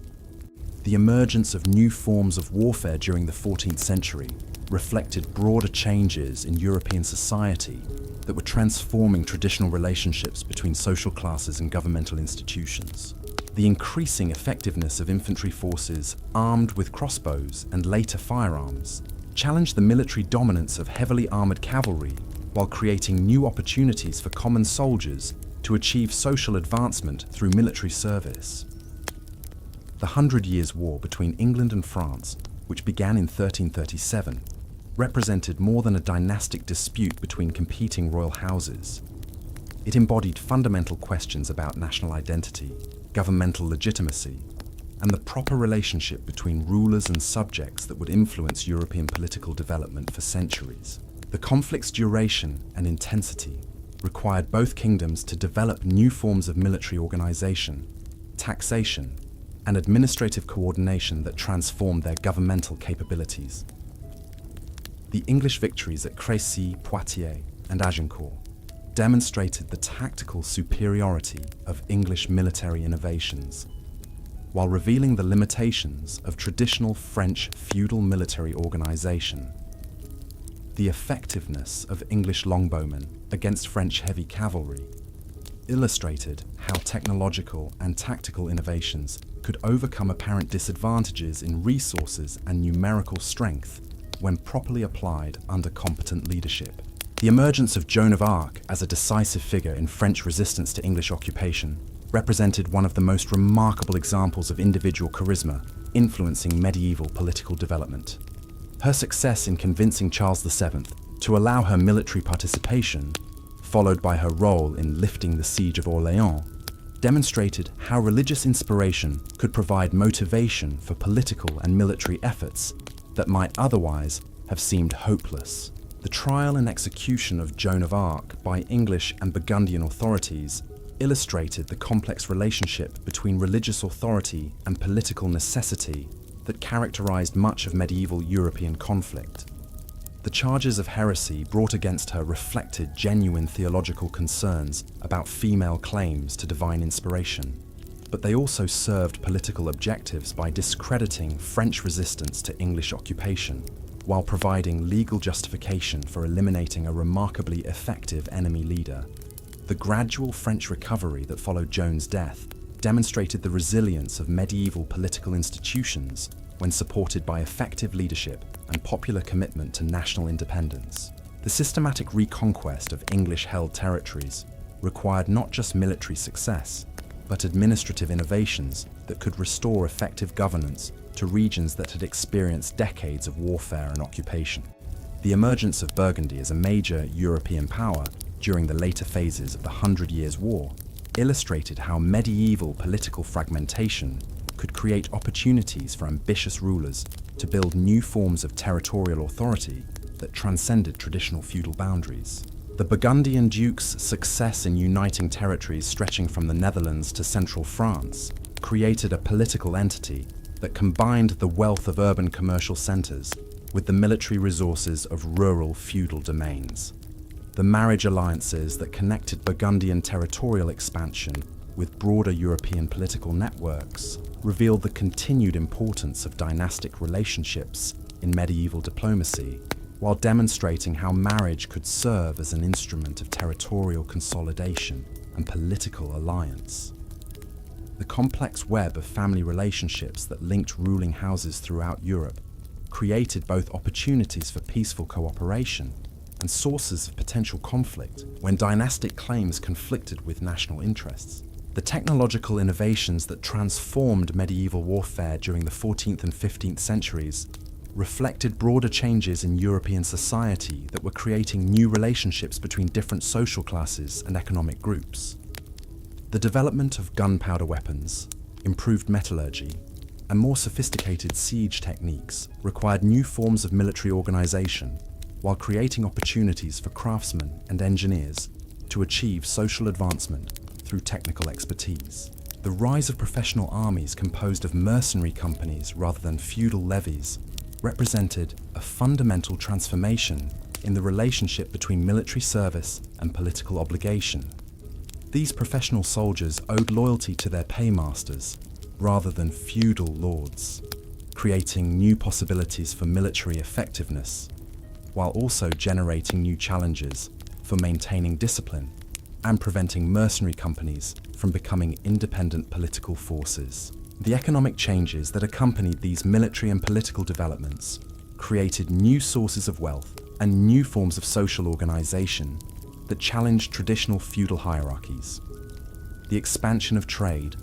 The emergence of new forms of warfare during the 14th century reflected broader changes in European society that were transforming traditional relationships between social classes and governmental institutions. The increasing effectiveness of infantry forces armed with crossbows and later firearms challenged the military dominance of heavily armored cavalry, while creating new opportunities for common soldiers to achieve social advancement through military service. The 100 Years' War between England and France, which began in 1337, represented more than a dynastic dispute between competing royal houses. It embodied fundamental questions about national identity, governmental legitimacy, and the proper relationship between rulers and subjects that would influence European political development for centuries. The conflict's duration and intensity required both kingdoms to develop new forms of military organization, taxation, and administrative coordination that transformed their governmental capabilities. The English victories at Crécy, Poitiers, and Agincourt demonstrated the tactical superiority of English military innovations, while revealing the limitations of traditional French feudal military organization. The effectiveness of English longbowmen against French heavy cavalry illustrated how technological and tactical innovations could overcome apparent disadvantages in resources and numerical strength when properly applied under competent leadership. The emergence of Joan of Arc as a decisive figure in French resistance to English occupation represented one of the most remarkable examples of individual charisma influencing medieval political development. Her success in convincing Charles VII to allow her military participation, followed by her role in lifting the siege of Orléans, demonstrated how religious inspiration could provide motivation for political and military efforts that might otherwise have seemed hopeless. The trial and execution of Joan of Arc by English and Burgundian authorities illustrated the complex relationship between religious authority and political necessity that characterized much of medieval European conflict. The charges of heresy brought against her reflected genuine theological concerns about female claims to divine inspiration, but they also served political objectives by discrediting French resistance to English occupation, while providing legal justification for eliminating a remarkably effective enemy leader. The gradual French recovery that followed Joan's death demonstrated the resilience of medieval political institutions when supported by effective leadership and popular commitment to national independence. The systematic reconquest of English-held territories required not just military success, but administrative innovations that could restore effective governance to regions that had experienced decades of warfare and occupation. The emergence of Burgundy as a major European power during the later phases of the 100 Years' War illustrated how medieval political fragmentation could create opportunities for ambitious rulers to build new forms of territorial authority that transcended traditional feudal boundaries. The Burgundian dukes' success in uniting territories stretching from the Netherlands to central France created a political entity that combined the wealth of urban commercial centres with the military resources of rural feudal domains. The marriage alliances that connected Burgundian territorial expansion with broader European political networks revealed the continued importance of dynastic relationships in medieval diplomacy, while demonstrating how marriage could serve as an instrument of territorial consolidation and political alliance. The complex web of family relationships that linked ruling houses throughout Europe created both opportunities for peaceful cooperation and sources of potential conflict when dynastic claims conflicted with national interests. The technological innovations that transformed medieval warfare during the 14th and 15th centuries reflected broader changes in European society that were creating new relationships between different social classes and economic groups. The development of gunpowder weapons, improved metallurgy, and more sophisticated siege techniques required new forms of military organization, while creating opportunities for craftsmen and engineers to achieve social advancement through technical expertise. The rise of professional armies composed of mercenary companies rather than feudal levies represented a fundamental transformation in the relationship between military service and political obligation. These professional soldiers owed loyalty to their paymasters rather than feudal lords, creating new possibilities for military effectiveness, while also generating new challenges for maintaining discipline and preventing mercenary companies from becoming independent political forces. The economic changes that accompanied these military and political developments created new sources of wealth and new forms of social organization that challenged traditional feudal hierarchies. The expansion of trade,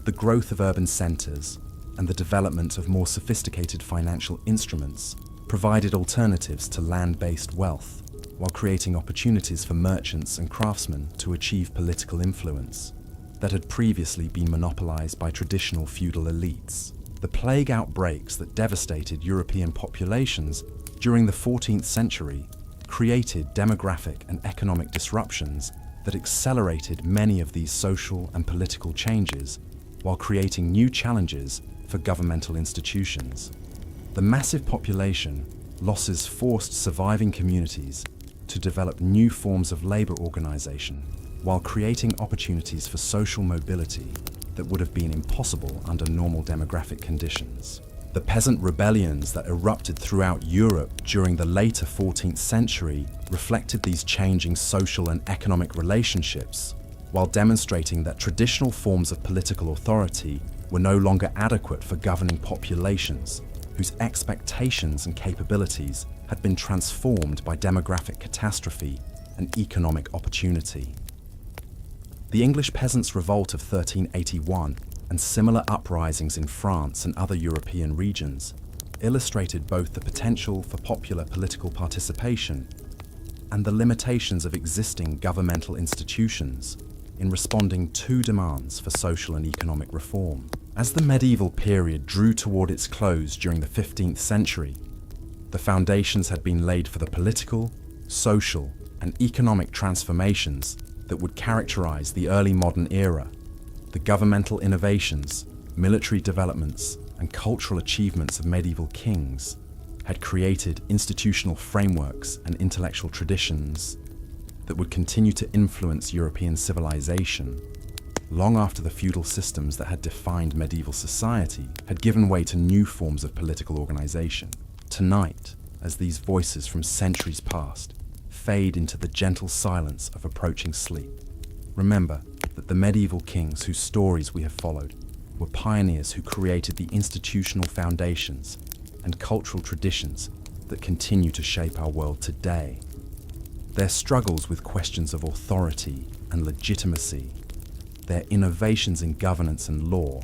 the growth of urban centers, and the development of more sophisticated financial instruments provided alternatives to land-based wealth, while creating opportunities for merchants and craftsmen to achieve political influence that had previously been monopolized by traditional feudal elites. The plague outbreaks that devastated European populations during the 14th century created demographic and economic disruptions that accelerated many of these social and political changes, while creating new challenges for governmental institutions. The massive population losses forced surviving communities to develop new forms of labor organization, while creating opportunities for social mobility that would have been impossible under normal demographic conditions. The peasant rebellions that erupted throughout Europe during the later 14th century reflected these changing social and economic relationships, while demonstrating that traditional forms of political authority were no longer adequate for governing populations whose expectations and capabilities had been transformed by demographic catastrophe and economic opportunity. The English Peasants' Revolt of 1381 and similar uprisings in France and other European regions illustrated both the potential for popular political participation and the limitations of existing governmental institutions in responding to demands for social and economic reform. As the medieval period drew toward its close during the 15th century, the foundations had been laid for the political, social, and economic transformations that would characterize the early modern era. The governmental innovations, military developments, and cultural achievements of medieval kings had created institutional frameworks and intellectual traditions that would continue to influence European civilization long after the feudal systems that had defined medieval society had given way to new forms of political organization. Tonight, as these voices from centuries past fade into the gentle silence of approaching sleep, remember that the medieval kings whose stories we have followed were pioneers who created the institutional foundations and cultural traditions that continue to shape our world today. Their struggles with questions of authority and legitimacy, their innovations in governance and law,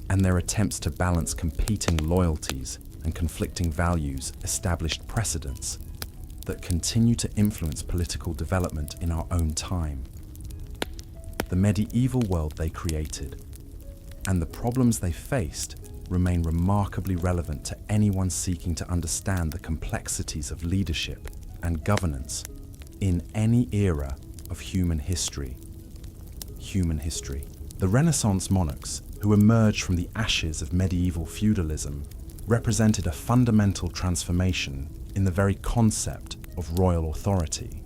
and their attempts to balance competing loyalties and conflicting values established precedents that continue to influence political development in our own time. The medieval world they created and the problems they faced remain remarkably relevant to anyone seeking to understand the complexities of leadership and governance in any era of human history. The Renaissance monarchs, who emerged from the ashes of medieval feudalism, represented a fundamental transformation in the very concept of royal authority,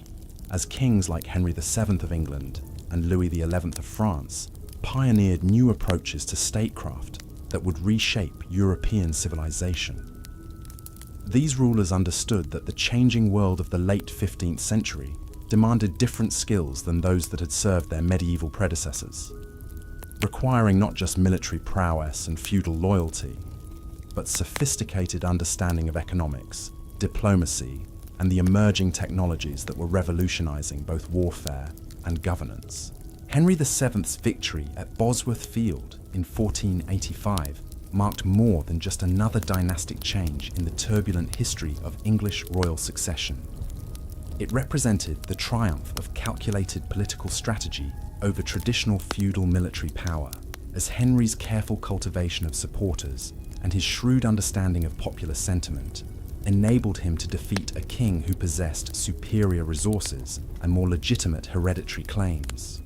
as kings like Henry VII of England and Louis XI of France pioneered new approaches to statecraft that would reshape European civilization. These rulers understood that the changing world of the late 15th century demanded different skills than those that had served their medieval predecessors, requiring not just military prowess and feudal loyalty, but sophisticated understanding of economics, diplomacy, and the emerging technologies that were revolutionizing both warfare and governance. Henry VII's victory at Bosworth Field in 1485 marked more than just another dynastic change in the turbulent history of English royal succession. It represented the triumph of calculated political strategy over traditional feudal military power, as Henry's careful cultivation of supporters and his shrewd understanding of popular sentiment enabled him to defeat a king who possessed superior resources and more legitimate hereditary claims.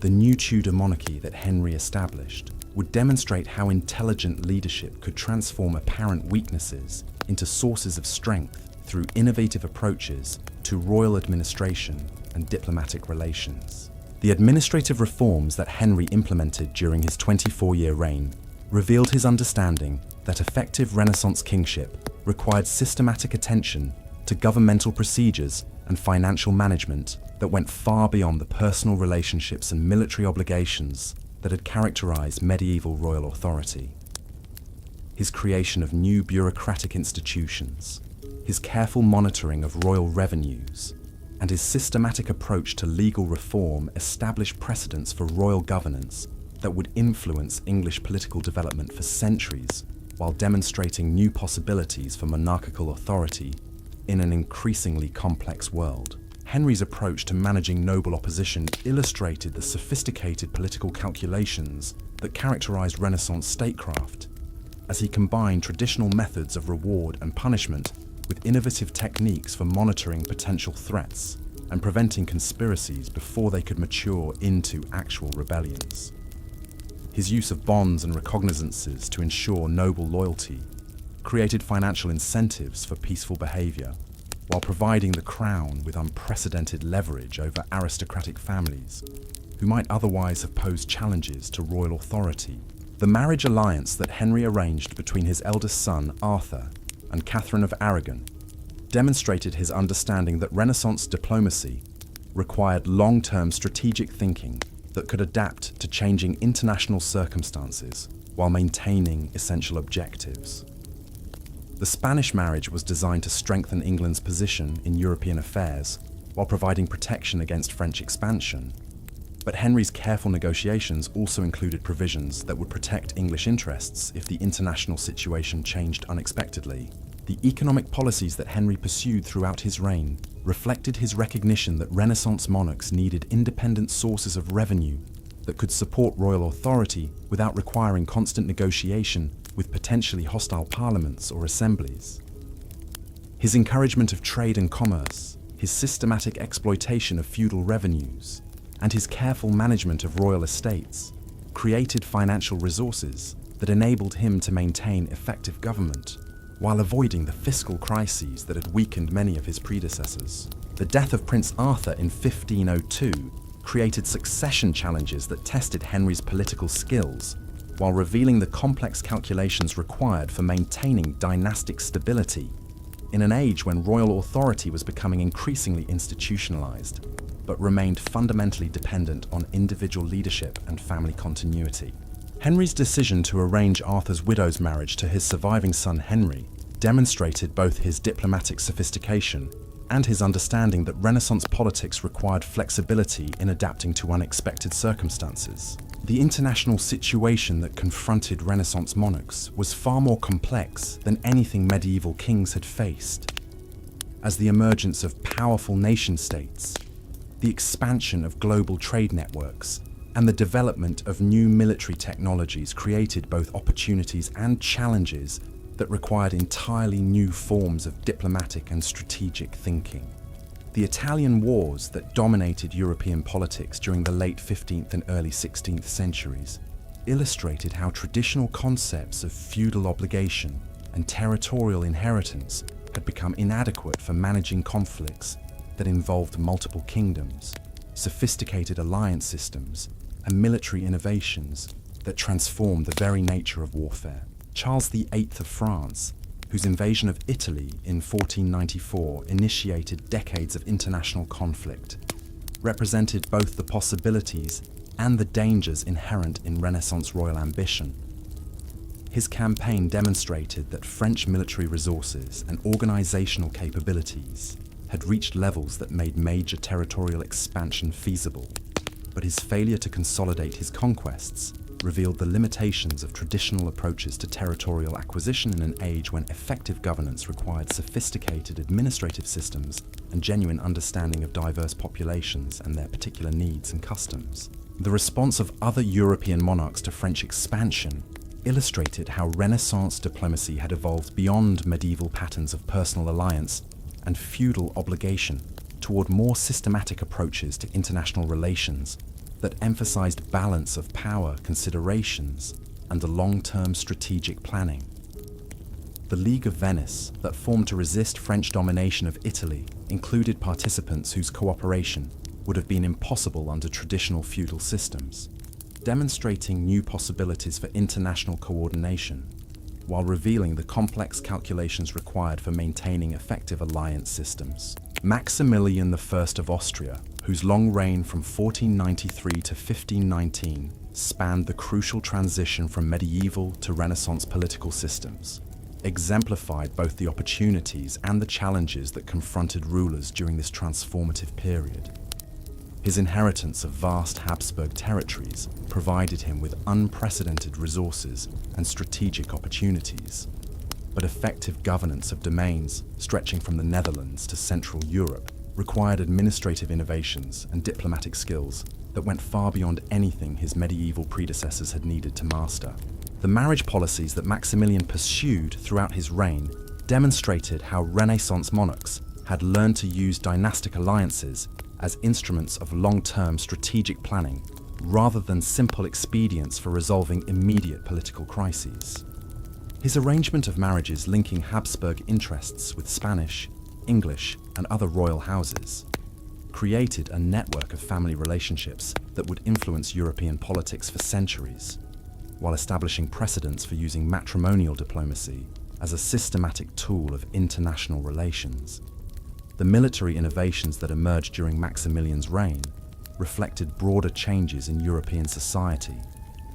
The new Tudor monarchy that Henry established would demonstrate how intelligent leadership could transform apparent weaknesses into sources of strength through innovative approaches to royal administration and diplomatic relations. The administrative reforms that Henry implemented during his 24-year reign revealed his understanding that effective Renaissance kingship required systematic attention to governmental procedures and financial management that went far beyond the personal relationships and military obligations that had characterized medieval royal authority. His creation of new bureaucratic institutions, his careful monitoring of royal revenues, and his systematic approach to legal reform established precedents for royal governance that would influence English political development for centuries, while demonstrating new possibilities for monarchical authority in an increasingly complex world. Henry's approach to managing noble opposition illustrated the sophisticated political calculations that characterized Renaissance statecraft, as he combined traditional methods of reward and punishment with innovative techniques for monitoring potential threats and preventing conspiracies before they could mature into actual rebellions. His use of bonds and recognizances to ensure noble loyalty created financial incentives for peaceful behavior, while providing the crown with unprecedented leverage over aristocratic families who might otherwise have posed challenges to royal authority. The marriage alliance that Henry arranged between his eldest son, Arthur, and Catherine of Aragon demonstrated his understanding that Renaissance diplomacy required long-term strategic thinking that could adapt to changing international circumstances while maintaining essential objectives. The Spanish marriage was designed to strengthen England's position in European affairs while providing protection against French expansion. But Henry's careful negotiations also included provisions that would protect English interests if the international situation changed unexpectedly. The economic policies that Henry pursued throughout his reign reflected his recognition that Renaissance monarchs needed independent sources of revenue that could support royal authority without requiring constant negotiation with potentially hostile parliaments or assemblies. His encouragement of trade and commerce, his systematic exploitation of feudal revenues, and his careful management of royal estates created financial resources that enabled him to maintain effective government while avoiding the fiscal crises that had weakened many of his predecessors. The death of Prince Arthur in 1502 created succession challenges that tested Henry's political skills, while revealing the complex calculations required for maintaining dynastic stability in an age when royal authority was becoming increasingly institutionalized, but remained fundamentally dependent on individual leadership and family continuity. Henry's decision to arrange Arthur's widow's marriage to his surviving son Henry demonstrated both his diplomatic sophistication and his understanding that Renaissance politics required flexibility in adapting to unexpected circumstances. The international situation that confronted Renaissance monarchs was far more complex than anything medieval kings had faced, as the emergence of powerful nation-states, the expansion of global trade networks, and the development of new military technologies created both opportunities and challenges that required entirely new forms of diplomatic and strategic thinking. The Italian wars that dominated European politics during the late 15th and early 16th centuries illustrated how traditional concepts of feudal obligation and territorial inheritance had become inadequate for managing conflicts that involved multiple kingdoms, sophisticated alliance systems, and military innovations that transformed the very nature of warfare. Charles VIII of France, whose invasion of Italy in 1494 initiated decades of international conflict, represented both the possibilities and the dangers inherent in Renaissance royal ambition. His campaign demonstrated that French military resources and organizational capabilities had reached levels that made major territorial expansion feasible, but his failure to consolidate his conquests revealed the limitations of traditional approaches to territorial acquisition in an age when effective governance required sophisticated administrative systems and genuine understanding of diverse populations and their particular needs and customs. The response of other European monarchs to French expansion illustrated how Renaissance diplomacy had evolved beyond medieval patterns of personal alliance and feudal obligation toward more systematic approaches to international relations that emphasized balance of power considerations and a long-term strategic planning. The League of Venice, that formed to resist French domination of Italy, included participants whose cooperation would have been impossible under traditional feudal systems, demonstrating new possibilities for international coordination, while revealing the complex calculations required for maintaining effective alliance systems. Maximilian I of Austria, whose long reign from 1493 to 1519 spanned the crucial transition from medieval to Renaissance political systems, exemplified both the opportunities and the challenges that confronted rulers during this transformative period. His inheritance of vast Habsburg territories provided him with unprecedented resources and strategic opportunities, but effective governance of domains stretching from the Netherlands to Central Europe required administrative innovations and diplomatic skills that went far beyond anything his medieval predecessors had needed to master. The marriage policies that Maximilian pursued throughout his reign demonstrated how Renaissance monarchs had learned to use dynastic alliances as instruments of long-term strategic planning rather than simple expedients for resolving immediate political crises. His arrangement of marriages linking Habsburg interests with Spanish, English, and other royal houses created a network of family relationships that would influence European politics for centuries, while establishing precedents for using matrimonial diplomacy as a systematic tool of international relations. The military innovations that emerged during Maximilian's reign reflected broader changes in European society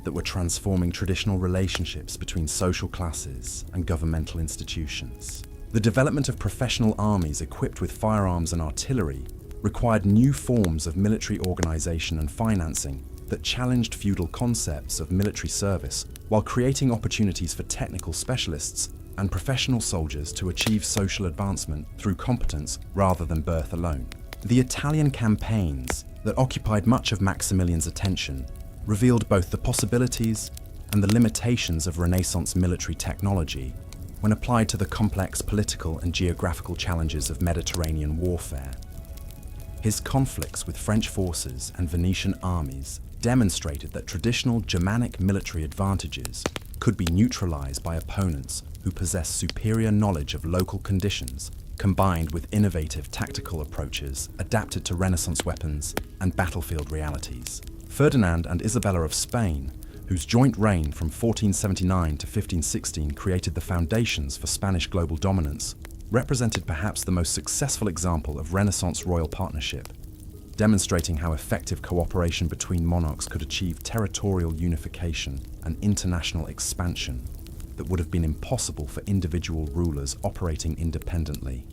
that were transforming traditional relationships between social classes and governmental institutions. The development of professional armies equipped with firearms and artillery required new forms of military organization and financing that challenged feudal concepts of military service while creating opportunities for technical specialists and professional soldiers to achieve social advancement through competence rather than birth alone. The Italian campaigns that occupied much of Maximilian's attention revealed both the possibilities and the limitations of Renaissance military technology when applied to the complex political and geographical challenges of Mediterranean warfare. His conflicts with French forces and Venetian armies demonstrated that traditional Germanic military advantages could be neutralized by opponents who possess superior knowledge of local conditions, combined with innovative tactical approaches adapted to Renaissance weapons and battlefield realities. Ferdinand and Isabella of Spain, whose joint reign from 1479 to 1516 created the foundations for Spanish global dominance, represented perhaps the most successful example of Renaissance royal partnership, demonstrating how effective cooperation between monarchs could achieve territorial unification and international expansion that would have been impossible for individual rulers operating independently.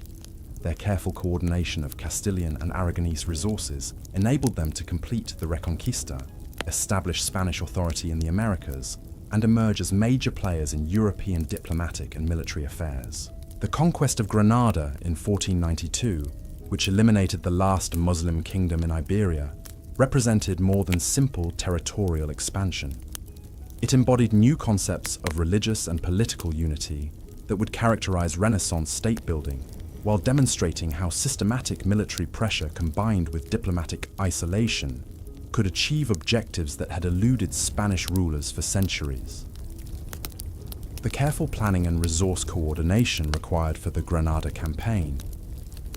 Their careful coordination of Castilian and Aragonese resources enabled them to complete the Reconquista, establish Spanish authority in the Americas, and emerge as major players in European diplomatic and military affairs. The conquest of Granada in 1492, which eliminated the last Muslim kingdom in Iberia, represented more than simple territorial expansion. It embodied new concepts of religious and political unity that would characterize Renaissance state building, while demonstrating how systematic military pressure combined with diplomatic isolation could achieve objectives that had eluded Spanish rulers for centuries. The careful planning and resource coordination required for the Granada campaign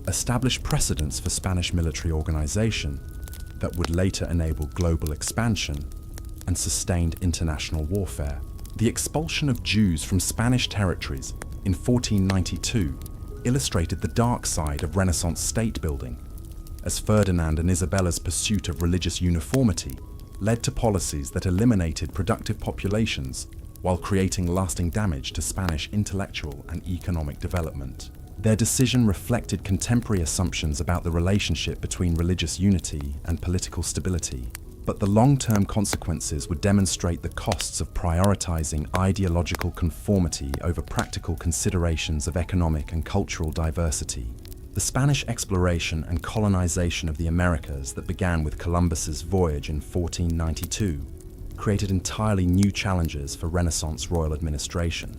established precedents for Spanish military organization that would later enable global expansion and sustained international warfare. The expulsion of Jews from Spanish territories in 1492 illustrated the dark side of Renaissance state building, as Ferdinand and Isabella's pursuit of religious uniformity led to policies that eliminated productive populations while creating lasting damage to Spanish intellectual and economic development. Their decision reflected contemporary assumptions about the relationship between religious unity and political stability, but the long-term consequences would demonstrate the costs of prioritizing ideological conformity over practical considerations of economic and cultural diversity. The Spanish exploration and colonization of the Americas that began with Columbus's voyage in 1492 created entirely new challenges for Renaissance royal administration,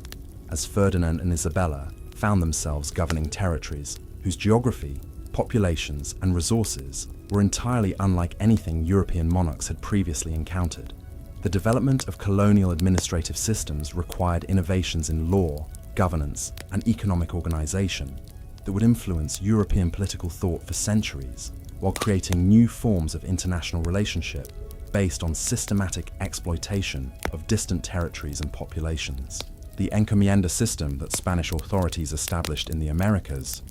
as Ferdinand and Isabella found themselves governing territories whose geography, populations, and resources were entirely unlike anything European monarchs had previously encountered. The development of colonial administrative systems required innovations in law, governance, and economic organization that would influence European political thought for centuries, while creating new forms of international relationship based on systematic exploitation of distant territories and populations. The encomienda system that Spanish authorities established in the Americas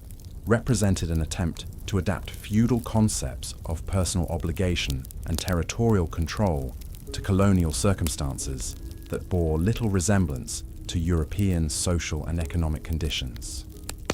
represented an attempt to adapt feudal concepts of personal obligation and territorial control to colonial circumstances that bore little resemblance to European social and economic conditions.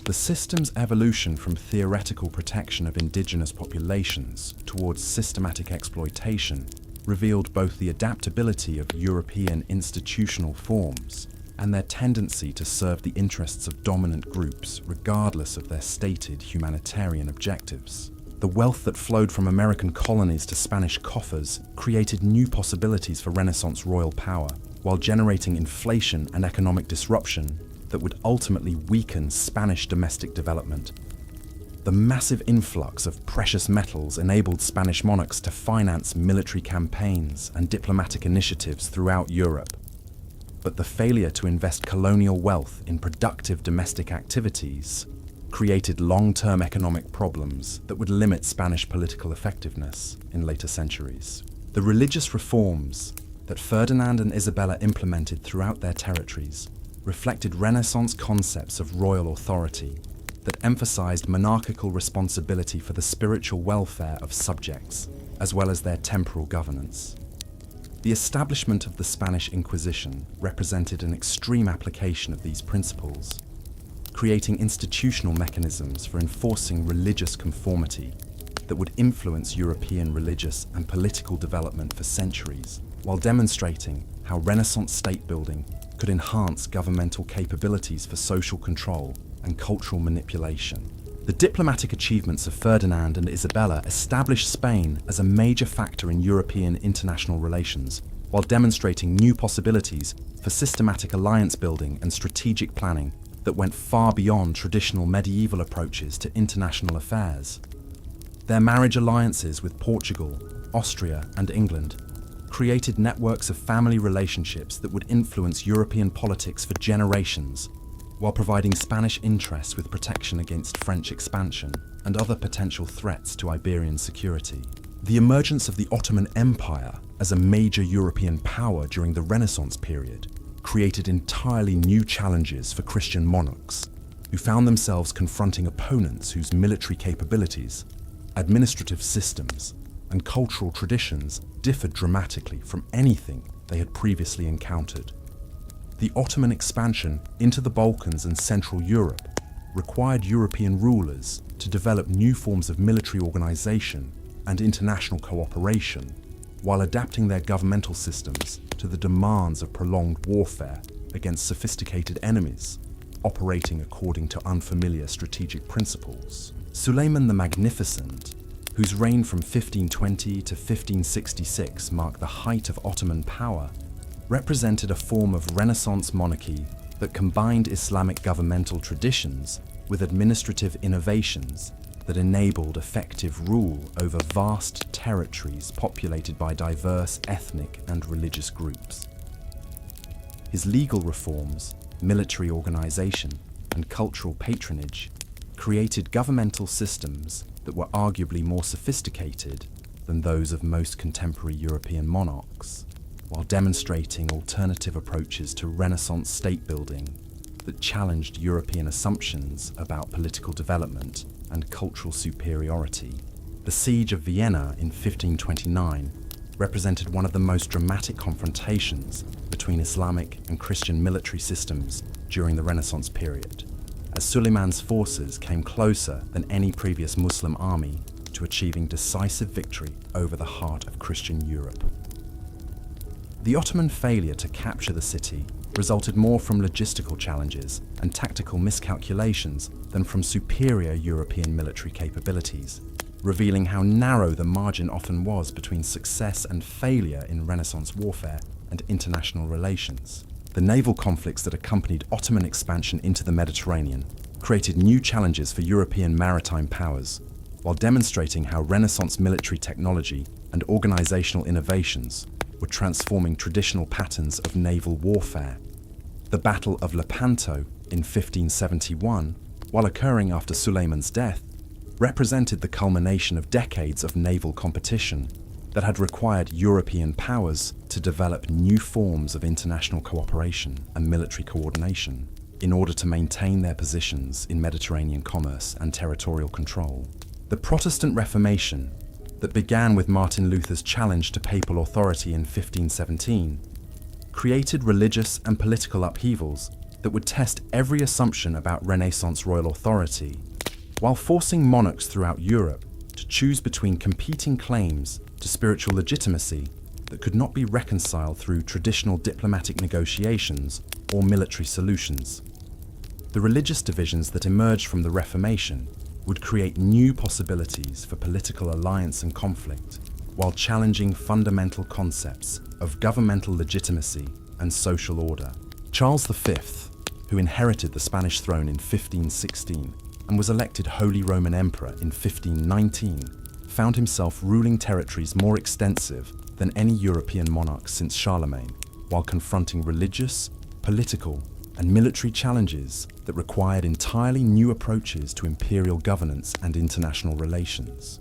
The system's evolution from theoretical protection of indigenous populations towards systematic exploitation revealed both the adaptability of European institutional forms and their tendency to serve the interests of dominant groups regardless of their stated humanitarian objectives. The wealth that flowed from American colonies to Spanish coffers created new possibilities for Renaissance royal power, while generating inflation and economic disruption that would ultimately weaken Spanish domestic development. The massive influx of precious metals enabled Spanish monarchs to finance military campaigns and diplomatic initiatives throughout Europe. But the failure to invest colonial wealth in productive domestic activities created long-term economic problems that would limit Spanish political effectiveness in later centuries. The religious reforms that Ferdinand and Isabella implemented throughout their territories reflected Renaissance concepts of royal authority that emphasized monarchical responsibility for the spiritual welfare of subjects, as well as their temporal governance. The establishment of the Spanish Inquisition represented an extreme application of these principles, creating institutional mechanisms for enforcing religious conformity that would influence European religious and political development for centuries, while demonstrating how Renaissance state building could enhance governmental capabilities for social control and cultural manipulation. The diplomatic achievements of Ferdinand and Isabella established Spain as a major factor in European international relations, while demonstrating new possibilities for systematic alliance building and strategic planning that went far beyond traditional medieval approaches to international affairs. Their marriage alliances with Portugal, Austria, and England created networks of family relationships that would influence European politics for generations, while providing Spanish interests with protection against French expansion and other potential threats to Iberian security. The emergence of the Ottoman Empire as a major European power during the Renaissance period created entirely new challenges for Christian monarchs, who found themselves confronting opponents whose military capabilities, administrative systems, and cultural traditions differed dramatically from anything they had previously encountered. The Ottoman expansion into the Balkans and Central Europe required European rulers to develop new forms of military organization and international cooperation, while adapting their governmental systems to the demands of prolonged warfare against sophisticated enemies, operating according to unfamiliar strategic principles. Suleiman the Magnificent, whose reign from 1520 to 1566 marked the height of Ottoman power, represented a form of Renaissance monarchy that combined Islamic governmental traditions with administrative innovations that enabled effective rule over vast territories populated by diverse ethnic and religious groups. His legal reforms, military organization, and cultural patronage created governmental systems that were arguably more sophisticated than those of most contemporary European monarchs, while demonstrating alternative approaches to Renaissance state building that challenged European assumptions about political development and cultural superiority. The Siege of Vienna in 1529 represented one of the most dramatic confrontations between Islamic and Christian military systems during the Renaissance period, as Suleiman's forces came closer than any previous Muslim army to achieving decisive victory over the heart of Christian Europe. The Ottoman failure to capture the city resulted more from logistical challenges and tactical miscalculations than from superior European military capabilities, revealing how narrow the margin often was between success and failure in Renaissance warfare and international relations. The naval conflicts that accompanied Ottoman expansion into the Mediterranean created new challenges for European maritime powers, while demonstrating how Renaissance military technology and organizational innovations were transforming traditional patterns of naval warfare. The Battle of Lepanto in 1571, while occurring after Suleiman's death, represented the culmination of decades of naval competition that had required European powers to develop new forms of international cooperation and military coordination in order to maintain their positions in Mediterranean commerce and territorial control. The Protestant Reformation, that began with Martin Luther's challenge to papal authority in 1517, created religious and political upheavals that would test every assumption about Renaissance royal authority, while forcing monarchs throughout Europe to choose between competing claims to spiritual legitimacy that could not be reconciled through traditional diplomatic negotiations or military solutions. The religious divisions that emerged from the Reformation would create new possibilities for political alliance and conflict, while challenging fundamental concepts of governmental legitimacy and social order. Charles V, who inherited the Spanish throne in 1516 and was elected Holy Roman Emperor in 1519, found himself ruling territories more extensive than any European monarch since Charlemagne, while confronting religious, political, and military challenges that required entirely new approaches to imperial governance and international relations.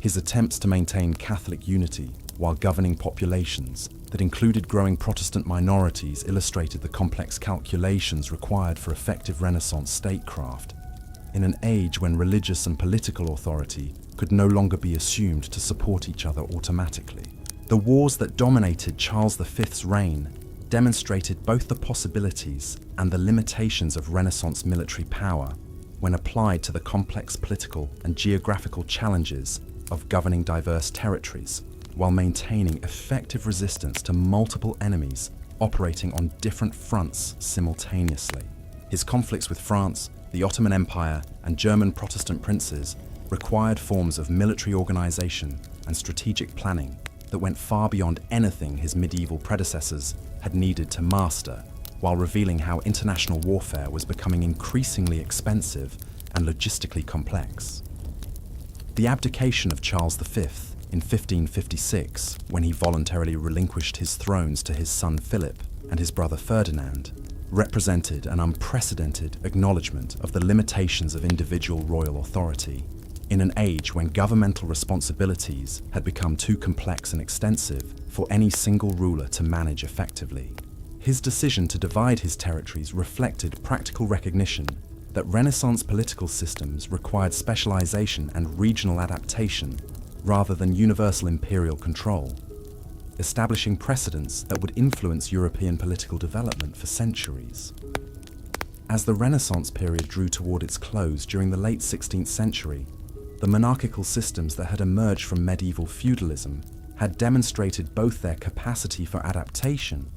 His attempts to maintain Catholic unity while governing populations that included growing Protestant minorities illustrated the complex calculations required for effective Renaissance statecraft, in an age when religious and political authority could no longer be assumed to support each other automatically. The wars that dominated Charles V's reign demonstrated both the possibilities and the limitations of Renaissance military power when applied to the complex political and geographical challenges of governing diverse territories, while maintaining effective resistance to multiple enemies operating on different fronts simultaneously. His conflicts with France, the Ottoman Empire, and German Protestant princes required forms of military organization and strategic planning that went far beyond anything his medieval predecessors had needed to master, while revealing how international warfare was becoming increasingly expensive and logistically complex. The abdication of Charles V in 1556, when he voluntarily relinquished his thrones to his son Philip and his brother Ferdinand, represented an unprecedented acknowledgement of the limitations of individual royal authority, in an age when governmental responsibilities had become too complex and extensive for any single ruler to manage effectively. His decision to divide his territories reflected practical recognition that Renaissance political systems required specialization and regional adaptation rather than universal imperial control, establishing precedents that would influence European political development for centuries. As the Renaissance period drew toward its close during the late 16th century, the monarchical systems that had emerged from medieval feudalism had demonstrated both their capacity for adaptation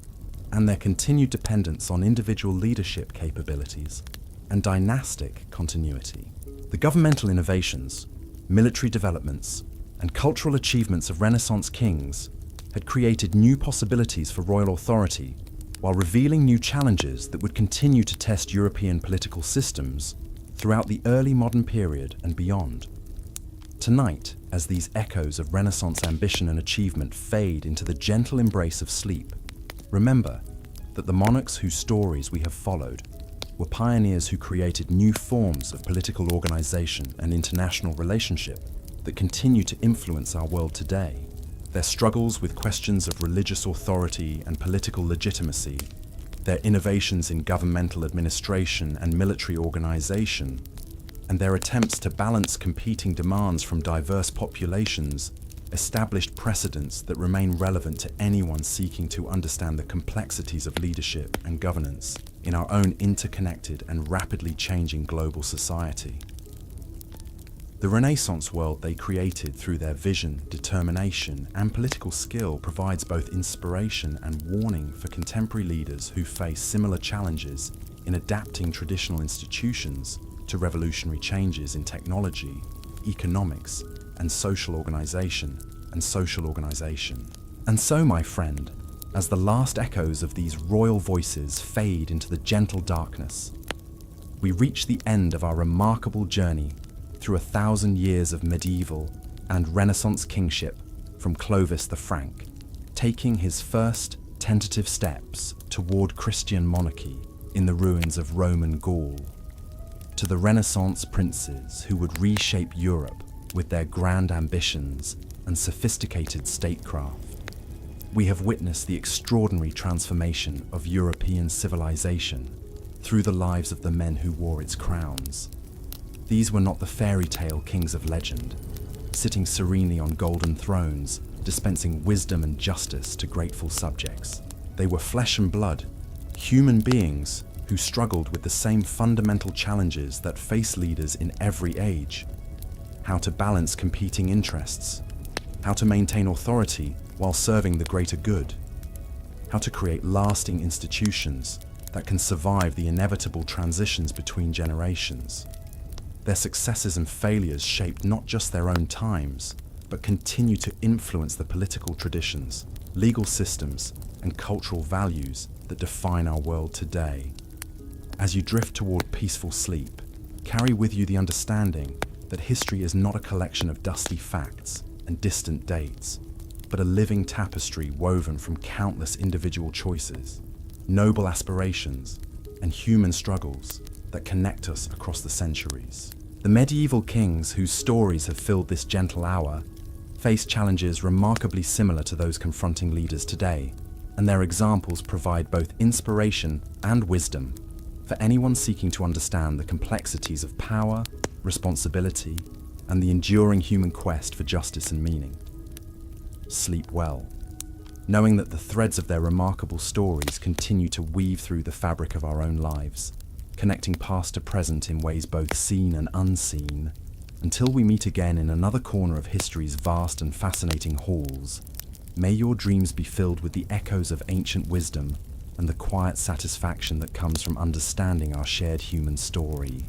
and their continued dependence on individual leadership capabilities and dynastic continuity. The governmental innovations, military developments, and cultural achievements of Renaissance kings had created new possibilities for royal authority while revealing new challenges that would continue to test European political systems throughout the early modern period and beyond. Tonight, as these echoes of Renaissance ambition and achievement fade into the gentle embrace of sleep, remember that the monarchs whose stories we have followed were pioneers who created new forms of political organization and international relationship that continue to influence our world today. Their struggles with questions of religious authority and political legitimacy, their innovations in governmental administration and military organization, and their attempts to balance competing demands from diverse populations established precedents that remain relevant to anyone seeking to understand the complexities of leadership and governance in our own interconnected and rapidly changing global society. The Renaissance world they created through their vision, determination, and political skill provides both inspiration and warning for contemporary leaders who face similar challenges in adapting traditional institutions to revolutionary changes in technology, economics, and social organization. And so, my friend, as the last echoes of these royal voices fade into the gentle darkness, we reach the end of our remarkable journey through 1,000 years of medieval and Renaissance kingship from Clovis the Frank, taking his first tentative steps toward Christian monarchy in the ruins of Roman Gaul, to the Renaissance princes who would reshape Europe with their grand ambitions and sophisticated statecraft. We have witnessed the extraordinary transformation of European civilization through the lives of the men who wore its crowns. These were not the fairy tale kings of legend, sitting serenely on golden thrones, dispensing wisdom and justice to grateful subjects. They were flesh and blood, human beings who struggled with the same fundamental challenges that face leaders in every age: how to balance competing interests, how to maintain authority while serving the greater good, how to create lasting institutions that can survive the inevitable transitions between generations. Their successes and failures shaped not just their own times, but continue to influence the political traditions, legal systems, and cultural values that define our world today. As you drift toward peaceful sleep, carry with you the understanding that history is not a collection of dusty facts and distant dates, but a living tapestry woven from countless individual choices, noble aspirations, and human struggles that connect us across the centuries. The medieval kings whose stories have filled this gentle hour faced challenges remarkably similar to those confronting leaders today, and their examples provide both inspiration and wisdom for anyone seeking to understand the complexities of power, responsibility, and the enduring human quest for justice and meaning. Sleep well, knowing that the threads of their remarkable stories continue to weave through the fabric of our own lives, connecting past to present in ways both seen and unseen. Until we meet again in another corner of history's vast and fascinating halls, may your dreams be filled with the echoes of ancient wisdom and the quiet satisfaction that comes from understanding our shared human story.